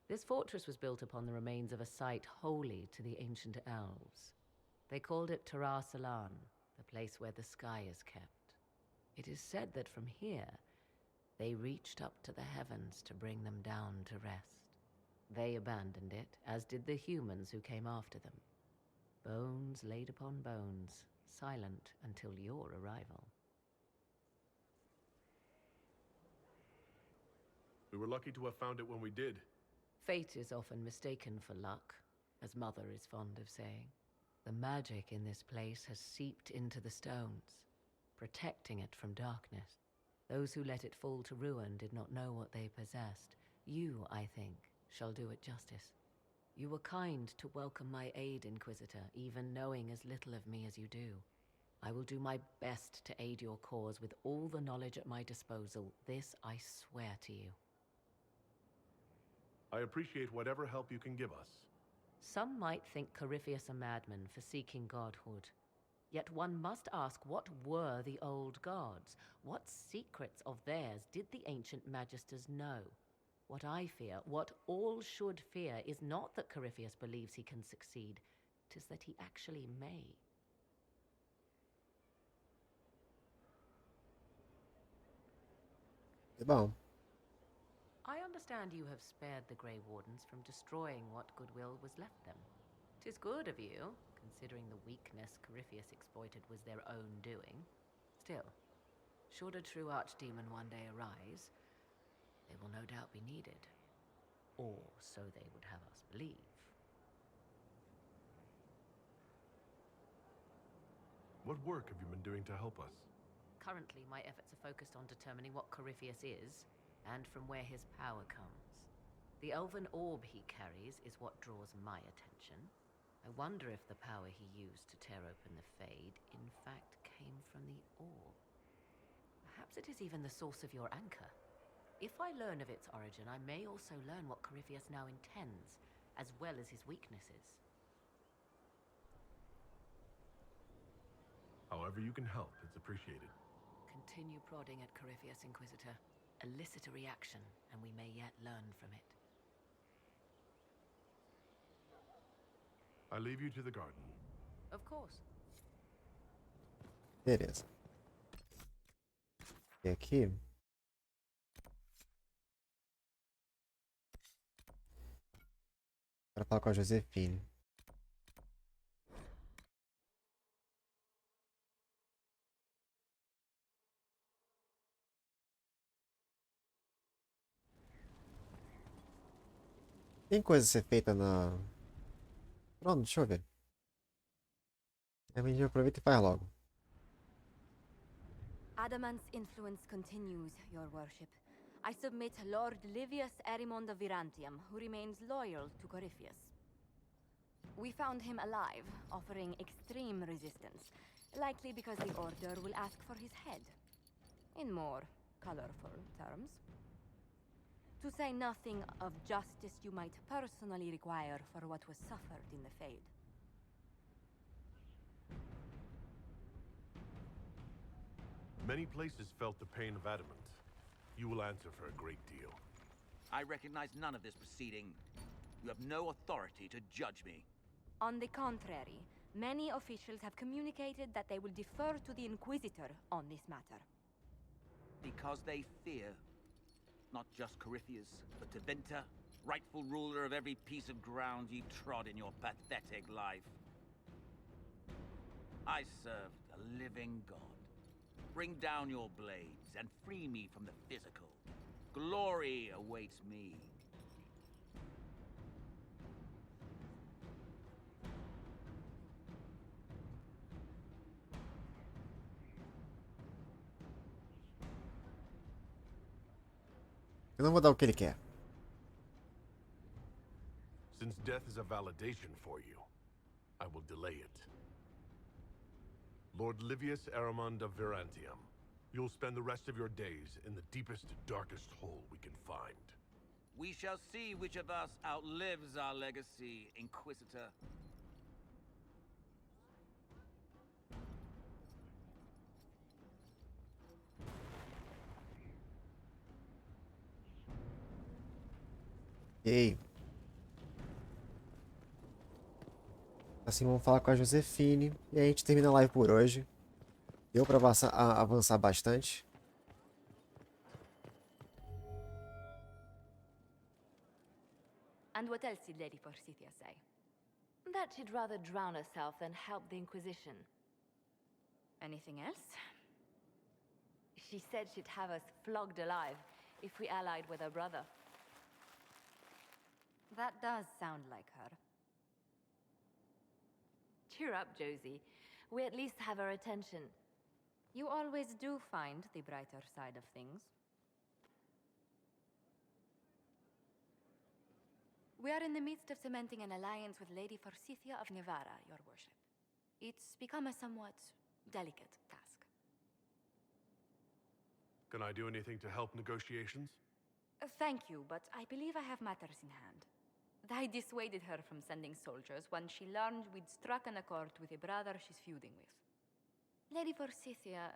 This fortress was built upon the remains of a site holy to the ancient elves. They called it Tarar Salan, the place where the sky is kept. It is said that from here, they reached up to the heavens to bring them down to rest. They abandoned it, as did the humans who came after them. Bones laid upon bones, silent until your arrival. We were lucky to have found it when we did. Fate is often mistaken for luck, as Mother is fond of saying. The magic in this place has seeped into the stones, protecting it from darkness. Those who let it fall to ruin did not know what they possessed. You, I think, shall do it justice. You were kind to welcome my aid, Inquisitor, even knowing as little of me as you do. I will do my best to aid your cause with all the knowledge at my disposal. This I swear to you. I appreciate whatever help you can give us. Some might think Corypheus a madman for seeking godhood. Yet one must ask, what were the old gods? What secrets of theirs did the ancient magisters know? What I fear, what all should fear, is not that Corypheus believes he can succeed. 'Tis that he actually may. Bom. I understand you have spared the Grey Wardens from destroying what goodwill was left them. 'Tis good of you, considering the weakness Corypheus exploited was their own doing. Still, should a true archdemon one day arise, they will no doubt be needed. Or so they would have us believe. What work have you been doing to help us? Currently, my efforts are focused on determining what Corypheus is, and from where his power comes. The elven orb he carries is what draws my attention. I wonder if the power he used to tear open the Fade, in fact, came from the orb. Perhaps it is even the source of your anchor. If I learn of its origin, I may also learn what Corypheus now intends, as well as his weaknesses. However you can help, it's appreciated. Continue prodding at Corypheus, Inquisitor. Elicit a reaction, and we may yet learn from it. I leave you to the garden. Of course. Beleza. E aqui. Para falar com a Josefine. Tem coisa a ser feita na... Pronto, deixa eu ver. A gente aproveita e faz logo. Adamant's influence continues, your worship. I submit Lord Livius Erimond of Virantium, who remains loyal to Corypheus. We found him alive, offering extreme resistance, likely because the Order will ask for his head. In more colorful terms. To say nothing of justice you might personally require for what was suffered in the Fade. Many places felt the pain of Adamant. You will answer for a great deal. I recognize none of this proceeding. You have no authority to judge me. On the contrary, many officials have communicated that they will defer to the Inquisitor on this matter. Because they fear not just Corypheus, but Tevinter, rightful ruler of every piece of ground you trod in your pathetic life. I serve a living god. Bring down your blades and free me from the physical. Glory awaits me. Eu não vou dar o que ele quer. Since death is a validation for you, I will delay it. Lord Livius Erimond of Virantium, you'll spend the rest of your days in the deepest, darkest hole we can find. We shall see which of us outlives our legacy, Inquisitor. Ei. Assim, vamos falar com a Josefine. E aí a gente termina a live por hoje. Deu pra avançar bastante. And what else did Lady Forsythia say? That she'd rather drown herself than help the Inquisition. Anything else? She said she'd have us flogged alive if we allied with her brother. That does sound like her. Cheer up, Josie. We at least have her attention. You always do find the brighter side of things. We are in the midst of cementing an alliance with Lady Forsythia of Nevada, Your Worship. It's become a somewhat delicate task. Can I do anything to help negotiations? Thank you, but I believe I have matters in hand. I dissuaded her from sending soldiers when she learned we'd struck an accord with a brother she's feuding with. Lady Forsythia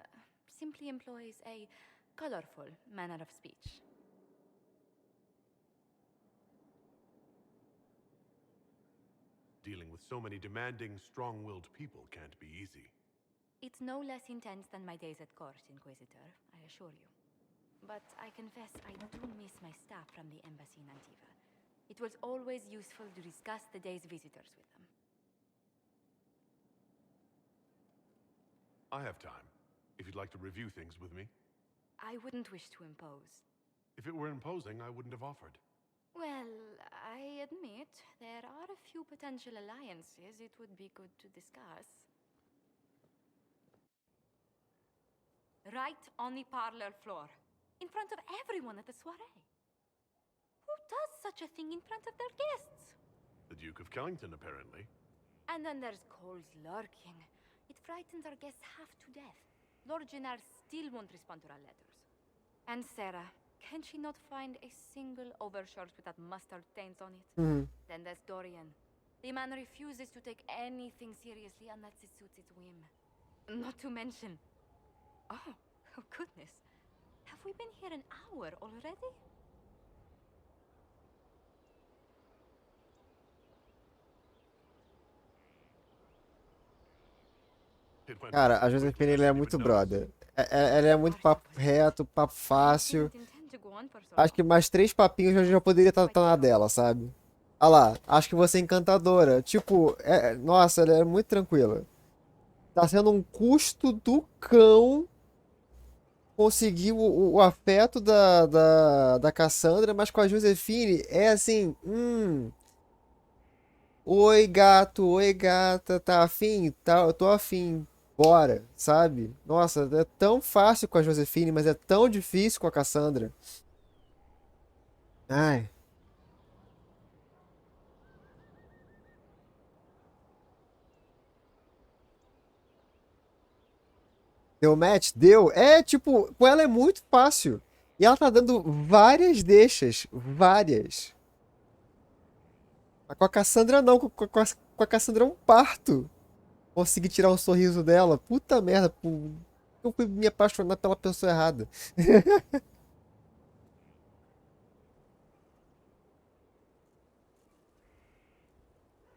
simply employs a colorful manner of speech. Dealing with so many demanding, strong-willed people can't be easy. It's no less intense than my days at court, Inquisitor, I assure you. But I confess I do miss my staff from the embassy in Antiva. It was always useful to discuss the day's visitors with them. I have time, if you'd like to review things with me. I wouldn't wish to impose. If it were imposing, I wouldn't have offered. Well, I admit there are a few potential alliances it would be good to discuss. Right on the parlor floor, in front of everyone at the soiree. Who does such a thing in front of their guests? The Duke of Kellington, apparently. And then there's Cole's lurking. It frightens our guests half to death. Lord Gennard still won't respond to our letters. And Sarah, can she not find a single overshirt without mustard stains on it? Then there's Dorian. The man refuses to take anything seriously unless it suits his whim. Not to mention... Oh goodness. Have we been here an hour already? Cara, a Josefina ele é muito brother. Ela é muito papo reto, papo fácil. Acho que mais 3 papinhos eu já poderia estar na dela, sabe? Olha lá, acho que você é encantadora. Tipo, nossa, ela é muito tranquila. Tá sendo um custo do cão conseguir o afeto da Cassandra, mas com a Josefine é assim, oi gato, oi gata, tá afim? Tá, eu tô afim, bora, sabe? Nossa, é tão fácil com a Josefine, mas é tão difícil com a Cassandra. Ai. Deu match? Deu. É, tipo, com ela é muito fácil. E ela tá dando várias deixas. Várias. Mas com a Cassandra não. Com a Cassandra é um parto. Consegui tirar um sorriso dela. Puta merda. Eu fui me apaixonar pela pessoa errada.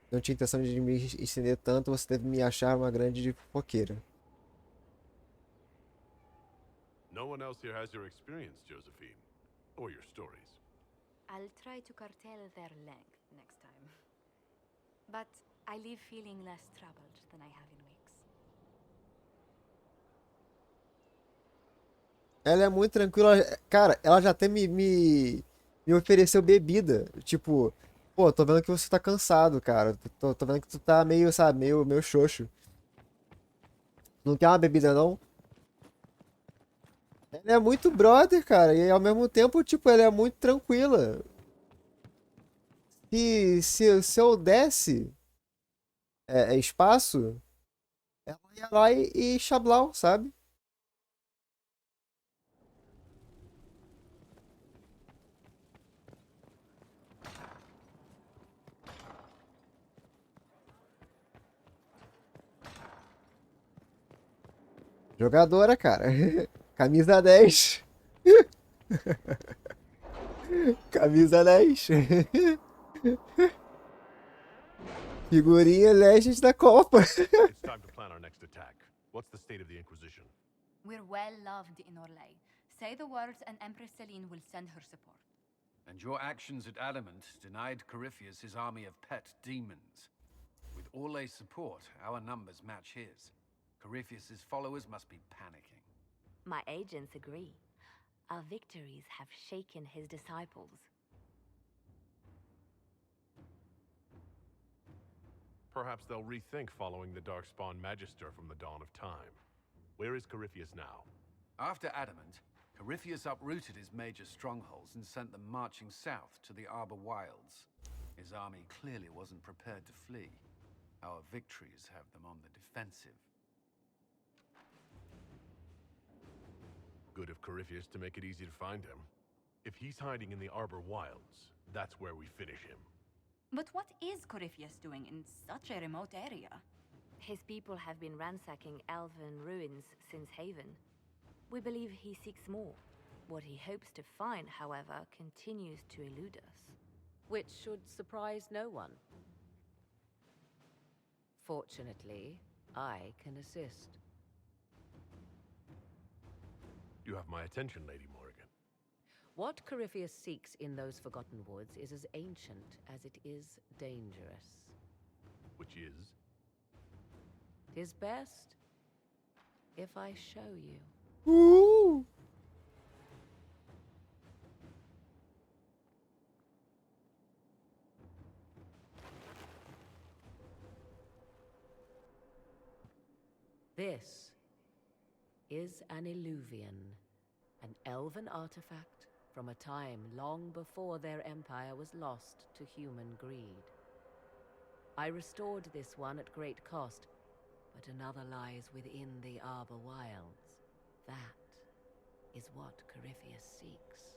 Não tinha intenção de me estender tanto. Você deve me achar uma grande fofoqueira. No one else here has your experience, Josephine. Or your stories. I'll try to curtail their length next time. But I leave feeling less troubled than I have in weeks. Ela é muito tranquila. Cara, ela já até me ofereceu bebida. Tipo, pô, tô vendo que você tá cansado, cara. Tô vendo que tu tá meio, sabe, meio xoxo. Não quer uma bebida, não? Ela é muito brother, cara. E ao mesmo tempo, tipo, ela é muito tranquila. Se eu desse espaço, ela ia lá e chablau, sabe? Jogadora, cara. Camisa 10. Camisa 10. Figurinha Legends da Copa. It's time to plan our next attack. What's the state of the Inquisition? We're well loved in Orlais. Say the words and Empress Celine will send her support. And your actions at Adamant denied Corypheus his army of pet demons. With Orlais' support, our numbers match his. Corypheus' followers must be panicking. My agents agree. Our victories have shaken his disciples. Perhaps they'll rethink following the Darkspawn Magister from the dawn of time. Where is Corypheus now? After Adamant, Corypheus uprooted his major strongholds and sent them marching south to the Arbor Wilds. His army clearly wasn't prepared to flee. Our victories have them on the defensive. Good of Corypheus to make it easy to find him. If he's hiding in the Arbor Wilds, that's where we finish him. But what is Corypheus doing in such a remote area? His people have been ransacking elven ruins since Haven. We believe he seeks more. What he hopes to find, however, continues to elude us. Which should surprise no one. Fortunately, I can assist. You have my attention, Lady Morrigan. What Corypheus seeks in those Forgotten Woods is as ancient as it is dangerous. Which is? 'Tis best if I show you. Woo! This is an Illuvian, an elven artifact from a time long before their empire was lost to human greed. I restored this one at great cost, but another lies within the Arbor Wilds. That is what Corypheus seeks.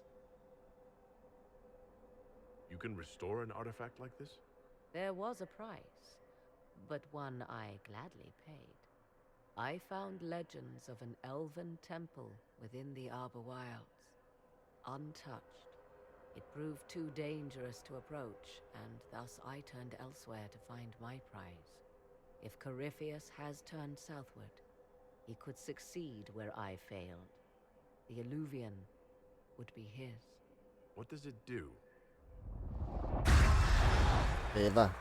You can restore an artifact like this? There was a price, but one I gladly paid. I found legends of an elven temple within the Arbor Wilds, untouched. It proved too dangerous to approach, and thus I turned elsewhere to find my prize. If Corypheus has turned southward, he could succeed where I failed. The Illuvian would be his. What does it do? Eva.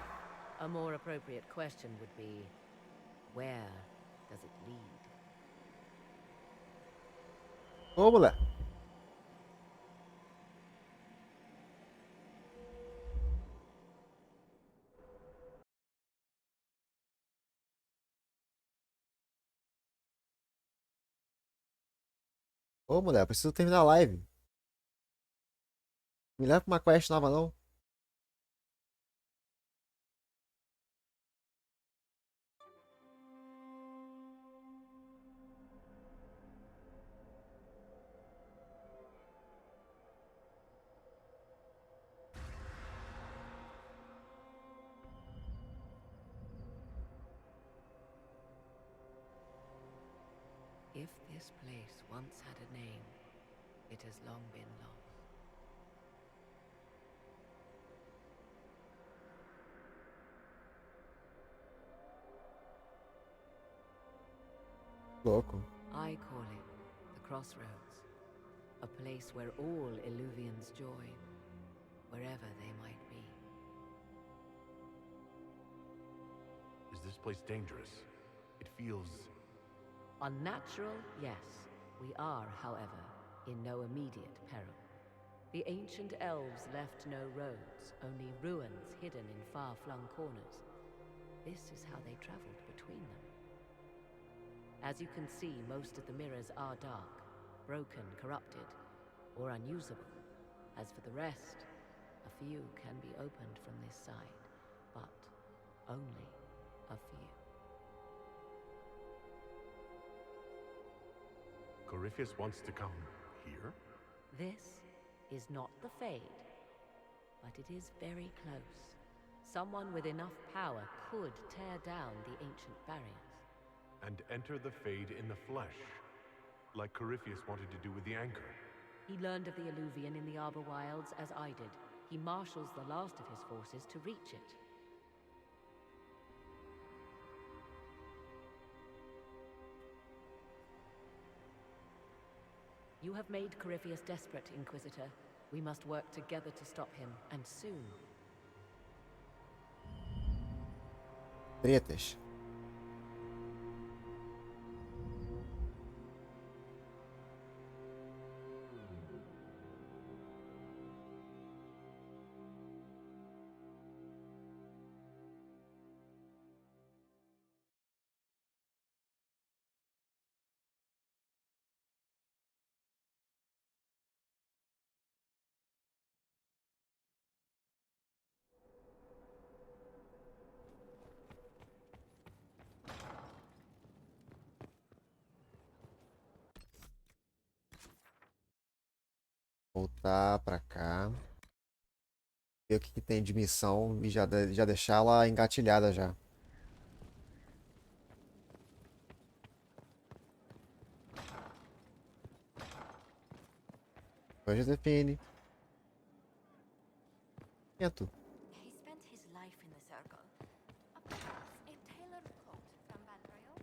A more appropriate question would be, where does it lead? Vamos lá. Ô, mulher, preciso terminar a live. Me leva pra uma quest nova, não? If this place once had a name, it has long been lost. Louco. I call it the Crossroads, a place where all Illuvians join, wherever they might be. Is this place dangerous? It feels... Unnatural, yes. We are, however, in no immediate peril. The ancient elves left no roads, only ruins hidden in far-flung corners. This is how they traveled between them. As you can see, most of the mirrors are dark, broken, corrupted, or unusable. As for the rest, a few can be opened from this side, but only a few. Corypheus wants to come here? This is not the Fade, but it is very close. Someone with enough power could tear down the ancient barriers. And enter the Fade in the flesh, like Corypheus wanted to do with the Anchor. He learned of the Illuvian in the Arbor Wilds as I did. He marshals the last of his forces to reach it. You have made Corypheus desperate, Inquisitor. We must work together to stop him, and soon. Tretas. voltar pra cá. Ver o que tem de missão e já deixar ela engatilhada já. Hoje define. Quem é tu? He spent his life in the circle. Perhaps a tailored coat from Valrail?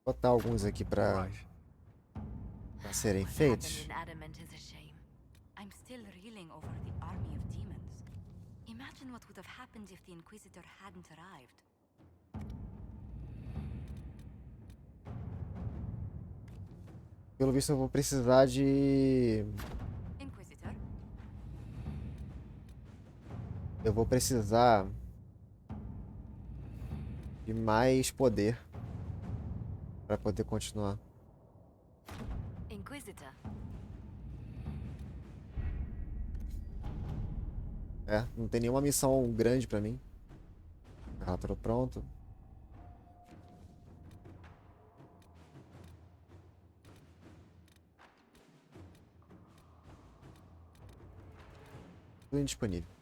Vou botar alguns aqui pra serem What feitos. happened in Adamant is a shame. I'm still reeling over the army of demons. Imagine what would have happened if the Inquisitor hadn't arrived. Pelo visto eu vou precisar de... Inquisitor? Eu vou precisar de mais poder para poder continuar. Inquisitor? É, não tem nenhuma missão grande pra mim. Relatório pronto. Tudo indisponível.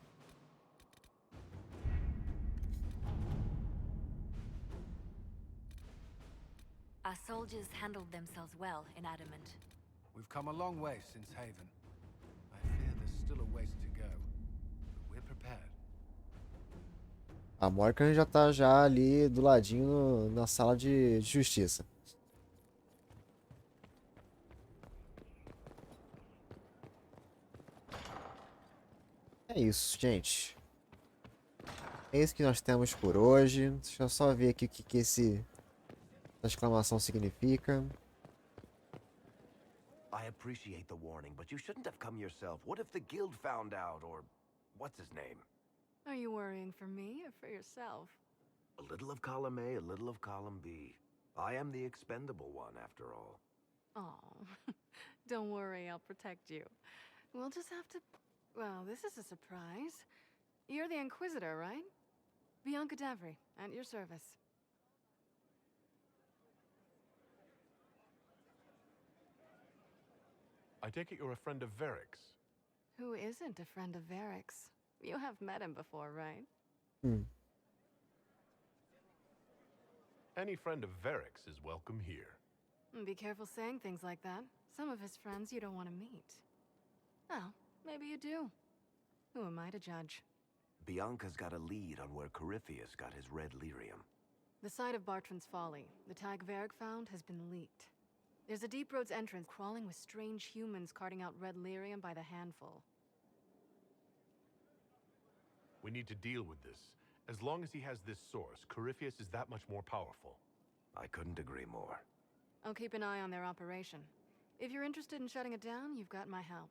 Our soldiers handled themselves well in Adamant. We've come a long way since Haven. I fear there's still a ways to go, but we're prepared. A Morgan já tá já ali do ladinho na sala de justiça. É isso, gente. É isso que nós temos por hoje. Deixa eu só ver aqui o que essa exclamação significa. I appreciate the warning, but you shouldn't have come yourself. What if the guild found out, or what's his name? Are you worrying for me or for yourself? A little of column A, a little of column B. I am the expendable one, after all. Oh, don't worry, I'll protect you. We'll just have to... Well, this is a surprise. You're the Inquisitor, right? Bianca Davry, at your service. I take it you're a friend of Varric's. Who isn't a friend of Varric's? You have met him before, right? Any friend of Varric's is welcome here. Be careful saying things like that. Some of his friends you don't want to meet. Well, maybe you do. Who am I to judge? Bianca's got a lead on where Corypheus got his red lyrium. The site of Bartran's Folly, the tag Varric found, has been leaked. There's a deep roads entrance crawling with strange humans carting out red lyrium by the handful. We need to deal with this. As long as he has this source, Corypheus is that much more powerful. I couldn't agree more. I'll keep an eye on their operation. If you're interested in shutting it down, you've got my help.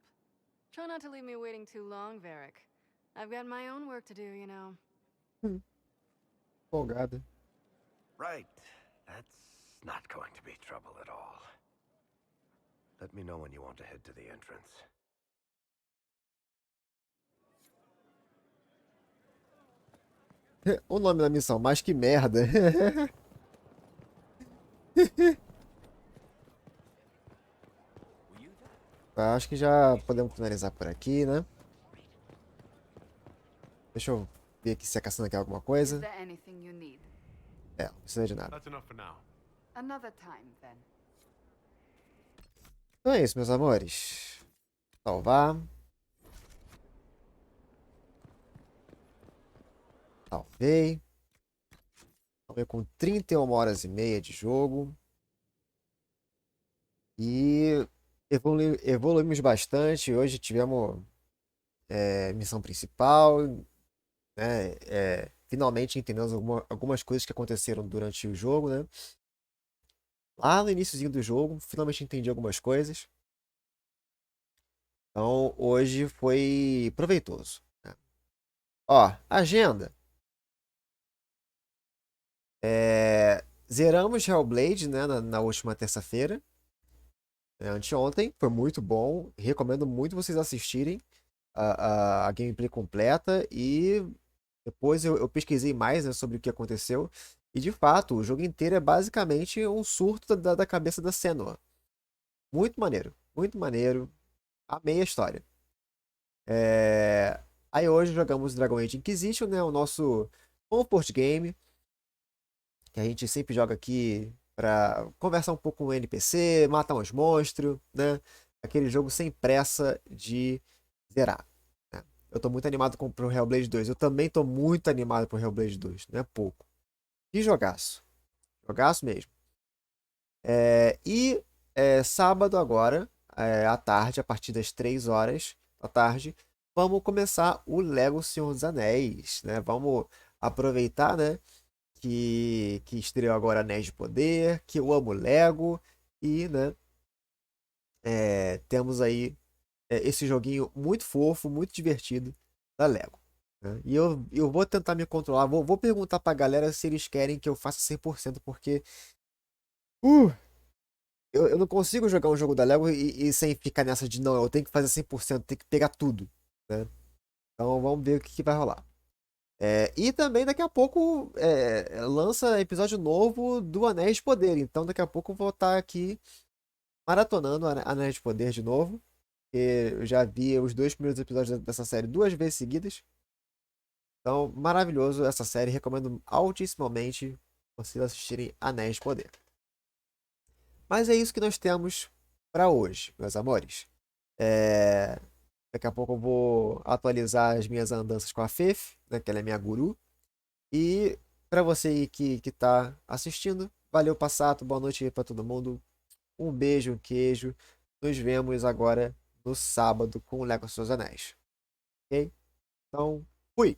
Try not to leave me waiting too long, Varric. I've got my own work to do, you know. Folgada. Right. That's not going to be trouble at all. Let me know when you want to head to the entrance. O nome da missão, mas que merda. Tá, acho que já podemos finalizar por aqui, né? Deixa eu ver aqui se a caçanda quer alguma coisa. Is there anything you need? É, não precisa de nada. That's enough for now. Another time, then. Então é isso, meus amores. Salvar. Salvei. Salvei com 31 horas e meia de jogo. E evoluímos bastante. Hoje tivemos missão principal. Né? Finalmente entendemos algumas coisas que aconteceram durante o jogo, né? Lá no iniciozinho do jogo, finalmente entendi algumas coisas. Então, hoje foi proveitoso, né? Ó, agenda. Zeramos Hellblade, né, na última terça-feira, anteontem. Foi muito bom. Recomendo muito vocês assistirem a gameplay completa. E depois eu pesquisei mais, né, sobre o que aconteceu. E de fato, o jogo inteiro é basicamente um surto da cabeça da Senua. Muito maneiro, muito maneiro. Amei a história. Aí hoje jogamos Dragon Age Inquisition, né? O nosso comfort game, que a gente sempre joga aqui pra conversar um pouco com o NPC, matar uns monstros, né? Aquele jogo sem pressa de zerar, né? Eu tô muito animado pro Hellblade 2. Eu também tô muito animado pro Hellblade 2, não é pouco. Que jogaço. Jogaço mesmo. Sábado agora, à tarde, a partir das 3 horas da tarde, vamos começar o Lego Senhor dos Anéis, né? Vamos aproveitar, né, que estreou agora Anéis de Poder, que eu amo Lego, e, né, temos aí esse joguinho muito fofo, muito divertido da Lego, né? E eu vou tentar me controlar, vou perguntar pra galera se eles querem que eu faça 100%, porque uh, eu não consigo jogar um jogo da Lego e sem ficar nessa de não, eu tenho que fazer 100%, tenho que pegar tudo, né? Então vamos ver o que vai rolar. E também daqui a pouco lança episódio novo do Anéis de Poder. Então daqui a pouco eu vou estar aqui maratonando Anéis de Poder de novo. Porque eu já vi os 2 primeiros episódios dessa série 2 vezes seguidas. Então, maravilhoso essa série. Recomendo altissimamente vocês assistirem Anéis de Poder. Mas é isso que nós temos para hoje, meus amores. Daqui a pouco eu vou atualizar as minhas andanças com a Fef, né, que ela é minha guru. E para você aí que tá assistindo, valeu, Passato, boa noite para todo mundo. Um beijo, um queijo. Nos vemos agora no sábado com o Lego Seus Anéis. Ok? Então, fui!